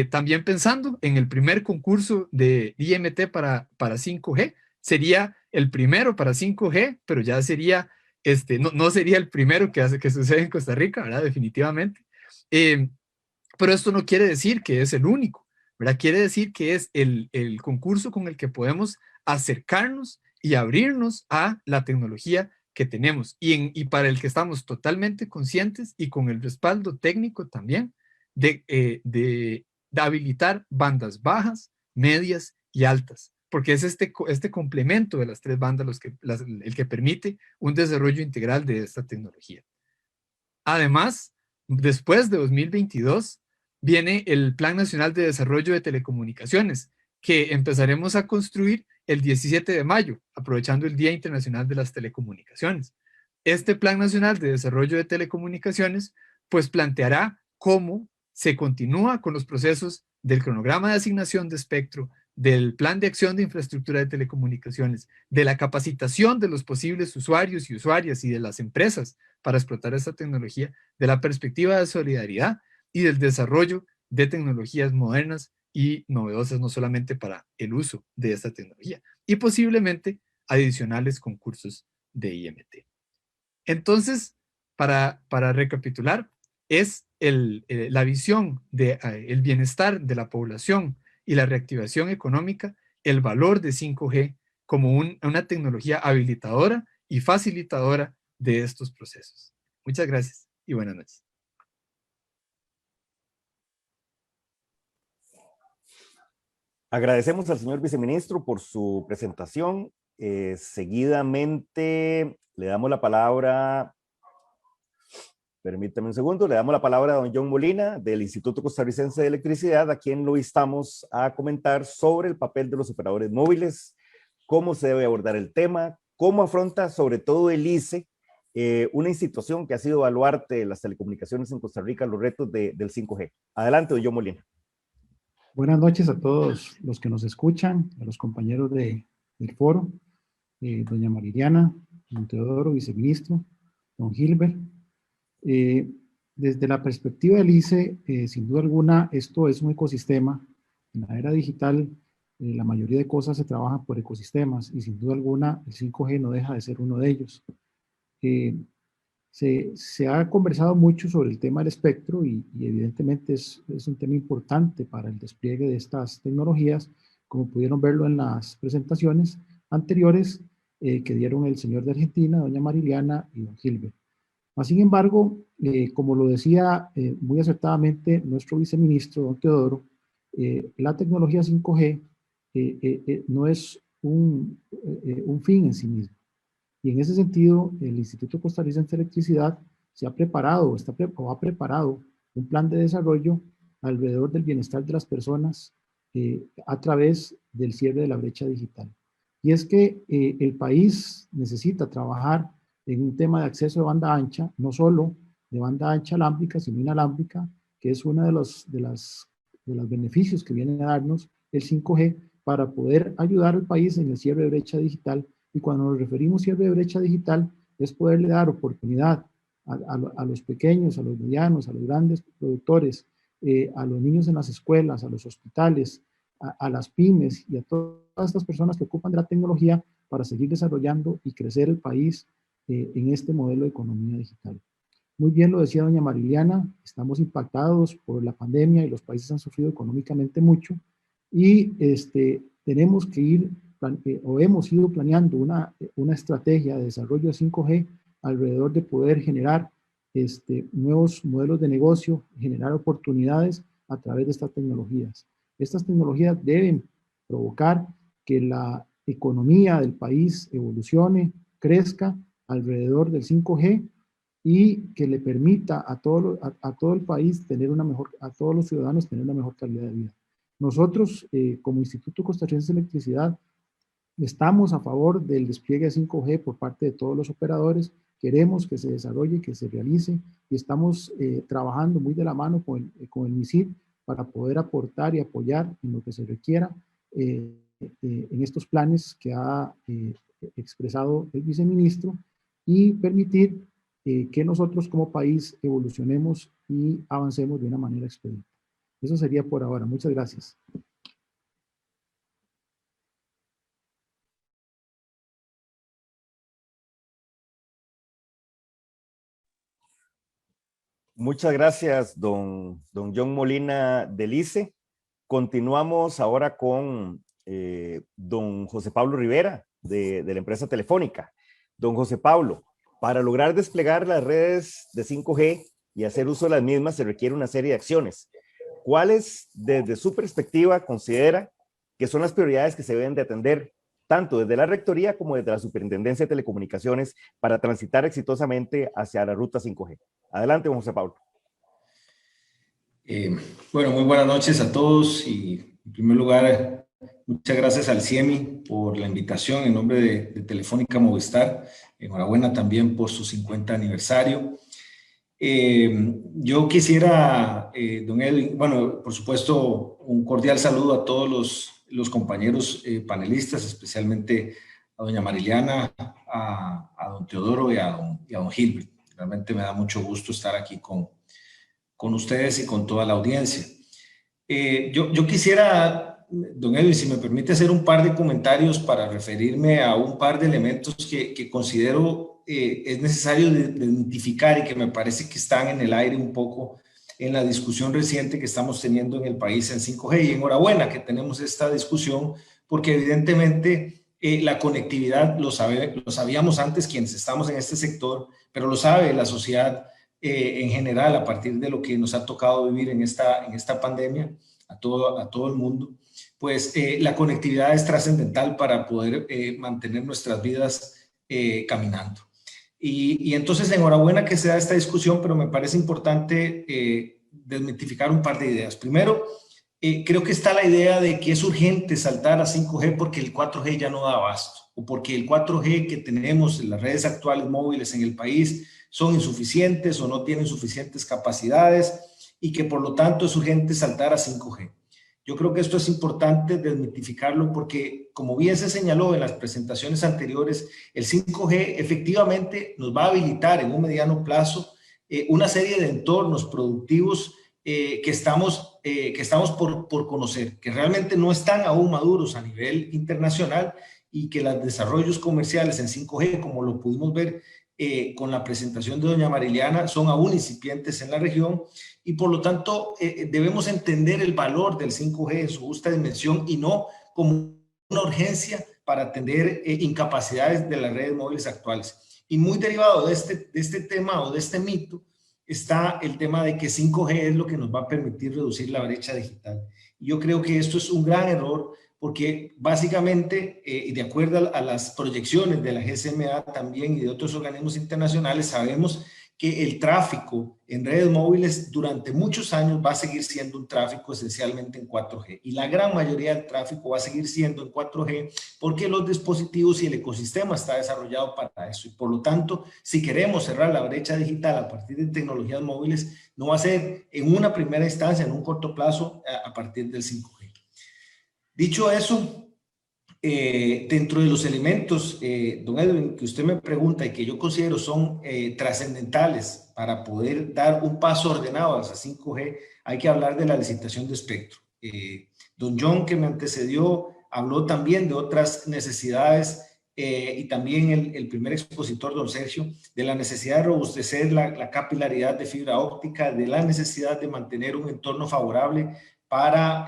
también pensando en el primer concurso de IMT para 5G. Sería el primero para 5G, pero ya sería, no sería el primero que sucede en Costa Rica, ¿verdad? Definitivamente. Pero esto no quiere decir que es el único, ¿verdad? Quiere decir que es el concurso con el que podemos acercarnos y abrirnos a la tecnología que tenemos y para el que estamos totalmente conscientes y con el respaldo técnico también de habilitar bandas bajas, medias y altas, porque es este complemento de las tres bandas el que permite un desarrollo integral de esta tecnología. Además, después de 2022, viene el Plan Nacional de Desarrollo de Telecomunicaciones, que empezaremos a construir el 17 de mayo, aprovechando el Día Internacional de las Telecomunicaciones. Este Plan Nacional de Desarrollo de Telecomunicaciones, pues planteará cómo se continúa con los procesos del cronograma de asignación de espectro, del plan de acción de infraestructura de telecomunicaciones, de la capacitación de los posibles usuarios y usuarias y de las empresas para explotar esta tecnología, de la perspectiva de solidaridad y del desarrollo de tecnologías modernas y novedosas, no solamente para el uso de esta tecnología, y posiblemente adicionales concursos de IMT. Entonces, para recapitular, es la visión del bienestar de la población y la reactivación económica, el valor de 5G como una tecnología habilitadora y facilitadora de estos procesos. Muchas gracias y buenas noches. Agradecemos al señor viceministro por su presentación. Seguidamente le damos la palabra Permítame un segundo, le damos la palabra a don John Molina del Instituto Costarricense de Electricidad, a quien lo instamos a comentar sobre el papel de los operadores móviles, cómo se debe abordar el tema, cómo afronta sobre todo el ICE, una institución que ha sido baluarte de las telecomunicaciones en Costa Rica, los retos del 5G. Adelante, don John Molina. Buenas noches a todos los que nos escuchan, a los compañeros del foro, doña Mariliana, don Teodoro, viceministro, don Gilbert. Desde la perspectiva del ICE, sin duda alguna, esto es un ecosistema. En la era digital, la mayoría de cosas se trabajan por ecosistemas y sin duda alguna el 5G no deja de ser uno de ellos. Se ha conversado mucho sobre el tema del espectro y evidentemente es un tema importante para el despliegue de estas tecnologías, como pudieron verlo en las presentaciones anteriores que dieron el señor de Argentina, doña Mariliana y don Gilbert. Sin embargo, como lo decía muy acertadamente nuestro viceministro, don Teodoro, la tecnología 5G no es un fin en sí mismo. Y en ese sentido, el Instituto Costarricense de Electricidad se ha preparado, o ha preparado un plan de desarrollo alrededor del bienestar de las personas a través del cierre de la brecha digital. Y es que el país necesita trabajar en un tema de acceso de banda ancha, no solo de banda ancha alámbrica, sino inalámbrica, que es uno de los beneficios que viene a darnos el 5G para poder ayudar al país en el cierre de brecha digital. Y cuando nos referimos a cierre de brecha digital, es poderle dar oportunidad a los pequeños, a los medianos, a los grandes productores, a los niños en las escuelas, a los hospitales, a las pymes y a todas estas personas que ocupan de la tecnología para seguir desarrollando y crecer el país en este modelo de economía digital. Muy bien lo decía doña Mariliana, estamos impactados por la pandemia y los países han sufrido económicamente mucho y tenemos que ir, o hemos ido planeando una estrategia de desarrollo de 5G alrededor de poder generar nuevos modelos de negocio, generar oportunidades a través de estas tecnologías. Estas tecnologías deben provocar que la economía del país evolucione, crezca alrededor del 5G y que le permita a todo el país tener a todos los ciudadanos tener una mejor calidad de vida. Nosotros, como Instituto Costarricense de Electricidad, estamos a favor del despliegue de 5G por parte de todos los operadores. Queremos que se desarrolle, que se realice y estamos trabajando muy de la mano con el MISID para poder aportar y apoyar en lo que se requiera en estos planes que ha expresado el viceministro y permitir que nosotros como país evolucionemos y avancemos de una manera expedita. Eso sería por ahora. Muchas gracias. Muchas gracias, don John Molina del ICE. Continuamos ahora con don José Pablo Rivera de la empresa Telefónica. Don José Pablo, para lograr desplegar las redes de 5G y hacer uso de las mismas se requiere una serie de acciones. ¿Cuáles, desde su perspectiva, considera que son las prioridades que se deben de atender, tanto desde la Rectoría como desde la Superintendencia de Telecomunicaciones, para transitar exitosamente hacia la ruta 5G? Adelante, José Pablo. Bueno, muy buenas noches a todos y en primer lugar, muchas gracias al CIEMI por la invitación en nombre de Telefónica Movistar. Enhorabuena también por su 50 aniversario. Yo quisiera, don Edwin, bueno, por supuesto, un cordial saludo a todos los compañeros panelistas, especialmente a doña Mariliana, a don Teodoro y a don Gilbert. Realmente me da mucho gusto estar aquí con ustedes y con toda la audiencia. Yo quisiera, don Edwin, si me permite hacer un par de comentarios para referirme a un par de elementos que considero es necesario de identificar y que me parece que están en el aire un poco en la discusión reciente que estamos teniendo en el país en 5G. Y enhorabuena que tenemos esta discusión porque evidentemente la conectividad lo sabíamos antes quienes estamos en este sector, pero lo sabe la sociedad en general a partir de lo que nos ha tocado vivir en esta pandemia a todo el mundo. Pues la conectividad es trascendental para poder mantener nuestras vidas caminando. Y entonces, enhorabuena que se da esta discusión, pero me parece importante desmitificar un par de ideas. Primero, creo que está la idea de que es urgente saltar a 5G porque el 4G ya no da abasto, o porque el 4G que tenemos en las redes actuales móviles en el país son insuficientes o no tienen suficientes capacidades y que por lo tanto es urgente saltar a 5G. Yo creo que esto es importante desmitificarlo porque, como bien se señaló en las presentaciones anteriores, el 5G efectivamente nos va a habilitar en un mediano plazo una serie de entornos productivos que estamos por conocer, que realmente no están aún maduros a nivel internacional y que los desarrollos comerciales en 5G, como lo pudimos ver con la presentación de doña Mariliana, son aún incipientes en la región y por lo tanto debemos entender el valor del 5G en su justa dimensión y no como una urgencia para atender incapacidades de las redes móviles actuales. Y muy derivado de este tema o de este mito está el tema de que 5G es lo que nos va a permitir reducir la brecha digital. Y yo creo que esto es un gran error porque básicamente, y de acuerdo a las proyecciones de la GSMA también y de otros organismos internacionales, sabemos que el tráfico en redes móviles durante muchos años va a seguir siendo un tráfico esencialmente en 4G. Y la gran mayoría del tráfico va a seguir siendo en 4G porque los dispositivos y el ecosistema está desarrollado para eso. Y por lo tanto, si queremos cerrar la brecha digital a partir de tecnologías móviles, no va a ser en una primera instancia, en un corto plazo, a partir del 5G. Dicho eso, dentro de los elementos, don Edwin, que usted me pregunta y que yo considero son trascendentales para poder dar un paso ordenado hacia 5G, hay que hablar de la licitación de espectro. Don John, que me antecedió, habló también de otras necesidades y también el primer expositor, don Sergio, de la necesidad de robustecer la capilaridad de fibra óptica, de la necesidad de mantener un entorno favorable para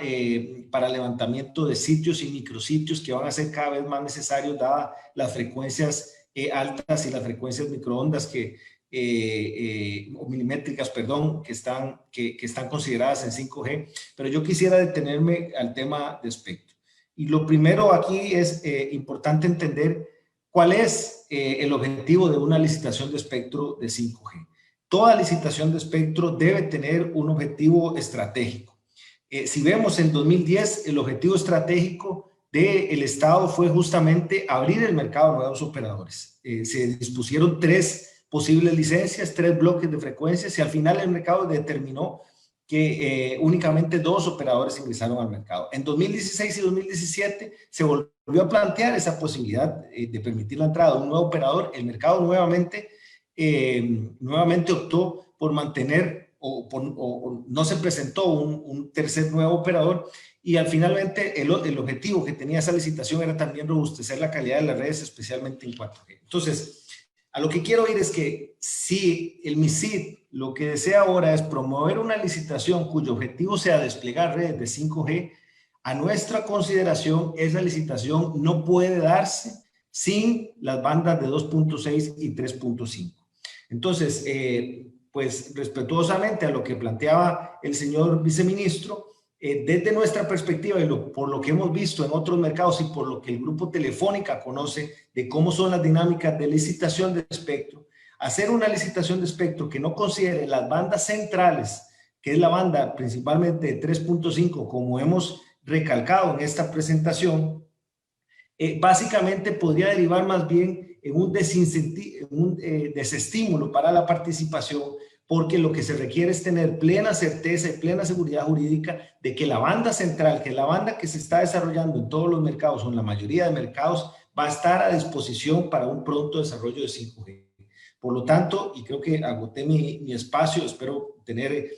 levantamiento de sitios y micrositios que van a ser cada vez más necesarios dadas las frecuencias altas y las frecuencias microondas o milimétricas, perdón, que están consideradas en 5G. Pero yo quisiera detenerme al tema de espectro. Y lo primero aquí es importante entender cuál es el objetivo de una licitación de espectro de 5G. Toda licitación de espectro debe tener un objetivo estratégico. Si vemos en 2010, el objetivo estratégico del Estado fue justamente abrir el mercado a nuevos operadores. Se dispusieron 3 posibles licencias, 3 bloques de frecuencias y al final el mercado determinó que únicamente 2 operadores ingresaron al mercado. En 2016 y 2017 se volvió a plantear esa posibilidad de permitir la entrada de un nuevo operador. El mercado nuevamente optó por mantener o no se presentó un tercer nuevo operador y al finalmente el objetivo que tenía esa licitación era también robustecer la calidad de las redes, especialmente en 4G. Entonces, a lo que quiero ir es que si el MISID lo que desea ahora es promover una licitación cuyo objetivo sea desplegar redes de 5G, a nuestra consideración esa licitación no puede darse sin las bandas de 2.6 y 3.5. Entonces, pues respetuosamente a lo que planteaba el señor viceministro, desde nuestra perspectiva y por lo que hemos visto en otros mercados y por lo que el Grupo Telefónica conoce de cómo son las dinámicas de licitación de espectro, hacer una licitación de espectro que no considere las bandas centrales, que es la banda principalmente de 3.5, como hemos recalcado en esta presentación, básicamente podría derivar más bien en un desestímulo para la participación, porque lo que se requiere es tener plena certeza y plena seguridad jurídica de que la banda central, que es la banda que se está desarrollando en todos los mercados o en la mayoría de mercados, va a estar a disposición para un pronto desarrollo de 5G. Por lo tanto, y creo que agoté mi espacio, espero tener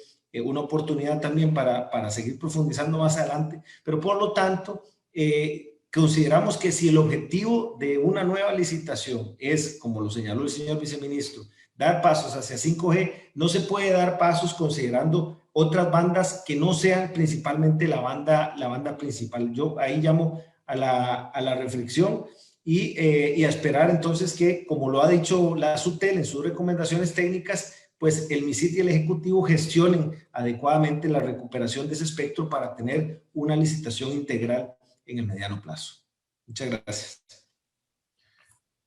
una oportunidad también para seguir profundizando más adelante, pero por lo tanto, consideramos que si el objetivo de una nueva licitación es, como lo señaló el señor viceministro, dar pasos hacia 5G, no se puede dar pasos considerando otras bandas que no sean principalmente la banda principal. Yo ahí llamo a la reflexión y a esperar entonces que, como lo ha dicho la SUTEL en sus recomendaciones técnicas, pues el MISID y el Ejecutivo gestionen adecuadamente la recuperación de ese espectro para tener una licitación integral en el mediano plazo. Muchas gracias.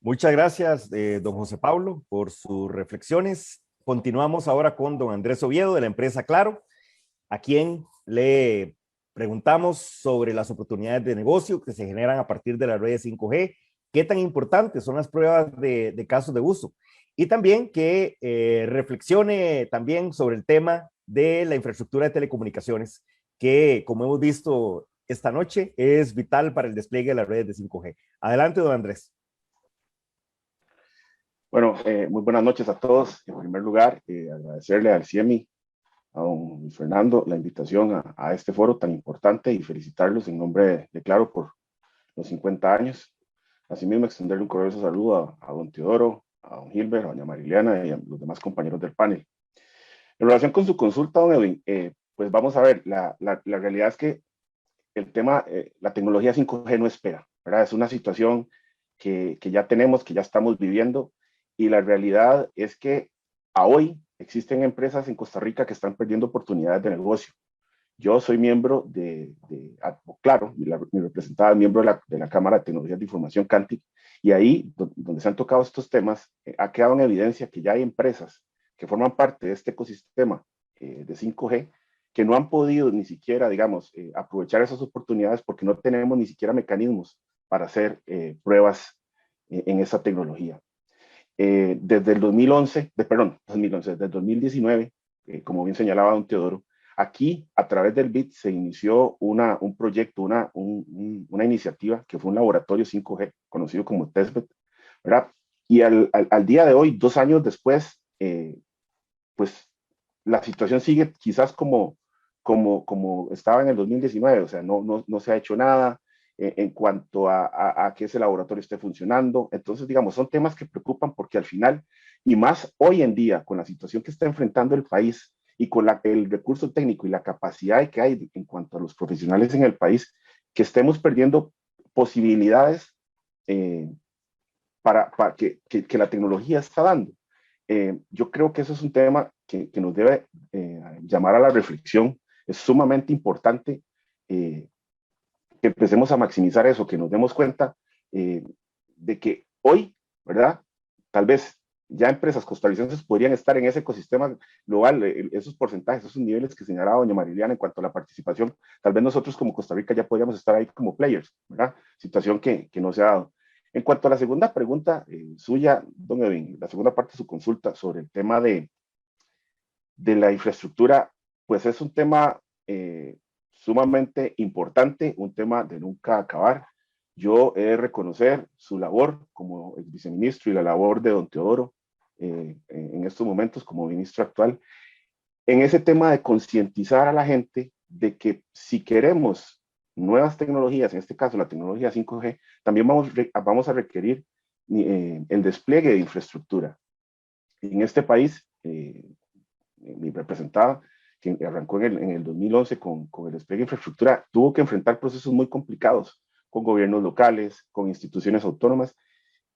Muchas gracias, don José Pablo, por sus reflexiones. Continuamos ahora con don Andrés Oviedo de la empresa Claro, a quien le preguntamos sobre las oportunidades de negocio que se generan a partir de las redes 5G, qué tan importantes son las pruebas de casos de uso, y también que reflexione también sobre el tema de la infraestructura de telecomunicaciones, que como hemos visto esta noche es vital para el despliegue de las redes de 5G. Adelante, don Andrés. Bueno, muy buenas noches a todos. En primer lugar, agradecerle al CIEMI, a don Luis Fernando, la invitación a este foro tan importante y felicitarlos en nombre de Claro por los 50 años. Asimismo, extenderle un cordial saludo a don Teodoro, a don Gilbert, a doña Mariliana y a los demás compañeros del panel. En relación con su consulta, don Edwin, pues vamos a ver, la realidad es que el tema, la tecnología 5G no espera, ¿verdad? Es una situación que ya tenemos, que ya estamos viviendo, y la realidad es que a hoy existen empresas en Costa Rica que están perdiendo oportunidades de negocio. Yo soy miembro Claro, mi representada es miembro de la Cámara de Tecnologías de Información CANTIC, y ahí donde se han tocado estos temas, ha quedado en evidencia que ya hay empresas que forman parte de este ecosistema de 5G que no han podido ni siquiera, digamos, aprovechar esas oportunidades porque no tenemos ni siquiera mecanismos para hacer pruebas en esa tecnología. Desde el 2011, desde el 2019, como bien señalaba don Teodoro, aquí a través del BID se inició un proyecto, una iniciativa que fue un laboratorio 5G, conocido como TestBed, ¿verdad? Y al día de hoy, 2 años después, pues la situación sigue quizás como estaba en el 2019, o sea, no se ha hecho nada en cuanto a que ese laboratorio esté funcionando. Entonces, digamos, son temas que preocupan porque al final, y más hoy en día, con la situación que está enfrentando el país y con el recurso técnico y la capacidad que hay en cuanto a los profesionales en el país, que estemos perdiendo posibilidades para que la tecnología está dando. Yo creo que eso es un tema que nos debe llamar a la reflexión. Es sumamente importante que empecemos a maximizar eso, que nos demos cuenta de que hoy, ¿verdad? Tal vez ya empresas costarricenses podrían estar en ese ecosistema global, esos porcentajes, esos niveles que señalaba doña Mariliana en cuanto a la participación. Tal vez nosotros como Costa Rica ya podríamos estar ahí como players, ¿verdad? Situación que no se ha dado. En cuanto a la segunda pregunta suya, don Edwin, la segunda parte de su consulta sobre el tema de la infraestructura, pues es un tema sumamente importante, un tema de nunca acabar. Yo he de reconocer su labor como ex viceministro y la labor de don Teodoro en estos momentos como ministro actual, en ese tema de concientizar a la gente de que si queremos nuevas tecnologías, en este caso la tecnología 5G, también vamos a requerir el despliegue de infraestructura. En este país, mi representada, que arrancó en el 2011 con el despliegue de infraestructura, tuvo que enfrentar procesos muy complicados con gobiernos locales, con instituciones autónomas,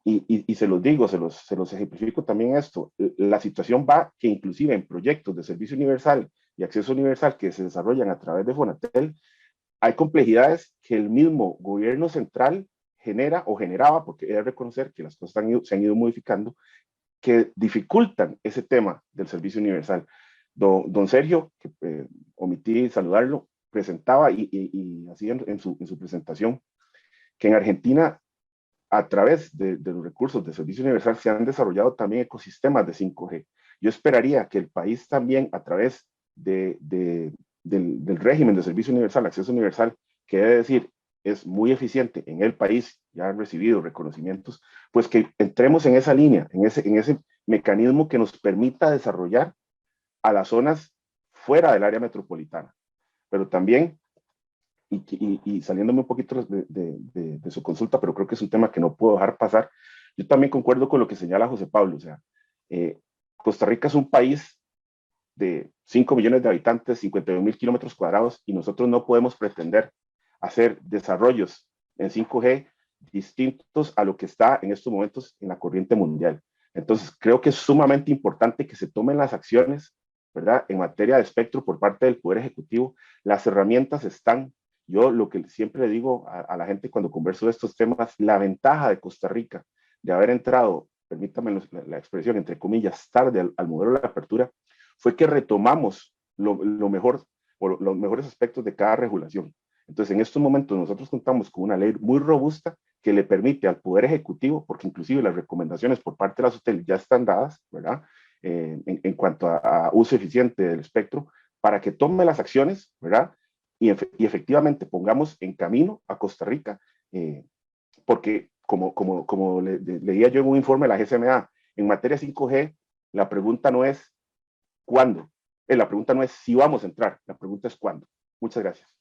y se los digo, se los ejemplifico también esto. La situación va que inclusive en proyectos de servicio universal y acceso universal que se desarrollan a través de Fonatel, hay complejidades que el mismo gobierno central genera o generaba, porque he de reconocer que las cosas se han ido modificando, que dificultan ese tema del servicio universal. Don Sergio, que omití saludarlo, presentaba y hacía en su presentación que en Argentina, a través de los recursos de servicio universal, se han desarrollado también ecosistemas de 5G. Yo esperaría que el país también, a través del régimen de servicio universal, acceso universal, que debe decir es muy eficiente en el país, ya han recibido reconocimientos, pues que entremos en esa línea, en ese mecanismo que nos permita desarrollar a las zonas fuera del área metropolitana. Pero también, y saliéndome un poquito de su consulta, pero creo que es un tema que no puedo dejar pasar, yo también concuerdo con lo que señala José Pablo. O sea, Costa Rica es un país de 5 millones de habitantes, 51,000 kilómetros cuadrados, y nosotros no podemos pretender hacer desarrollos en 5G distintos a lo que está en estos momentos en la corriente mundial. Entonces, creo que es sumamente importante que se tomen las acciones, ¿verdad?, en materia de espectro por parte del Poder Ejecutivo. Las herramientas están. Yo lo que siempre le digo a la gente cuando converso de estos temas, la ventaja de Costa Rica de haber entrado, permítame la expresión, entre comillas, tarde al modelo de la apertura, fue que retomamos lo mejor, o los mejores aspectos de cada regulación. Entonces, en estos momentos nosotros contamos con una ley muy robusta que le permite al Poder Ejecutivo, porque inclusive las recomendaciones por parte de la SUTEL ya están dadas, ¿verdad? En cuanto a uso eficiente del espectro, para que tome las acciones, ¿verdad? Y efectivamente pongamos en camino a Costa Rica, porque como leía yo en un informe de la GSMA, en materia 5G, la pregunta no es cuándo, la pregunta no es si vamos a entrar, la pregunta es cuándo. Muchas gracias.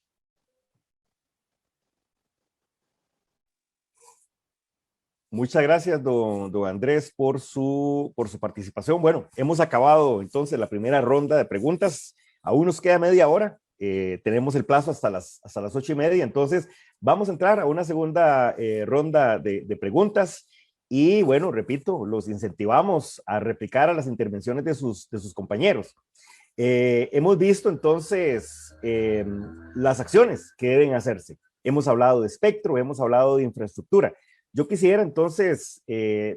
Muchas gracias, don Andrés, por su participación. Bueno, hemos acabado entonces la primera ronda de preguntas. Aún nos queda media hora. Tenemos el plazo hasta las 8:30. Entonces, vamos a entrar a una segunda ronda de preguntas. Y bueno, repito, los incentivamos a replicar a las intervenciones de sus compañeros. Hemos visto entonces las acciones que deben hacerse. Hemos hablado de espectro, hemos hablado de infraestructura. Yo quisiera entonces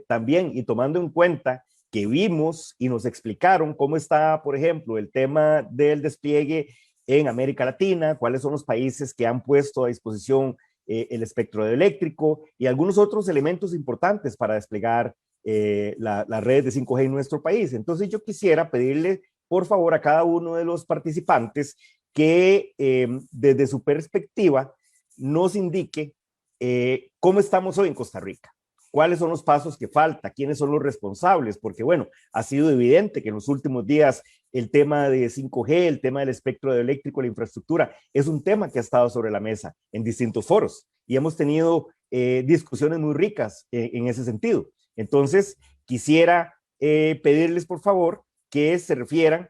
también, y tomando en cuenta que vimos y nos explicaron cómo está, por ejemplo, el tema del despliegue en América Latina, cuáles son los países que han puesto a disposición el espectro eléctrico y algunos otros elementos importantes para desplegar la red de 5G en nuestro país. Entonces yo quisiera pedirle, por favor, a cada uno de los participantes que desde su perspectiva nos indique ¿cómo estamos hoy en Costa Rica? ¿Cuáles son los pasos que falta? ¿Quiénes son los responsables? Porque, bueno, ha sido evidente que en los últimos días el tema de 5G, el tema del espectro eléctrico, la infraestructura, es un tema que ha estado sobre la mesa en distintos foros y hemos tenido discusiones muy ricas en ese sentido. Entonces, quisiera pedirles, por favor, que se refieran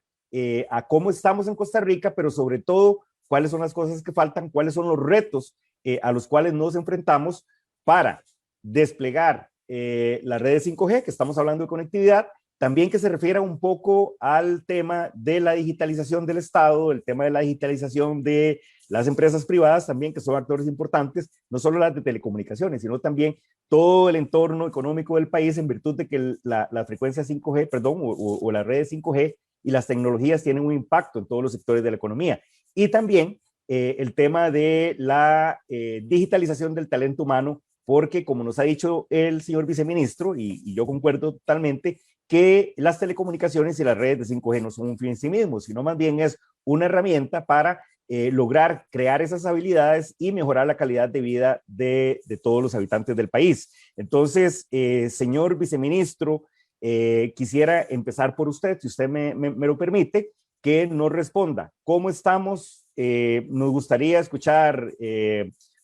a cómo estamos en Costa Rica, pero sobre todo, cuáles son las cosas que faltan, cuáles son los retos a los cuales nos enfrentamos para desplegar la red de 5G, que estamos hablando de conectividad, también que se refiera un poco al tema de la digitalización del Estado, el tema de la digitalización de las empresas privadas también, que son actores importantes, no solo las de telecomunicaciones, sino también todo el entorno económico del país en virtud de que la frecuencia 5G, perdón, o la red de 5G y las tecnologías tienen un impacto en todos los sectores de la economía. Y también el tema de la digitalización del talento humano, porque como nos ha dicho el señor viceministro, y yo concuerdo totalmente, que las telecomunicaciones y las redes de 5G no son un fin en sí mismos, sino más bien es una herramienta para lograr crear esas habilidades y mejorar la calidad de vida de todos los habitantes del país. Entonces, señor viceministro, quisiera empezar por usted, si usted me lo permite, que nos responda cómo estamos. Nos gustaría escuchar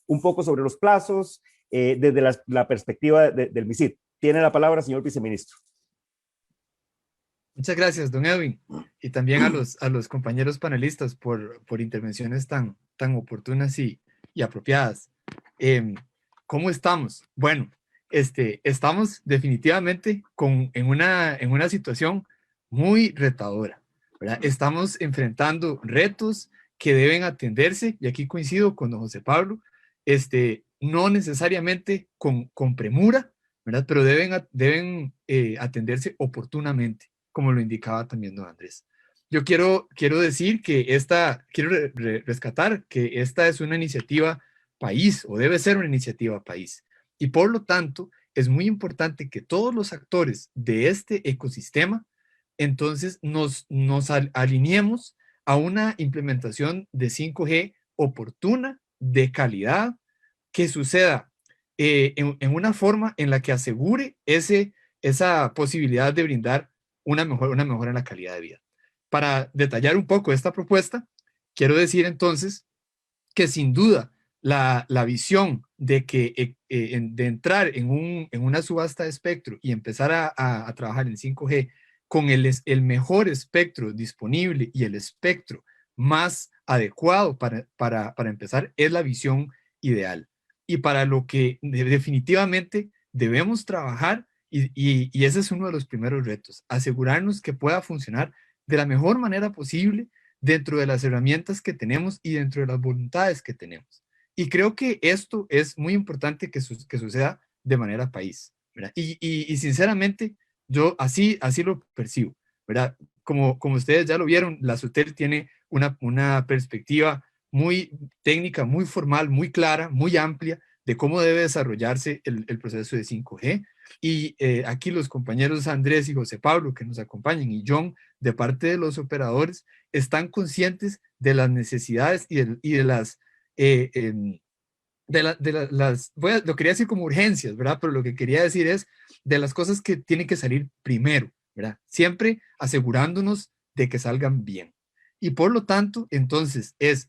un poco sobre los plazos desde la perspectiva del MISID. Tiene la palabra, señor viceministro. Muchas gracias, don Edwin, y también a los compañeros panelistas por intervenciones tan oportunas y apropiadas. ¿Cómo estamos? Bueno, estamos definitivamente en una situación muy retadora, ¿verdad? Estamos enfrentando retos que deben atenderse, y aquí coincido con don José Pablo, no necesariamente con premura, ¿verdad? Pero deben atenderse oportunamente, como lo indicaba también don Andrés. Yo quiero decir que quiero rescatar que esta es una iniciativa país, o debe ser una iniciativa país, y por lo tanto es muy importante que todos los actores de este ecosistema entonces nos alineemos a una implementación de 5G oportuna, de calidad, que suceda en una forma en la que asegure esa posibilidad de brindar una mejora en la calidad de vida. Para detallar un poco esta propuesta, quiero decir entonces que sin duda la visión de entrar en una subasta de espectro y empezar a trabajar en 5G con el mejor espectro disponible y el espectro más adecuado para empezar es la visión ideal. Y para lo que definitivamente debemos trabajar, y ese es uno de los primeros retos, asegurarnos que pueda funcionar de la mejor manera posible dentro de las herramientas que tenemos y dentro de las voluntades que tenemos. Y creo que esto es muy importante que suceda de manera país. ¿verdad? Y sinceramente, yo así lo percibo, ¿verdad? Como ustedes ya lo vieron, la SUTEL tiene una perspectiva muy técnica, muy formal, muy clara, muy amplia de cómo debe desarrollarse el proceso de 5G. Y aquí los compañeros Andrés y José Pablo que nos acompañan y John, de parte de los operadores, están conscientes de las necesidades y de las... lo quería decir como urgencias, ¿verdad? Pero lo que quería decir es de las cosas que tienen que salir primero, ¿verdad? Siempre asegurándonos de que salgan bien. Y por lo tanto, entonces, es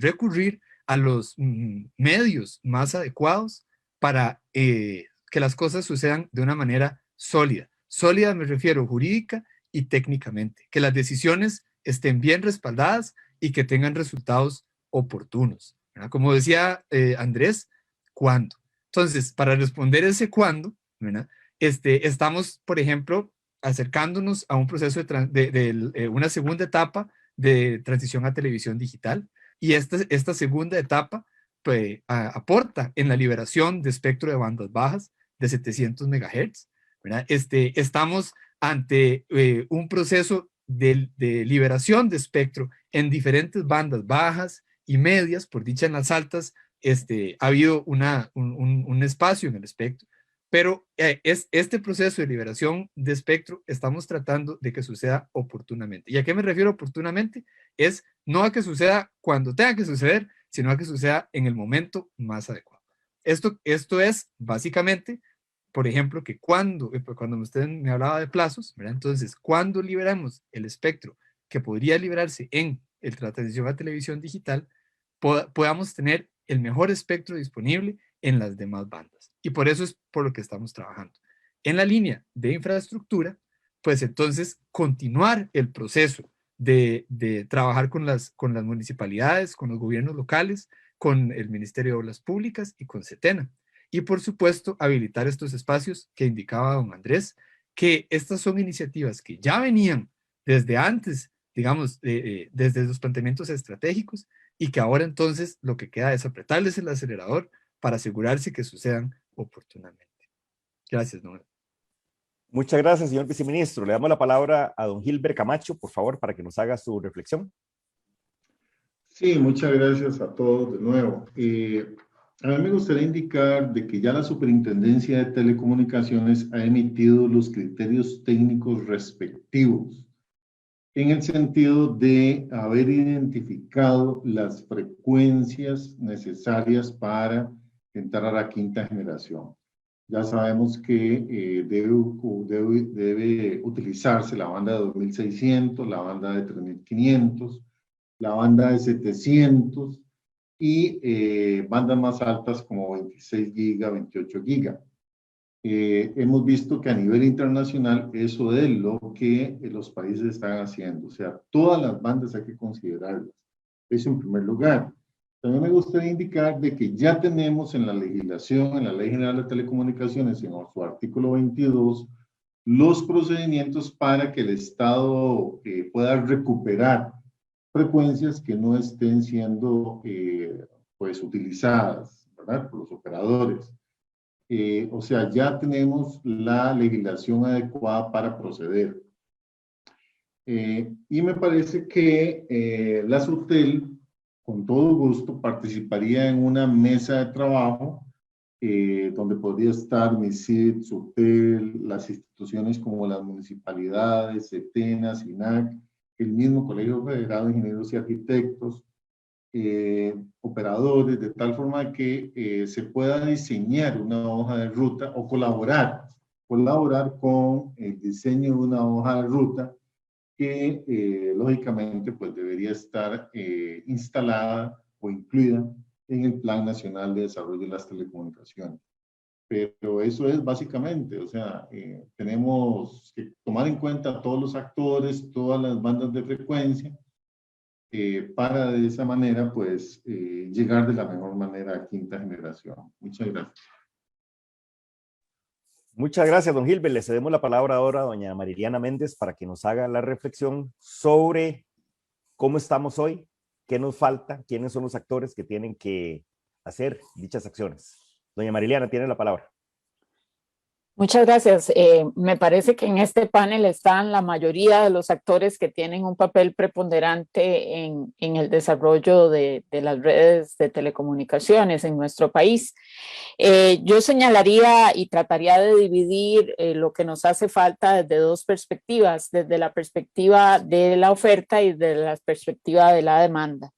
recurrir a los medios más adecuados para que las cosas sucedan de una manera sólida. Sólida me refiero jurídica y técnicamente. Que las decisiones estén bien respaldadas y que tengan resultados oportunos, ¿verdad? Como decía Andrés, ¿cuándo? Entonces, para responder ese cuándo, ¿verdad? Estamos, por ejemplo, acercándonos a un proceso de una segunda etapa de transición a televisión digital, y esta segunda etapa pues, aporta en la liberación de espectro de bandas bajas de 700 MHz, ¿verdad? Estamos ante un proceso de liberación de espectro en diferentes bandas bajas y medias, por dicha en las altas, ha habido un espacio en el espectro, pero este proceso de liberación de espectro estamos tratando de que suceda oportunamente. ¿Y a qué me refiero oportunamente? Es no a que suceda cuando tenga que suceder, sino a que suceda en el momento más adecuado. Esto es básicamente, por ejemplo, que cuando usted me hablaba de plazos, ¿verdad? Entonces, cuando liberamos el espectro que podría liberarse en la transición a televisión digital, podamos tener el mejor espectro disponible en las demás bandas. Y por eso es por lo que estamos trabajando. En la línea de infraestructura, pues entonces continuar el proceso de trabajar con las municipalidades, con los gobiernos locales, con el Ministerio de Obras Públicas y con CETENA. Y por supuesto, habilitar estos espacios que indicaba don Andrés, que estas son iniciativas que ya venían desde antes, digamos, desde los planteamientos estratégicos, y que ahora entonces lo que queda es apretarles el acelerador para asegurarse que sucedan oportunamente. Gracias, don. Muchas gracias, señor viceministro. Le damos la palabra a don Gilbert Camacho, por favor, para que nos haga su reflexión. Sí, muchas gracias a todos de nuevo. A mí me gustaría indicar de que ya la Superintendencia de Telecomunicaciones ha emitido los criterios técnicos respectivos en el sentido de haber identificado las frecuencias necesarias para entrar a la quinta generación. Ya sabemos que debe utilizarse la banda de 2600, la banda de 3500, la banda de 700 y bandas más altas como 26 giga, 28 giga. Hemos visto que a nivel internacional eso es lo que los países están haciendo, o sea, todas las bandas hay que considerarlas. Eso en primer lugar. También me gustaría indicar de que ya tenemos en la legislación, en la Ley General de Telecomunicaciones, en su artículo 22, los procedimientos para que el Estado pueda recuperar frecuencias que no estén siendo pues utilizadas, ¿verdad?, por los operadores. O sea, ya tenemos la legislación adecuada para proceder. Y me parece que la SUTEL, con todo gusto, participaría en una mesa de trabajo donde podría estar MISID, SUTEL, las instituciones como las municipalidades, CETENA, SINAC, el mismo Colegio Federal de Ingenieros y Arquitectos, operadores, de tal forma que se pueda diseñar una hoja de ruta o colaborar con el diseño de una hoja de ruta que lógicamente pues debería estar instalada o incluida en el Plan Nacional de Desarrollo de las Telecomunicaciones. Pero eso es básicamente, o sea, tenemos que tomar en cuenta a todos los actores, todas las bandas de frecuencia, para de esa manera, pues, llegar de la mejor manera a quinta generación. Muchas gracias. Muchas gracias, don Gilbert. Le cedemos la palabra ahora a doña Mariliana Méndez para que nos haga la reflexión sobre cómo estamos hoy, qué nos falta, quiénes son los actores que tienen que hacer dichas acciones. Doña Mariliana, tiene la palabra. Muchas gracias. Me parece que en este panel están la mayoría de los actores que tienen un papel preponderante en el desarrollo de las redes de telecomunicaciones en nuestro país. Yo señalaría y trataría de dividir lo que nos hace falta desde dos perspectivas, desde la perspectiva de la oferta y desde la perspectiva de la demanda.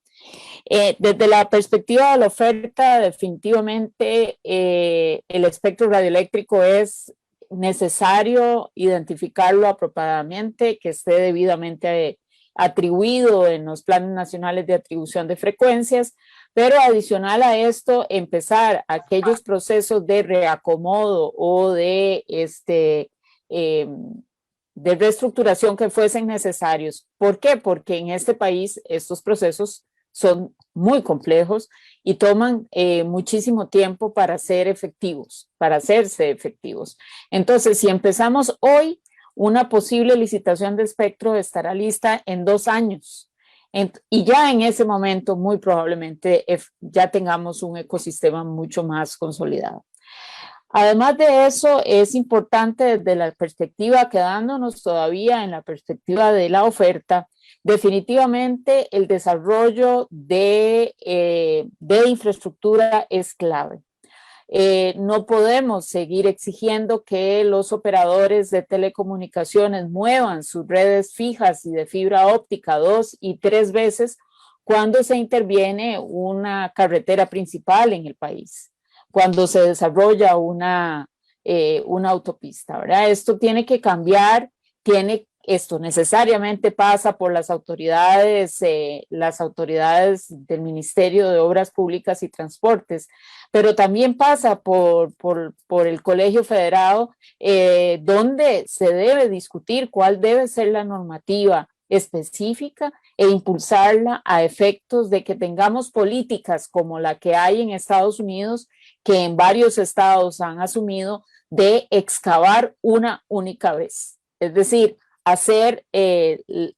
Desde la perspectiva de la oferta, definitivamente el espectro radioeléctrico es necesario identificarlo apropiadamente, que esté debidamente atribuido en los planes nacionales de atribución de frecuencias, pero adicional a esto, empezar aquellos procesos de reacomodo o de reestructuración que fuesen necesarios. ¿Por qué? Porque en este país estos procesos son muy complejos y toman muchísimo tiempo para ser efectivos, para hacerse efectivos. Entonces, si empezamos hoy, una posible licitación de espectro estará lista en 2 años. Y ya en ese momento, muy probablemente, ya tengamos un ecosistema mucho más consolidado. Además de eso, es importante desde la perspectiva, quedándonos todavía en la perspectiva de la oferta, definitivamente el desarrollo de infraestructura es clave. No podemos seguir exigiendo que los operadores de telecomunicaciones muevan sus redes fijas y de fibra óptica 2 y 3 veces cuando se interviene una carretera principal en el país, cuando se desarrolla una autopista, ¿verdad? Esto tiene que cambiar, esto necesariamente pasa por las autoridades del Ministerio de Obras Públicas y Transportes, pero también pasa por el Colegio Federado, donde se debe discutir cuál debe ser la normativa específica e impulsarla a efectos de que tengamos políticas como la que hay en Estados Unidos, que en varios estados han asumido, de excavar una única vez. Es decir, hacer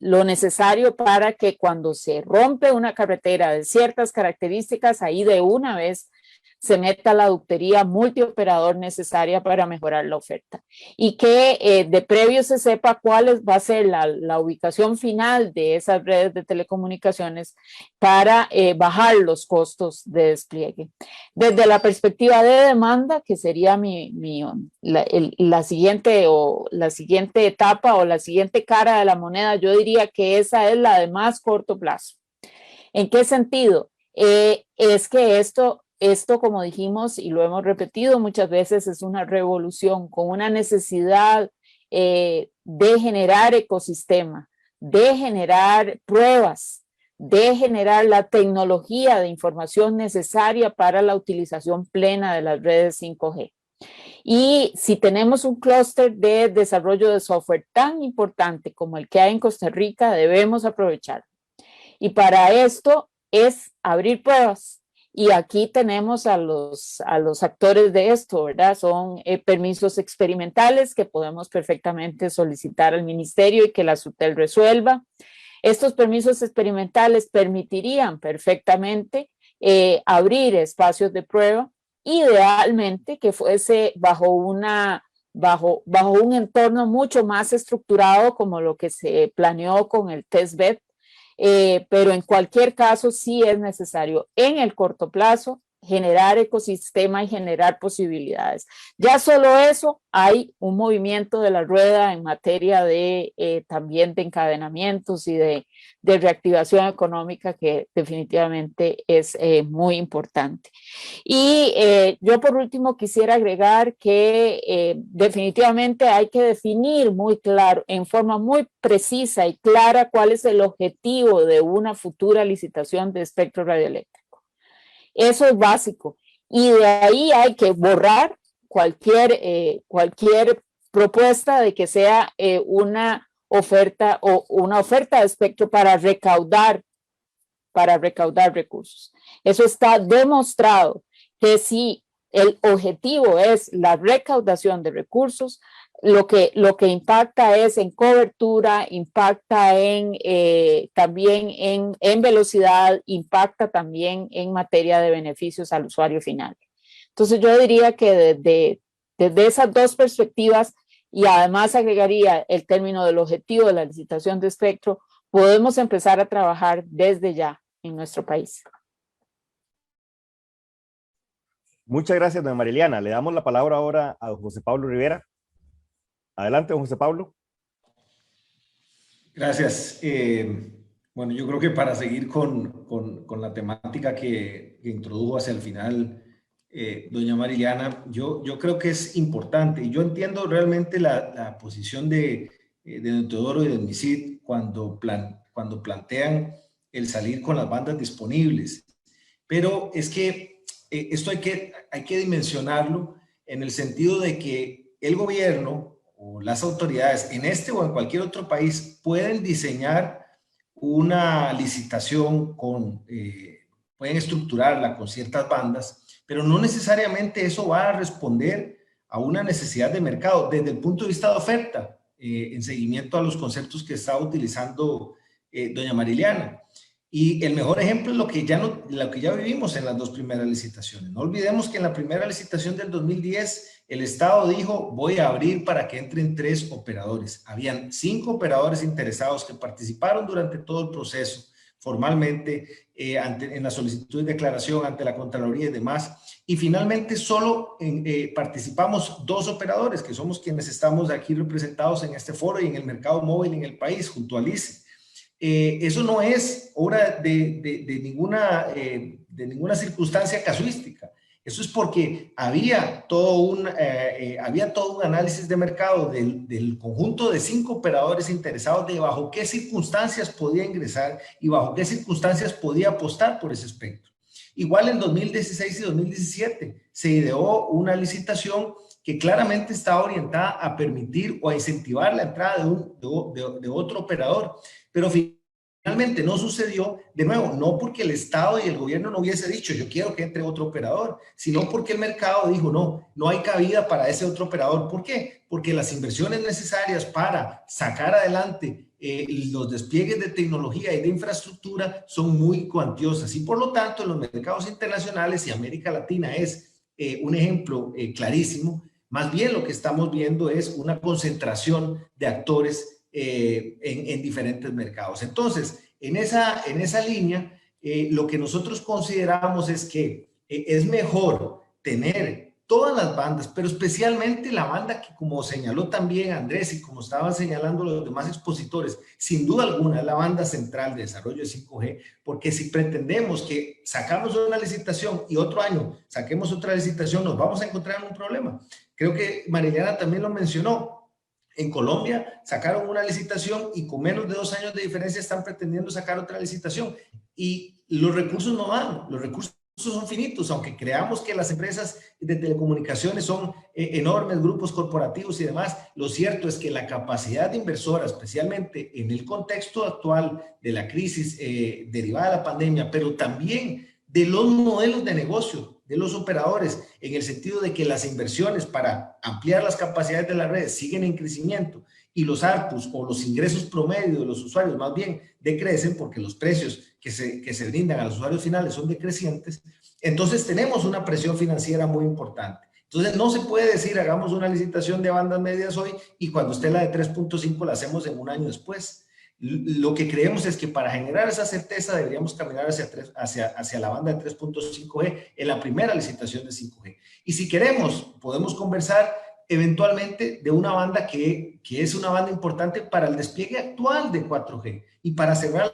lo necesario para que cuando se rompe una carretera de ciertas características, ahí de una vez se meta la ductería multioperador necesaria para mejorar la oferta. Y que de previo se sepa cuál va a ser la ubicación final de esas redes de telecomunicaciones para bajar los costos de despliegue. Desde la perspectiva de demanda, que sería la siguiente etapa o la siguiente cara de la moneda, yo diría que esa es la de más corto plazo. ¿En qué sentido? Es que esto, como dijimos y lo hemos repetido muchas veces, es una revolución con una necesidad de generar ecosistema, de generar pruebas, de generar la tecnología de información necesaria para la utilización plena de las redes 5G. Y si tenemos un clúster de desarrollo de software tan importante como el que hay en Costa Rica, debemos aprovecharlo. Y para esto es abrir pruebas. Y aquí tenemos a los actores de esto, ¿verdad? Son permisos experimentales que podemos perfectamente solicitar al ministerio y que la SUTEL resuelva. Estos permisos experimentales permitirían perfectamente abrir espacios de prueba, idealmente que fuese bajo un entorno mucho más estructurado como lo que se planeó con el testbed. Pero en cualquier caso sí es necesario en el corto plazo generar ecosistema y generar posibilidades. Ya solo eso, hay un movimiento de la rueda en materia de también de encadenamientos y de reactivación económica que definitivamente es muy importante. Y yo por último quisiera agregar que definitivamente hay que definir muy claro, en forma muy precisa y clara, cuál es el objetivo de una futura licitación de espectro radioeléctrico. Eso es básico. Y de ahí hay que borrar cualquier propuesta de que sea una oferta de espectro para recaudar recursos. Eso está demostrado que si el objetivo es la recaudación de recursos, lo que impacta es en cobertura, impacta también en velocidad, impacta también en materia de beneficios al usuario final. Entonces yo diría que Desde esas dos perspectivas, y además agregaría el término del objetivo de la licitación de espectro, podemos empezar a trabajar desde ya en nuestro país. Muchas gracias, doña Mariliana. Le damos la palabra ahora a don José Pablo Rivera. Adelante, don José Pablo. Gracias. Bueno, yo creo que para seguir con la temática que introdujo hacia el final doña Mariliana, yo creo que es importante, y yo entiendo realmente la posición de don Teodoro y del MISID cuando plantean el salir con las bandas disponibles, pero es que esto hay que dimensionarlo en el sentido de que el gobierno o las autoridades en este o en cualquier otro país pueden diseñar una licitación pueden estructurarla con ciertas bandas, pero no necesariamente eso va a responder a una necesidad de mercado desde el punto de vista de oferta, en seguimiento a los conceptos que está utilizando doña Mariliana. Y el mejor ejemplo es lo que ya vivimos en las dos primeras licitaciones. No olvidemos que en la primera licitación del 2010, el Estado dijo, voy a abrir para que entren 3 operadores. Habían 5 operadores interesados que participaron durante todo el proceso, formalmente, en la solicitud de declaración ante la Contraloría y demás. Y finalmente solo participamos 2 operadores, que somos quienes estamos aquí representados en este foro y en el mercado móvil en el país, junto al ICE. Eso no es obra de ninguna circunstancia casuística. Eso es porque había todo un análisis de mercado del conjunto de 5 operadores interesados de bajo qué circunstancias podía ingresar y bajo qué circunstancias podía apostar por ese espectro. Igual en 2016 y 2017 se ideó una licitación que claramente estaba orientada a permitir o a incentivar la entrada de otro operador, pero finalmente no sucedió, de nuevo, no porque el Estado y el gobierno no hubiese dicho yo quiero que entre otro operador, sino porque el mercado dijo no hay cabida para ese otro operador. ¿Por qué? Porque las inversiones necesarias para sacar adelante los despliegues de tecnología y de infraestructura son muy cuantiosas y por lo tanto en los mercados internacionales, y América Latina es un ejemplo clarísimo, más bien lo que estamos viendo es una concentración de actores en diferentes mercados. Entonces, en esa línea, lo que nosotros consideramos es que es mejor tener todas las bandas, pero especialmente la banda que, como señaló también Andrés y como estaban señalando los demás expositores, sin duda alguna es la banda central de desarrollo de 5G, porque si pretendemos que sacamos una licitación y otro año saquemos otra licitación, nos vamos a encontrar en un problema. Creo que Mariliana también lo mencionó. En Colombia sacaron una licitación y con menos de 2 años de diferencia están pretendiendo sacar otra licitación y los recursos no dan, los recursos son finitos, aunque creamos que las empresas de telecomunicaciones son enormes, grupos corporativos y demás, lo cierto es que la capacidad de inversora, especialmente en el contexto actual de la crisis derivada de la pandemia, pero también de los modelos de negocio de los operadores, en el sentido de que las inversiones para ampliar las capacidades de la red siguen en crecimiento y los ARPUs o los ingresos promedio de los usuarios más bien decrecen porque los precios que se brindan a los usuarios finales son decrecientes, entonces tenemos una presión financiera muy importante. Entonces no se puede decir hagamos una licitación de bandas medias hoy y cuando esté la de 3.5 la hacemos en un año después. Lo que creemos es que para generar esa certeza deberíamos caminar hacia la banda de 3.5G en la primera licitación de 5G. Y si queremos, podemos conversar eventualmente de una banda que es una banda importante para el despliegue actual de 4G y para cerrar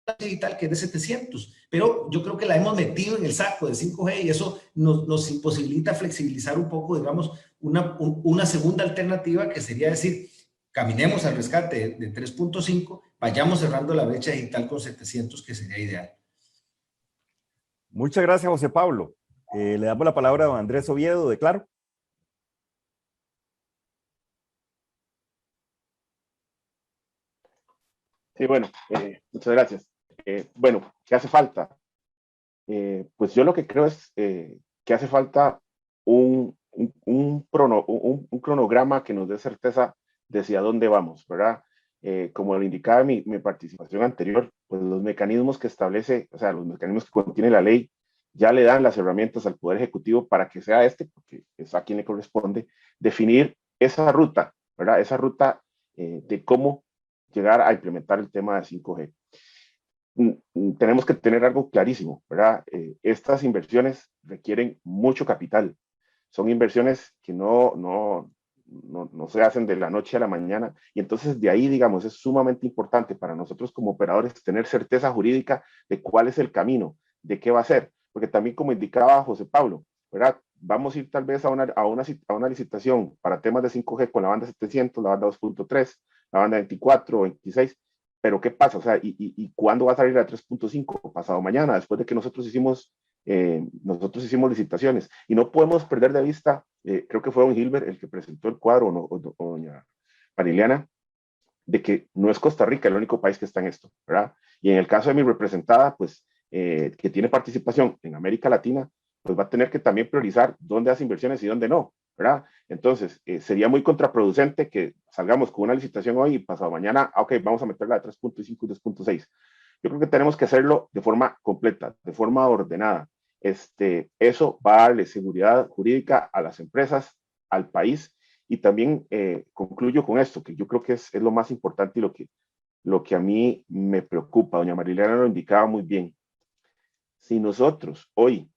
la digital que es de 700. Pero yo creo que la hemos metido en el saco de 5G y eso nos imposibilita flexibilizar un poco, digamos, una segunda alternativa que sería decir, caminemos al rescate de 3.5, vayamos cerrando la brecha digital con 700, que sería ideal. Muchas gracias, José Pablo. Le damos la palabra a don Andrés Oviedo de Claro. Sí, bueno, muchas gracias. Bueno, ¿qué hace falta? Pues yo lo que creo es que hace falta un cronograma que nos dé certeza de hacia dónde vamos, ¿verdad? Como lo indicaba mi participación anterior, pues los mecanismos que establece, o sea, los mecanismos que contiene la ley, ya le dan las herramientas al Poder Ejecutivo para que sea porque es a quien le corresponde, definir esa ruta, ¿verdad? Esa ruta de cómo llegar a implementar el tema de 5G. Tenemos que tener algo clarísimo, ¿verdad? Estas inversiones requieren mucho capital. Son inversiones que no se hacen de la noche a la mañana, y entonces de ahí, digamos, es sumamente importante para nosotros como operadores tener certeza jurídica de cuál es el camino, de qué va a ser, porque también, como indicaba José Pablo, ¿verdad? Vamos a ir tal vez a una licitación para temas de 5G con la banda 700, la banda 2.3, la banda 24 o 26, pero ¿qué pasa? O sea, ¿y cuándo va a salir la 3.5? Pasado mañana, después de que nosotros hicimos licitaciones, y no podemos perder de vista, creo que fue don Gilbert el que presentó el cuadro, o doña Mariliana, de que no es Costa Rica el único país que está en esto, ¿verdad? Y en el caso de mi representada, pues, que tiene participación en América Latina, pues va a tener que también priorizar dónde hace inversiones y dónde no, ¿verdad? Entonces, sería muy contraproducente que salgamos con una licitación hoy y pasado mañana, ok, vamos a meterla de 3.5 y 2.6. Yo creo que tenemos que hacerlo de forma completa, de forma ordenada. Eso va a darle seguridad jurídica a las empresas, al país, y también concluyo con esto, que yo creo que es lo más importante y lo que a mí me preocupa. Doña Marilena lo indicaba muy bien. Si nosotros hoy,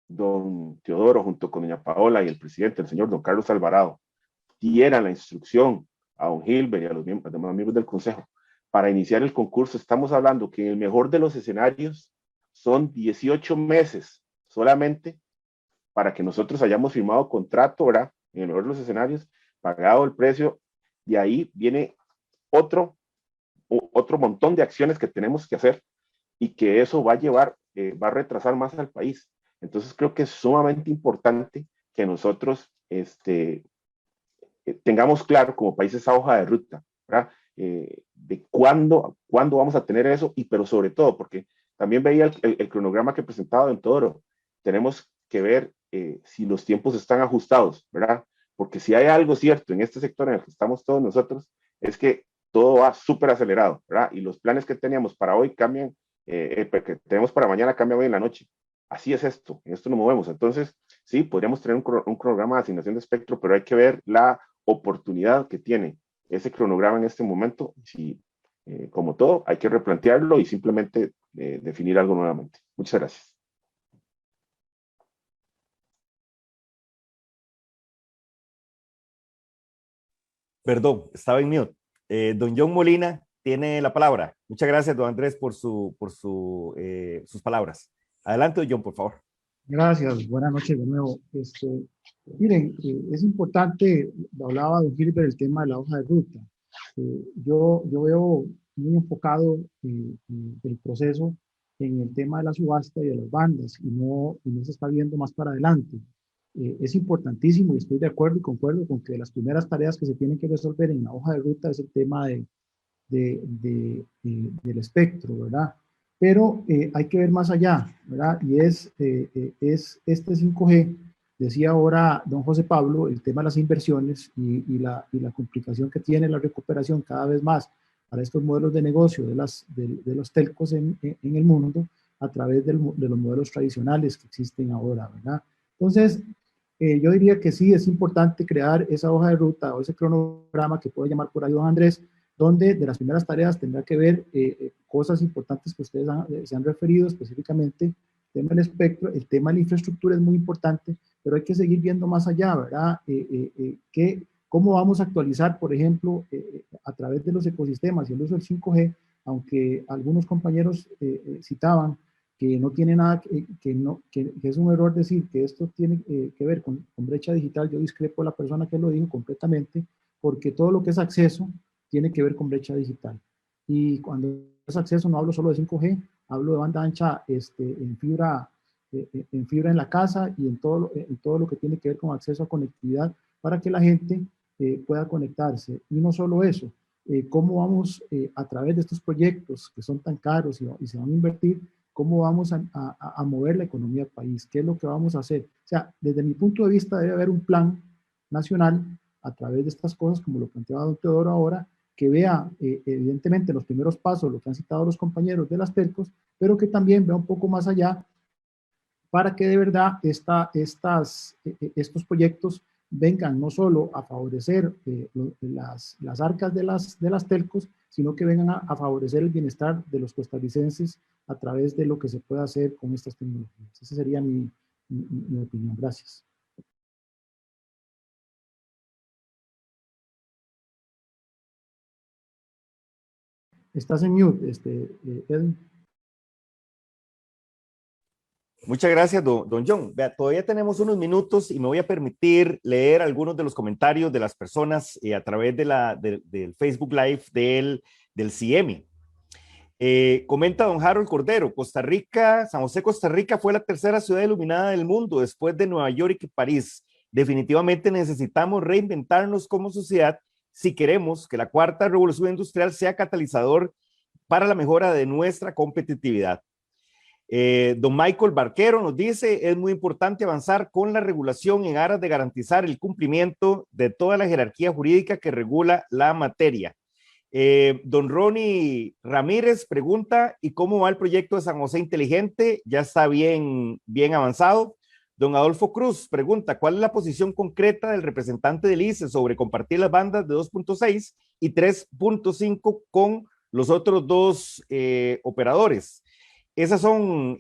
don Teodoro, junto con doña Paola y el presidente, el señor don Carlos Alvarado, dieran la instrucción a don Gilbert y a los demás miembros del Consejo para iniciar el concurso, estamos hablando que en el mejor de los escenarios son 18 meses solamente para que nosotros hayamos firmado contrato, ¿verdad? En el mejor de los escenarios, pagado el precio, y ahí viene otro montón de acciones que tenemos que hacer, y que eso va a retrasar más al país. Entonces creo que es sumamente importante que nosotros tengamos claro como país esa hoja de ruta, ¿verdad? De cuándo vamos a tener eso, pero sobre todo, porque también veía el cronograma que presentaba don Teodoro, tenemos que ver si los tiempos están ajustados, ¿verdad? Porque si hay algo cierto en este sector en el que estamos todos nosotros, es que todo va súper acelerado, ¿verdad? Y los planes que teníamos para hoy cambian, que tenemos para mañana cambian hoy en la noche. Así es esto, en esto nos movemos. Entonces, sí, podríamos tener un cronograma de asignación de espectro, pero hay que ver la oportunidad que tiene ese cronograma en este momento. Si, como todo, hay que replantearlo y simplemente definir algo nuevamente. Muchas gracias. Perdón, estaba en mute. Don John Molina tiene la palabra. Muchas gracias, don Andrés, por sus palabras. Adelante, don John, por favor. Gracias, buenas noches de nuevo. Miren, es importante, hablaba don Gilbert, el tema de la hoja de ruta. Yo veo muy enfocado el proceso en el tema de la subasta y de las bandas, y no se está viendo más para adelante. Es importantísimo, y estoy de acuerdo y concuerdo con que de las primeras tareas que se tienen que resolver en la hoja de ruta es el tema del espectro, ¿verdad? Pero hay que ver más allá, ¿verdad? Y es este 5G, decía ahora don José Pablo, el tema de las inversiones y la complicación que tiene la recuperación cada vez más para estos modelos de negocio de los telcos en el mundo a través de los modelos tradicionales que existen ahora, ¿verdad? Entonces, yo diría que sí, es importante crear esa hoja de ruta o ese cronograma que puede llamar por ahí don Andrés, donde de las primeras tareas tendrá que ver cosas importantes que ustedes se han referido específicamente, el tema del espectro, el tema de la infraestructura es muy importante, pero hay que seguir viendo más allá, ¿verdad? ¿Cómo vamos a actualizar, por ejemplo, a través de los ecosistemas y el uso del 5G, aunque algunos compañeros citaban que no tiene nada, que es un error decir que esto tiene que ver con brecha digital? Yo discrepo de la persona que lo dijo completamente, porque todo lo que es acceso tiene que ver con brecha digital. Y cuando es acceso no hablo solo de 5G, hablo de banda ancha en fibra en la casa y en todo lo que tiene que ver con acceso a conectividad para que la gente pueda conectarse. Y no solo eso, cómo vamos a través de estos proyectos que son tan caros y se van a invertir, cómo vamos a mover la economía del país, qué es lo que vamos a hacer. O sea, desde mi punto de vista debe haber un plan nacional a través de estas cosas, como lo planteaba don Teodoro ahora, que vea evidentemente los primeros pasos, lo que han citado los compañeros de las telcos, pero que también vea un poco más allá para que de verdad estos proyectos vengan no solo a favorecer las arcas de las telcos, sino que vengan a favorecer el bienestar de los costarricenses a través de lo que se puede hacer con estas tecnologías. Esa sería mi opinión. Gracias. Estás en mute, Edwin. Muchas gracias, don John. Vea, todavía tenemos unos minutos y me voy a permitir leer algunos de los comentarios de las personas a través del Facebook Live del CIEMI. Comenta don Harold Cordero, San José, Costa Rica fue la tercera ciudad iluminada del mundo después de Nueva York y París. Definitivamente necesitamos reinventarnos como sociedad si queremos que la cuarta revolución industrial sea catalizador para la mejora de nuestra competitividad. Don Michael Barquero nos dice, es muy importante avanzar con la regulación en aras de garantizar el cumplimiento de toda la jerarquía jurídica que regula la materia. Don Ronnie Ramírez pregunta, ¿y cómo va el proyecto de San José Inteligente? Ya está bien avanzado. Don Adolfo Cruz pregunta, ¿cuál es la posición concreta del representante del ICE sobre compartir las bandas de 2.6 y 3.5 con los otros dos operadores? Esos son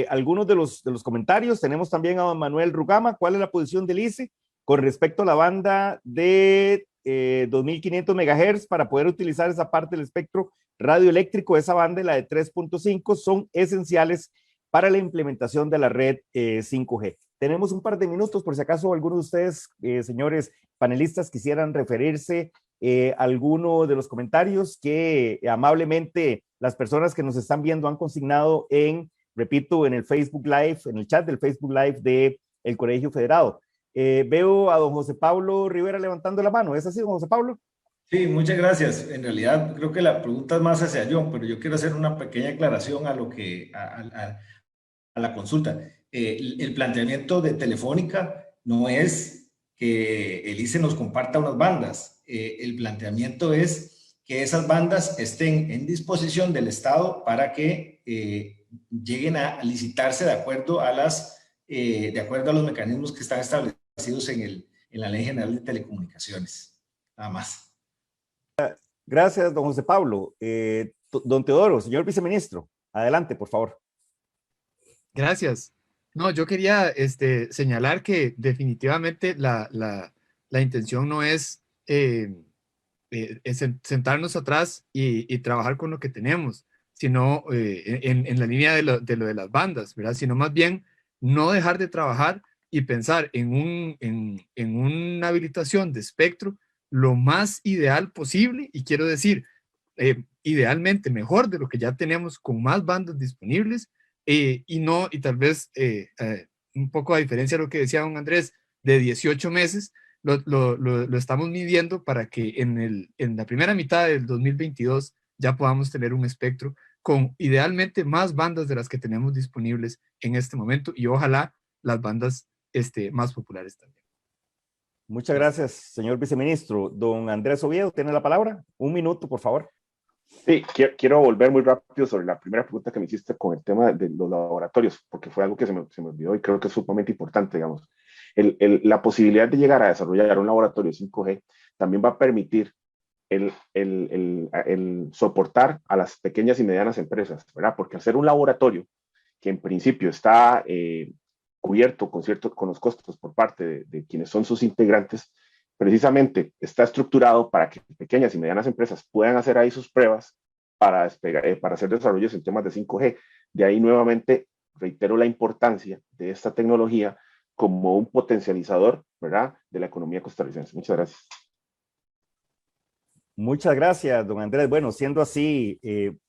algunos de los comentarios. Tenemos también a don Manuel Rugama. ¿Cuál es la posición del ICE con respecto a la banda de 2500 MHz para poder utilizar esa parte del espectro radioeléctrico? Esa banda y la de 3.5 son esenciales para la implementación de la red 5G. Tenemos un par de minutos por si acaso algunos de ustedes, señores panelistas, quisieran referirse a alguno de los comentarios que amablemente las personas que nos están viendo han consignado repito, en el Facebook Live, en el chat del Facebook Live del Colegio Federado. Veo a don José Pablo Rivera levantando la mano. ¿Es así, don José Pablo? Sí, muchas gracias. En realidad creo que la pregunta es más hacia John, pero yo quiero hacer una pequeña aclaración a la consulta. El planteamiento de Telefónica no es que el ICE nos comparta unas bandas. El planteamiento es que esas bandas estén en disposición del Estado para que lleguen a licitarse de acuerdo a los mecanismos que están establecidos en la Ley General de Telecomunicaciones. Nada más. Gracias, don José Pablo. Don Teodoro, señor viceministro, adelante, por favor. Gracias. No, yo quería señalar que definitivamente la intención no es sentarnos atrás y trabajar con lo que tenemos, sino en la línea de lo de las bandas, ¿verdad? Sino más bien no dejar de trabajar y pensar en una habilitación de espectro lo más ideal posible, y quiero decir, idealmente mejor de lo que ya tenemos con más bandas disponibles, y tal vez un poco a diferencia de lo que decía don Andrés, de 18 meses, lo estamos midiendo para que en la primera mitad del 2022 ya podamos tener un espectro con idealmente más bandas de las que tenemos disponibles en este momento, y ojalá las bandas más populares también. Muchas gracias, señor viceministro. Don Andrés Oviedo, tiene la palabra. Un minuto, por favor. Sí, quiero volver muy rápido sobre la primera pregunta que me hiciste con el tema de los laboratorios, porque fue algo que se me olvidó y creo que es sumamente importante, digamos. La posibilidad de llegar a desarrollar un laboratorio 5G también va a permitir el soportar a las pequeñas y medianas empresas, ¿verdad? Porque hacer un laboratorio que en principio está cubierto con los costos por parte de quienes son sus integrantes, precisamente está estructurado para que pequeñas y medianas empresas puedan hacer ahí sus pruebas para hacer desarrollos en temas de 5G. De ahí nuevamente reitero la importancia de esta tecnología como un potencializador, ¿verdad?, de la economía costarricense. Muchas gracias. Muchas gracias, don Andrés. Bueno, siendo así,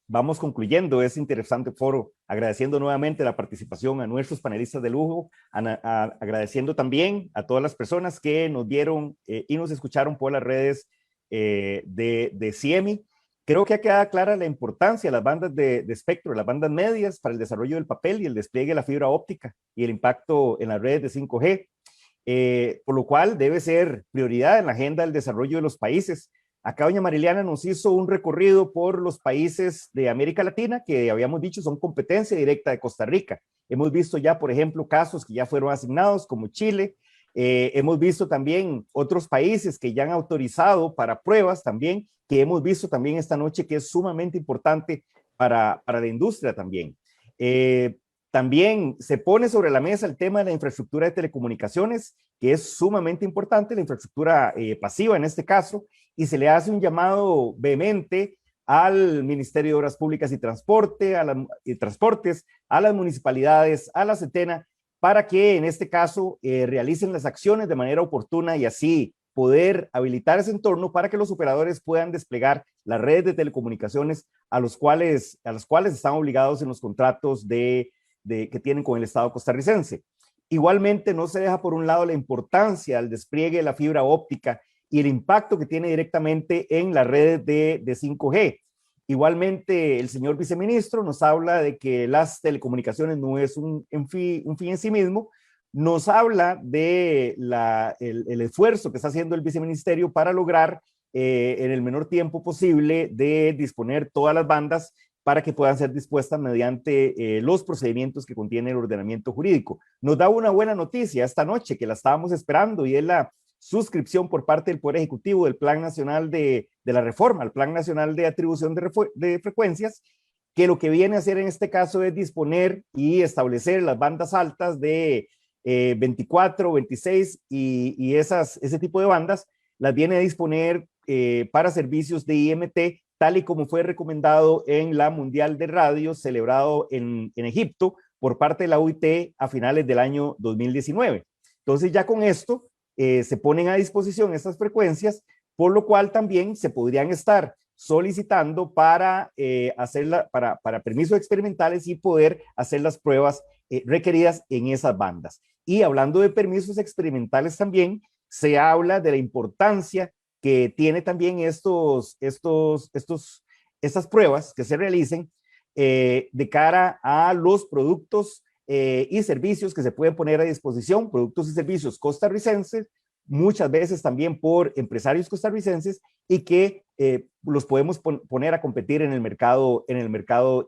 vamos concluyendo este interesante foro, agradeciendo nuevamente la participación a nuestros panelistas de lujo, agradeciendo también a todas las personas que nos vieron y nos escucharon por las redes de CIEMI. Creo que ha quedado clara la importancia de las bandas de espectro, las bandas medias para el desarrollo del papel y el despliegue de la fibra óptica y el impacto en las redes de 5G, por lo cual debe ser prioridad en la agenda del desarrollo de los países. Acá doña Mariliana nos hizo un recorrido por los países de América Latina que habíamos dicho son competencia directa de Costa Rica. Hemos visto ya, por ejemplo, casos que ya fueron asignados como Chile. Hemos visto también otros países que ya han autorizado para pruebas también, que hemos visto también esta noche que es sumamente importante para la industria también. También se pone sobre la mesa el tema de la infraestructura de telecomunicaciones, que es sumamente importante, la infraestructura pasiva en este caso, y se le hace un llamado vehemente al Ministerio de Obras Públicas y Transportes, a las municipalidades, a la SETENA, para que en este caso realicen las acciones de manera oportuna y así poder habilitar ese entorno para que los operadores puedan desplegar las redes de telecomunicaciones a las cuales están obligados en los contratos que tienen con el Estado costarricense. Igualmente no se deja por un lado la importancia del despliegue de la fibra óptica y el impacto que tiene directamente en las redes de 5G. Igualmente, el señor viceministro nos habla de que las telecomunicaciones no es un fin en sí mismo. Nos habla de el esfuerzo que está haciendo el viceministerio para lograr en el menor tiempo posible de disponer todas las bandas para que puedan ser dispuestas mediante los procedimientos que contiene el ordenamiento jurídico. Nos da una buena noticia esta noche que la estábamos esperando y es la suscripción por parte del Poder Ejecutivo del Plan Nacional de la Reforma, el Plan Nacional de Atribución de Frecuencias, que lo que viene a hacer en este caso es disponer y establecer las bandas altas de 24, 26 y ese tipo de bandas, las viene a disponer para servicios de IMT, tal y como fue recomendado en la Mundial de Radio celebrado en Egipto por parte de la OIT a finales del año 2019. Entonces ya con esto se ponen a disposición estas frecuencias, por lo cual también se podrían estar solicitando para permisos experimentales y poder hacer las pruebas requeridas en esas bandas. Y hablando de permisos experimentales también, se habla de la importancia que tiene también estas pruebas que se realicen de cara a los productos y servicios que se pueden poner a disposición, productos y servicios costarricenses, muchas veces también por empresarios costarricenses y que los podemos poner a competir en el mercado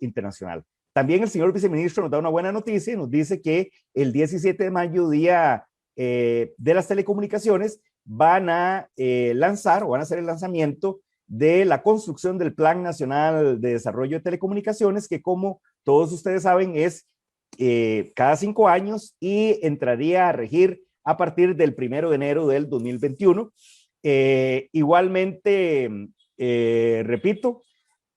internacional. También el señor viceministro nos da una buena noticia y nos dice que el 17 de mayo, día de las telecomunicaciones, van a lanzar o van a hacer el lanzamiento de la construcción del Plan Nacional de Desarrollo de Telecomunicaciones, que como todos ustedes saben es cada 5 años y entraría a regir a partir del 1 de enero del 2021. Igualmente, repito,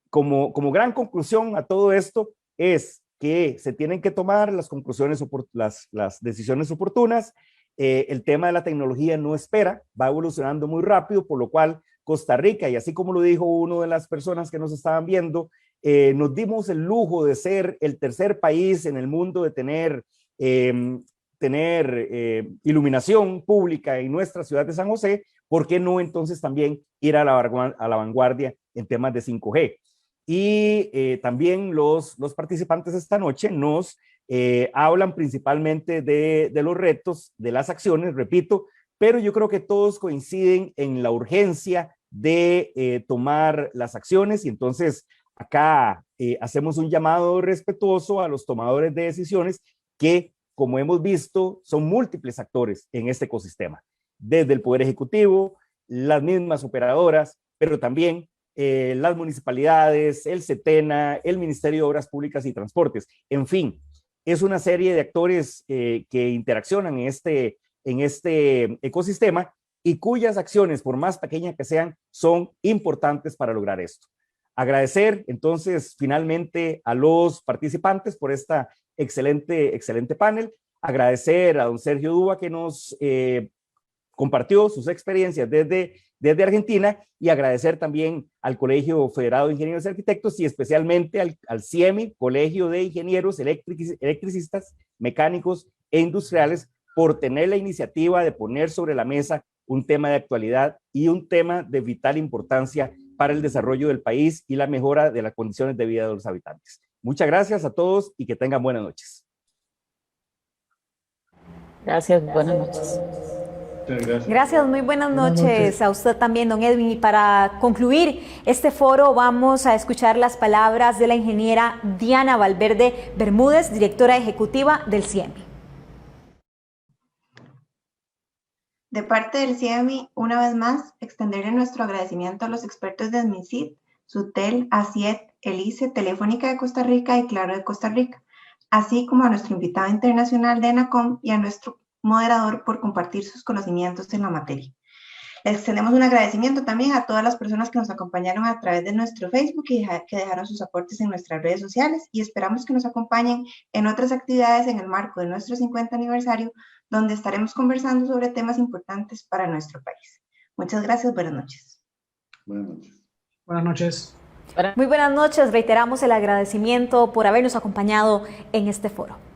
como gran conclusión a todo esto es que se tienen que tomar las decisiones oportunas. El tema de la tecnología no espera, va evolucionando muy rápido, por lo cual Costa Rica, y así como lo dijo una de las personas que nos estaban viendo, nos dimos el lujo de ser el tercer país en el mundo de tener iluminación pública en nuestra ciudad de San José. ¿Por qué no entonces también ir a la vanguardia en temas de 5G? Y también los participantes esta noche nos hablan principalmente de los retos, de las acciones, repito, pero yo creo que todos coinciden en la urgencia de tomar las acciones y entonces acá hacemos un llamado respetuoso a los tomadores de decisiones que, como hemos visto, son múltiples actores en este ecosistema, desde el Poder Ejecutivo, las mismas operadoras, pero también las municipalidades, el SETENA, el Ministerio de Obras Públicas y Transportes. En fin, es una serie de actores que interaccionan en este ecosistema y cuyas acciones, por más pequeñas que sean, son importantes para lograr esto. Agradecer entonces finalmente a los participantes por esta excelente panel. Agradecer a don Sergio Dúa que nos compartió sus experiencias desde Argentina y agradecer también al Colegio Federado de Ingenieros y Arquitectos y especialmente al CIEMI, Colegio de Ingenieros Electricistas, Mecánicos e Industriales, por tener la iniciativa de poner sobre la mesa un tema de actualidad y un tema de vital importancia para el desarrollo del país y la mejora de las condiciones de vida de los habitantes. Muchas gracias a todos y que tengan buenas noches. Gracias, buenas noches. Muchas gracias. Gracias, muy buenas noches a usted también, don Edwin. Y para concluir este foro vamos a escuchar las palabras de la ingeniera Diana Valverde Bermúdez, directora ejecutiva del CIEMI. De parte del CIEMI, una vez más, extenderle nuestro agradecimiento a los expertos de SMICIT, SUTEL, ACIET, el ICE, Telefónica de Costa Rica y Claro de Costa Rica, así como a nuestro invitado internacional de ENACOM y a nuestro moderador por compartir sus conocimientos en la materia. Les extendemos un agradecimiento también a todas las personas que nos acompañaron a través de nuestro Facebook y que dejaron sus aportes en nuestras redes sociales, y esperamos que nos acompañen en otras actividades en el marco de nuestro 50 aniversario, donde estaremos conversando sobre temas importantes para nuestro país. Muchas gracias, buenas noches. Buenas noches. Buenas noches. Muy buenas noches, reiteramos el agradecimiento por habernos acompañado en este foro.